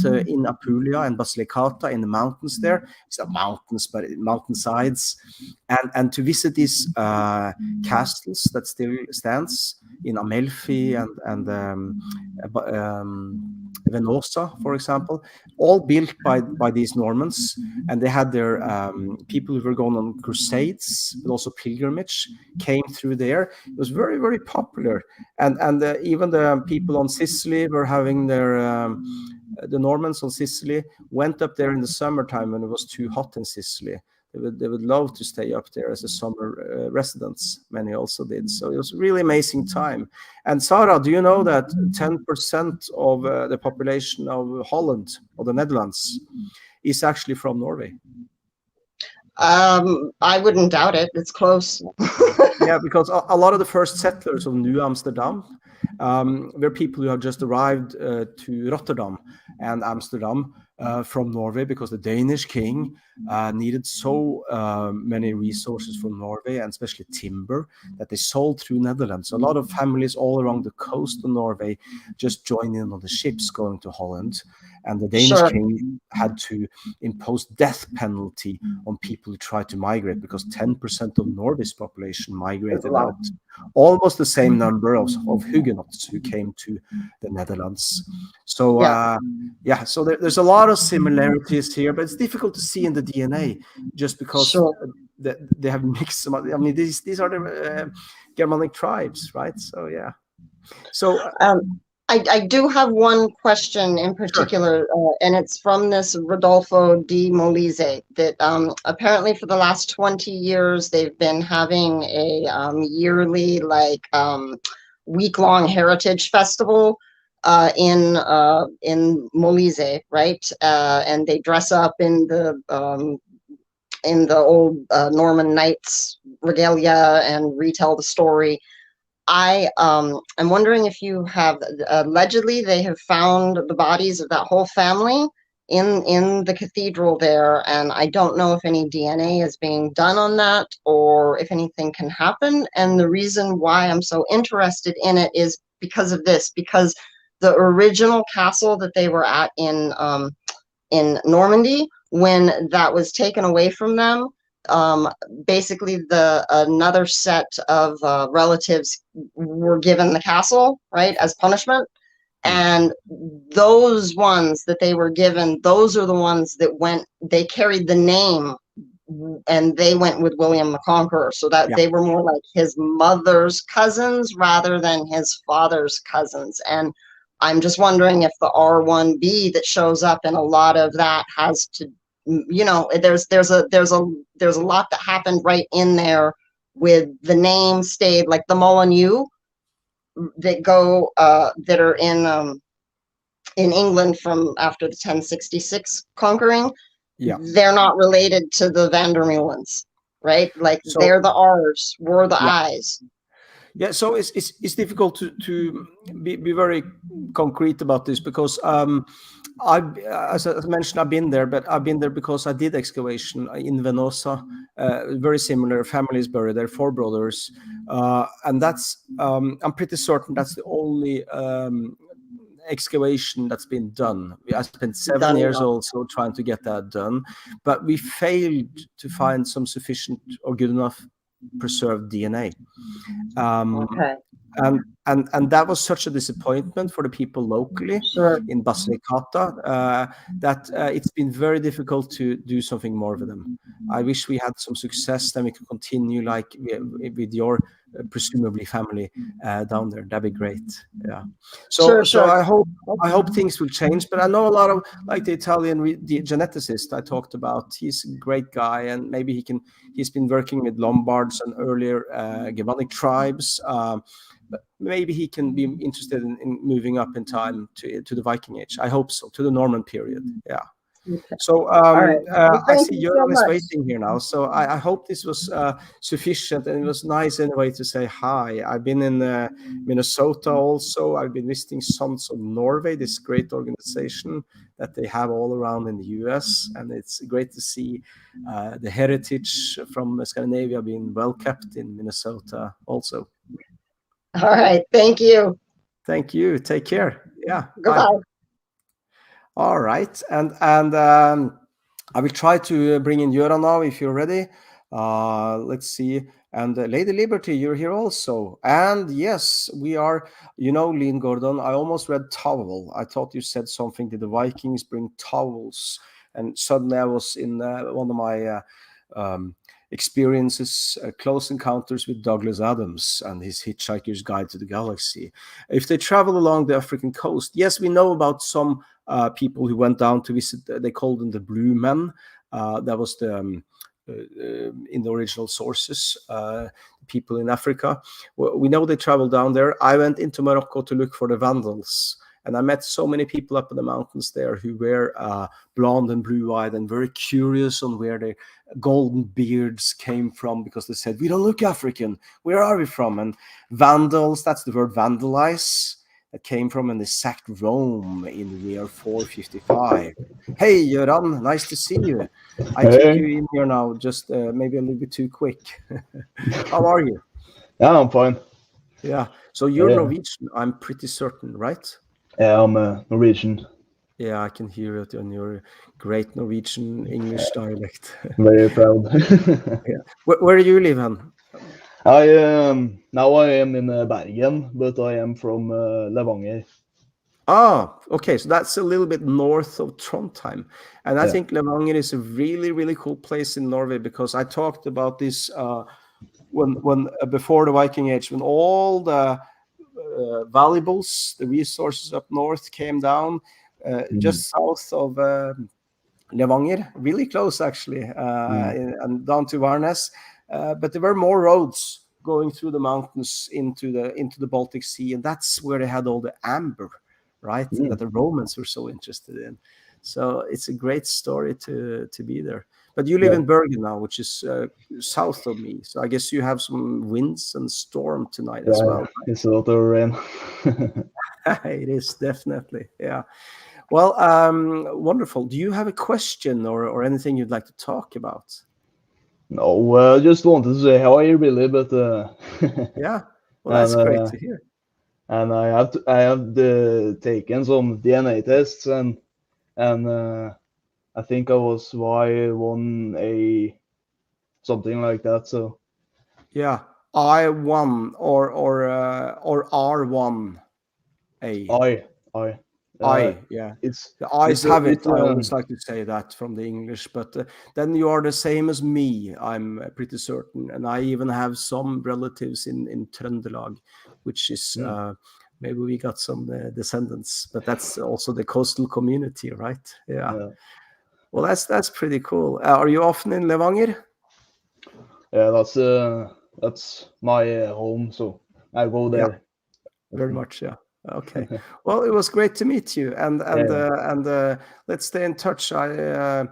Apulia and Basilicata in the mountains there. It's not mountains, but mountainsides. And to visit these castles that still stands in Amelfi and Venosa, for example, all built by these Normans, and they had their people who were going on crusades, but also pilgrimage, came through there. It was very, very popular, and even the people on Sicily were having their the Normans on Sicily went up there in the summertime when it was too hot in Sicily. They would love to stay up there as a summer residents. Many also did. So it was a really amazing time. And Sarah, do you know that 10% of the population of Holland or the Netherlands is actually from Norway? I wouldn't doubt it. It's close. Yeah, because a lot of the first settlers of New Amsterdam were people who have just arrived to Rotterdam and Amsterdam from Norway, because the Danish king needed so many resources from Norway, and especially timber, that they sold through Netherlands. So a lot of families all around the coast of Norway just joined in on the ships going to Holland. And the Danish king had to impose death penalty on people who tried to migrate, because 10% of Norway's population migrated out. Almost the same number of Huguenots who came to the Netherlands. So so there's a lot of similarities here, but it's difficult to see in the DNA just because they have mixed some. I mean, these are the Germanic tribes, right? So yeah. So. I do have one question in particular, and it's from this Rodolfo di Molise, that apparently for the last 20 years, they've been having a yearly, week-long heritage festival in Molise, right? And they dress up in the old Norman Knights regalia and retell the story. I'm wondering if you have, allegedly they have found the bodies of that whole family in the cathedral there, and I don't know if any DNA is being done on that or if anything can happen. And the reason why I'm so interested in it is because of this, because the original castle that they were at in Normandy, when that was taken away from them, basically another set of relatives were given the castle, right, as punishment. And those ones that they were given, those are the ones that they carried the name, and they went with William the Conqueror, so that they were more like his mother's cousins rather than his father's cousins. And I'm just wondering if the R1B that shows up in a lot of that has to, there's a lot that happened right in there with the name stayed, like the Molyneux that go that are in in England from after the 1066 conquering, Yeah. they're not related to the Vandermeulens, right? Like So- they're the R's, we're the Yeah. I's. Yeah, so it's difficult to be very concrete about this because as I mentioned, I've been there, but I've been there because I did excavation in Venosa. Very similar families buried there, 4 brothers, and that's I'm pretty certain that's the only excavation that's been done. I spent 7 years also trying to get that done, but we failed to find some sufficient or good enough preserved DNA. Okay. And that was such a disappointment for the people locally Sure. in Basilicata that it's been very difficult to do something more with them. I wish we had some success, then we could continue like with your presumably family down there. That'd be great. Yeah. So Sure. I hope things will change. But I know a lot of like the Italian the geneticist I talked about. He's a great guy, and maybe he's been working with Lombards and earlier Germanic tribes. But maybe he can be interested in moving up in time to the Viking Age. I hope so, to the Norman period. Yeah. Okay. So right. Well, I thank see you so Göran is much. waiting here now. So I hope this was sufficient, and it was nice anyway to say hi. I've been in Minnesota also. I've been visiting Sons of Norway, this great organization that they have all around in the US, and it's great to see the heritage from Scandinavia being well kept in Minnesota also. All right. Thank you. Thank you. Take care. Yeah. Goodbye. Bye. All right, and I will try to bring in Göran now if you're ready. Let's see. And Lady Liberty, you're here also. And yes, we are, Lean Gordon, I almost read towel. I thought you said something, did the Vikings bring towels? And suddenly I was in one of my experiences, close encounters with Douglas Adams and his Hitchhiker's Guide to the Galaxy. If they travel along the African coast, yes, we know about some people who went down to visit, they called them the Blue Men. That was the in the original sources, people in Africa. We know they traveled down there. I went into Morocco to look for the Vandals, and I met so many people up in the mountains there who were blonde and blue-eyed and very curious on where their golden beards came from, because they said, we don't look African. Where are we from? And Vandals, that's the word vandalize, that came from when they sacked Rome in the year 455. Hey, Göran, nice to see you. I took you in here now, just maybe a little bit too quick. How are you? Yeah, I'm fine. Yeah. So you're Norwegian, I'm pretty certain, right? Yeah, I'm Norwegian. Yeah, I can hear it on your great Norwegian English dialect. Very proud. Yeah. Where do you live, Han? Now I am in Bergen, but I am from Levanger. Ah, okay. So that's a little bit north of Trondheim. And I think Levanger is a really, really cool place in Norway, because I talked about this when before the Viking Age, when all the valuables, the resources up north came down just south of Levanger, really close actually, and down to Varnes. But there were more roads going through the mountains into the Baltic Sea, and that's where they had all the amber, right? That the Romans were so interested in. So it's a great story to be there. But you live in Bergen now, which is south of me. So I guess you have some winds and storm tonight as well. It's a lot of rain. It is, definitely. Yeah. Well, wonderful. Do you have a question or anything you'd like to talk about? No, I just wanted to say how are you really, but yeah. Well, that's great to hear. And I have taken some DNA tests, and I think I was Y1A, something like that. So yeah, I1 or R1A. I, yeah. It's the I's have it. I always like to say that from the English, but then you are the same as me, I'm pretty certain. And I even have some relatives in Trøndelag, which is maybe we got some descendants, but that's also the coastal community, right? Yeah. Well, that's pretty cool. Are you often in Levanger? Yeah, that's my home, so I go there. Very much, yeah. Okay. Well, it was great to meet you, and let's stay in touch. I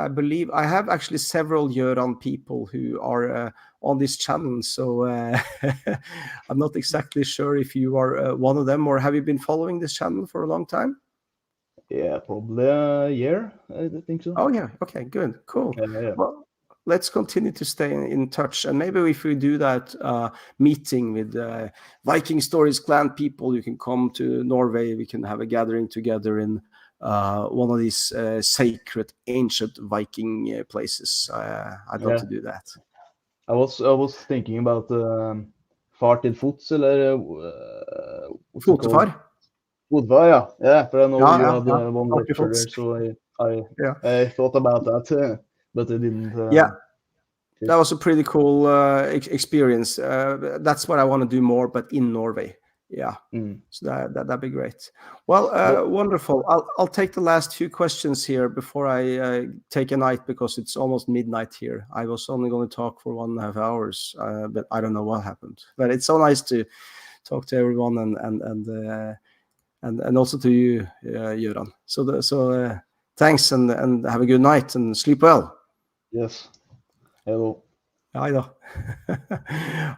believe I have actually several Göran people who are on this channel, so I'm not exactly sure if you are one of them, or have you been following this channel for a long time? Yeah, probably a year, I think so. Oh yeah. Okay. Good. Cool. Yeah. Well, let's continue to stay in touch, and maybe if we do that meeting with Viking Stories Clan people, you can come to Norway. We can have a gathering together in one of these sacred ancient Viking places. I'd love to do that. I was thinking about far til fots, eller what's it called? Fotefar. Fotefar, yeah. But I know you had one Far til lecture fots. there, so I thought about that, but I didn't. That was a pretty cool experience. That's what I want to do more, but in Norway. Yeah. So that'd be great. Well, wonderful. I'll take the last few questions here before I take a night, because it's almost midnight here. I was only going to talk for 1.5 hours, but I don't know what happened. But it's so nice to talk to everyone and also to you, Göran. So thanks, and have a good night and sleep well. Yes. Hello. I know.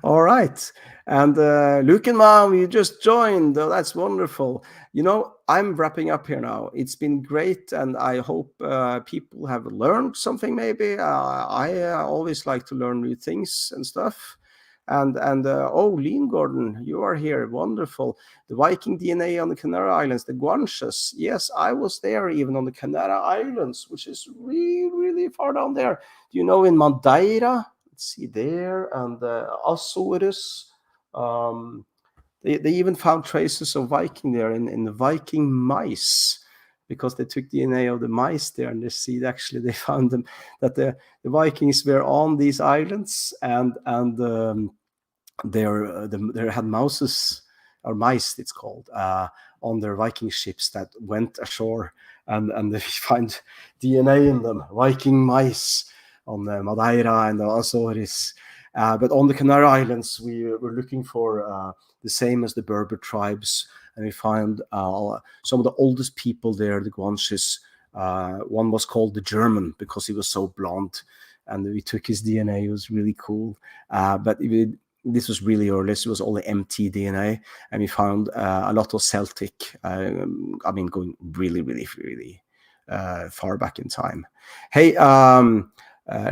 All right. And Luke and Mom, you just joined. Oh, that's wonderful. You know, I'm wrapping up here now. It's been great, and I hope people have learned something maybe. I always like to learn new things and stuff. And oh, Lean Gordon, you are here. Wonderful. The Viking DNA on the Canary Islands, the Guanches. Yes, I was there even on the Canary Islands, which is really, really far down there. You know, in Madeira, let's see there, and Azores. They even found traces of Viking there in the Viking mice, because they took DNA of the mice there, and they found them that the Vikings were on these islands, and they had mouses, or mice it's called, on their Viking ships that went ashore, and they find DNA in them, Viking mice on the Madeira and the Azores. But on the Canary Islands, we were looking for the same as the Berber tribes, and we found some of the oldest people there, the Guanches. One was called the German because he was so blonde, and we took his DNA. It was really cool. But this was really early. This was all the MT DNA, and we found a lot of Celtic. Going really, really, really far back in time. Hey,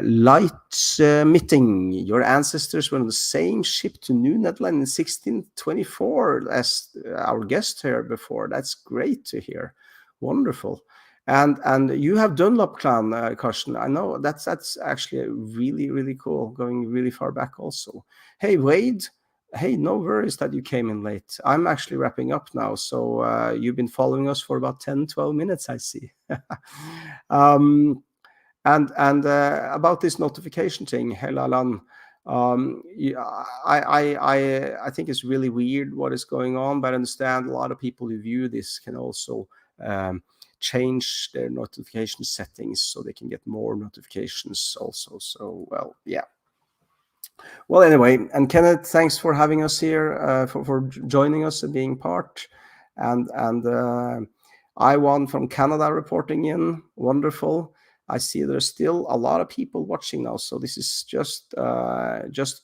Light Mitting, your ancestors were on the same ship to New Netherland in 1624 as our guest here before. That's great to hear. Wonderful. And you have Dunlop clan, Karsten. I know that's actually really, really cool, going really far back also. Hey, Wade. Hey, no worries that you came in late. I'm actually wrapping up now. So you've been following us for about 10, 12 minutes, I see. And about this notification thing, Helalan, I think it's really weird what is going on, but I understand a lot of people who view this can also change their notification settings so they can get more notifications also. So, well, yeah. Well, anyway, and Kenneth, thanks for having us here, for joining us and being part. And I1 from Canada reporting in. Wonderful. I see there's still a lot of people watching now, so this is just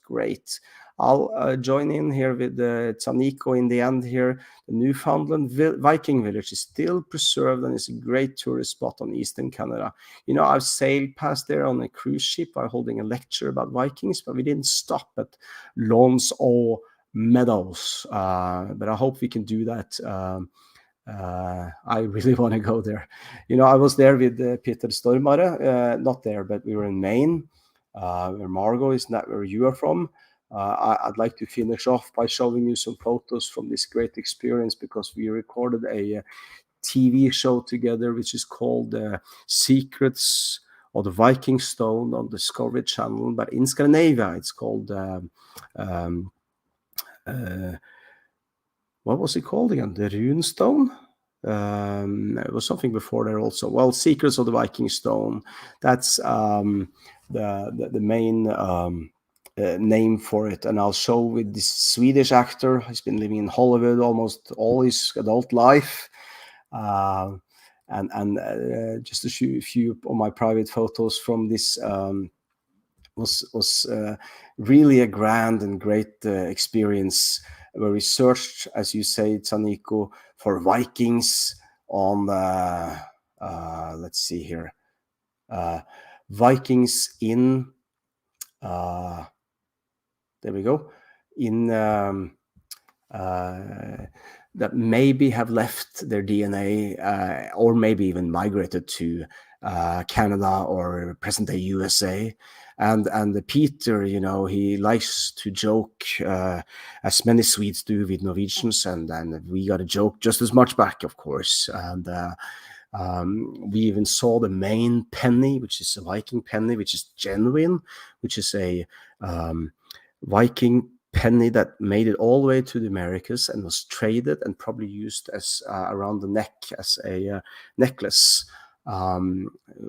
great. I'll join in here with Taniko in the end here. The Newfoundland Viking village is still preserved and is a great tourist spot on Eastern Canada. You know, I've sailed past there on a cruise ship while holding a lecture about Vikings, but we didn't stop at Lawns or Meadows. But I hope we can do that. I really want to go there. You know, I was there with Peter Stormare, not there, but we were in Maine, where Margot is, not where you are from. I'd like to finish off by showing you some photos from this great experience, because we recorded a TV show together, which is called Secrets of the Viking Stone on Discovery Channel, but in Scandinavia it's called what was it called again? The Runestone? It was something before there also. Well, Secrets of the Viking Stone. That's the main name for it, and I'll show with this Swedish actor. He's been living in Hollywood almost all his adult life, and just a few of my private photos from this was really a grand and great experience, where we searched, as you say, Taniko, for Vikings on let's see here, Vikings in there we go, in that maybe have left their DNA or maybe even migrated to Canada or present-day USA. And Peter, you know, he likes to joke, as many Swedes do with Norwegians, and we got a joke just as much back, of course. And we even saw the main penny, which is a Viking penny, which is genuine, which is a Viking penny that made it all the way to the Americas and was traded and probably used as around the neck as a necklace,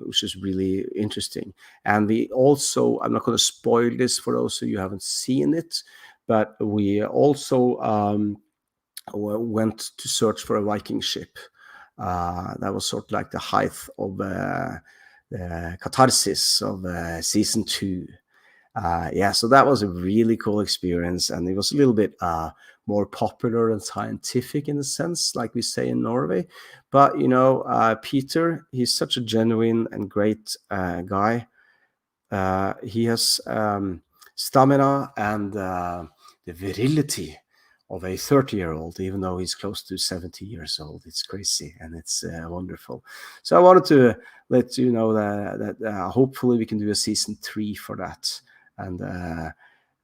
which is really interesting. And we also, I'm not going to spoil this for those of you who haven't seen it, but we also went to search for a Viking ship. That was sort of like the height of the catharsis of season 2. Yeah, so that was a really cool experience, and it was a little bit more popular and scientific in a sense, like we say in Norway. But, you know, Peter, he's such a genuine and great guy. He has stamina and the virility of a 30-year-old, even though he's close to 70 years old. It's crazy, and it's wonderful. So I wanted to let you know that hopefully we can do a season 3 for that. And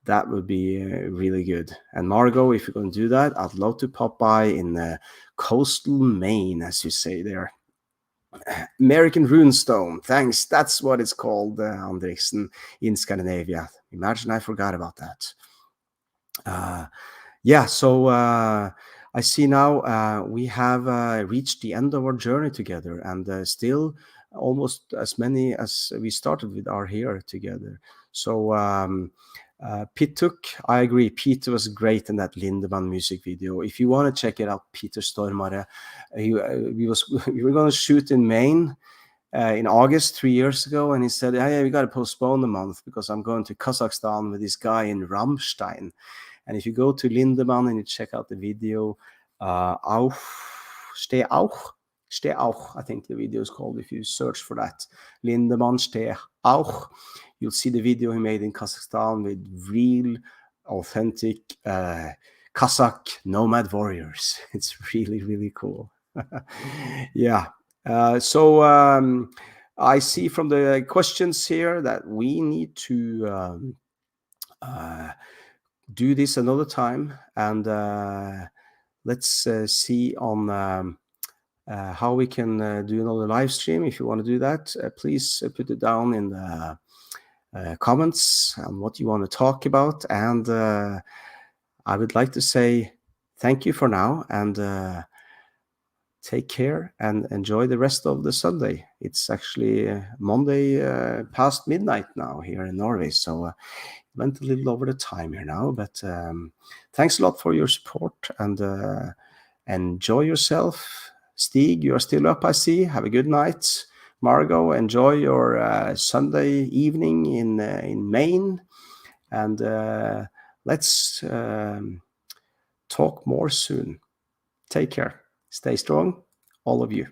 that would be really good. And Margot, if you're going to do that, I'd love to pop by in coastal Maine, as you say there. American Runestone, thanks. That's what it's called, Andriksen, in Scandinavia. Imagine I forgot about that. Yeah, so I see now we have reached the end of our journey together, and still almost as many as we started with are here together. So Pituk, I agree, Peter was great in that Lindemann music video. If you want to check it out, Peter Stormare, we were going to shoot in Maine in August 3 years ago, and he said, hey, we got to postpone the month because I'm going to Kazakhstan with this guy in Rammstein. And if you go to Lindemann and you check out the video, Steh auch, I think the video is called, if you search for that, Lindemann Steh auch, you'll see the video he made in Kazakhstan with real, authentic Kazakh nomad warriors. It's really, really cool. Yeah. So I see from the questions here that we need to do this another time, and let's see on how we can do another live stream. If you want to do that, please put it down in the comments on what you want to talk about. And I would like to say thank you for now, and take care and enjoy the rest of the Sunday. It's actually Monday past midnight now here in Norway, so went a little over the time here now, but thanks a lot for your support, and enjoy yourself. Stig, you are still up, I see. Have a good night. Margot, enjoy your Sunday evening in Maine, and let's talk more soon. Take care. Stay strong, all of you.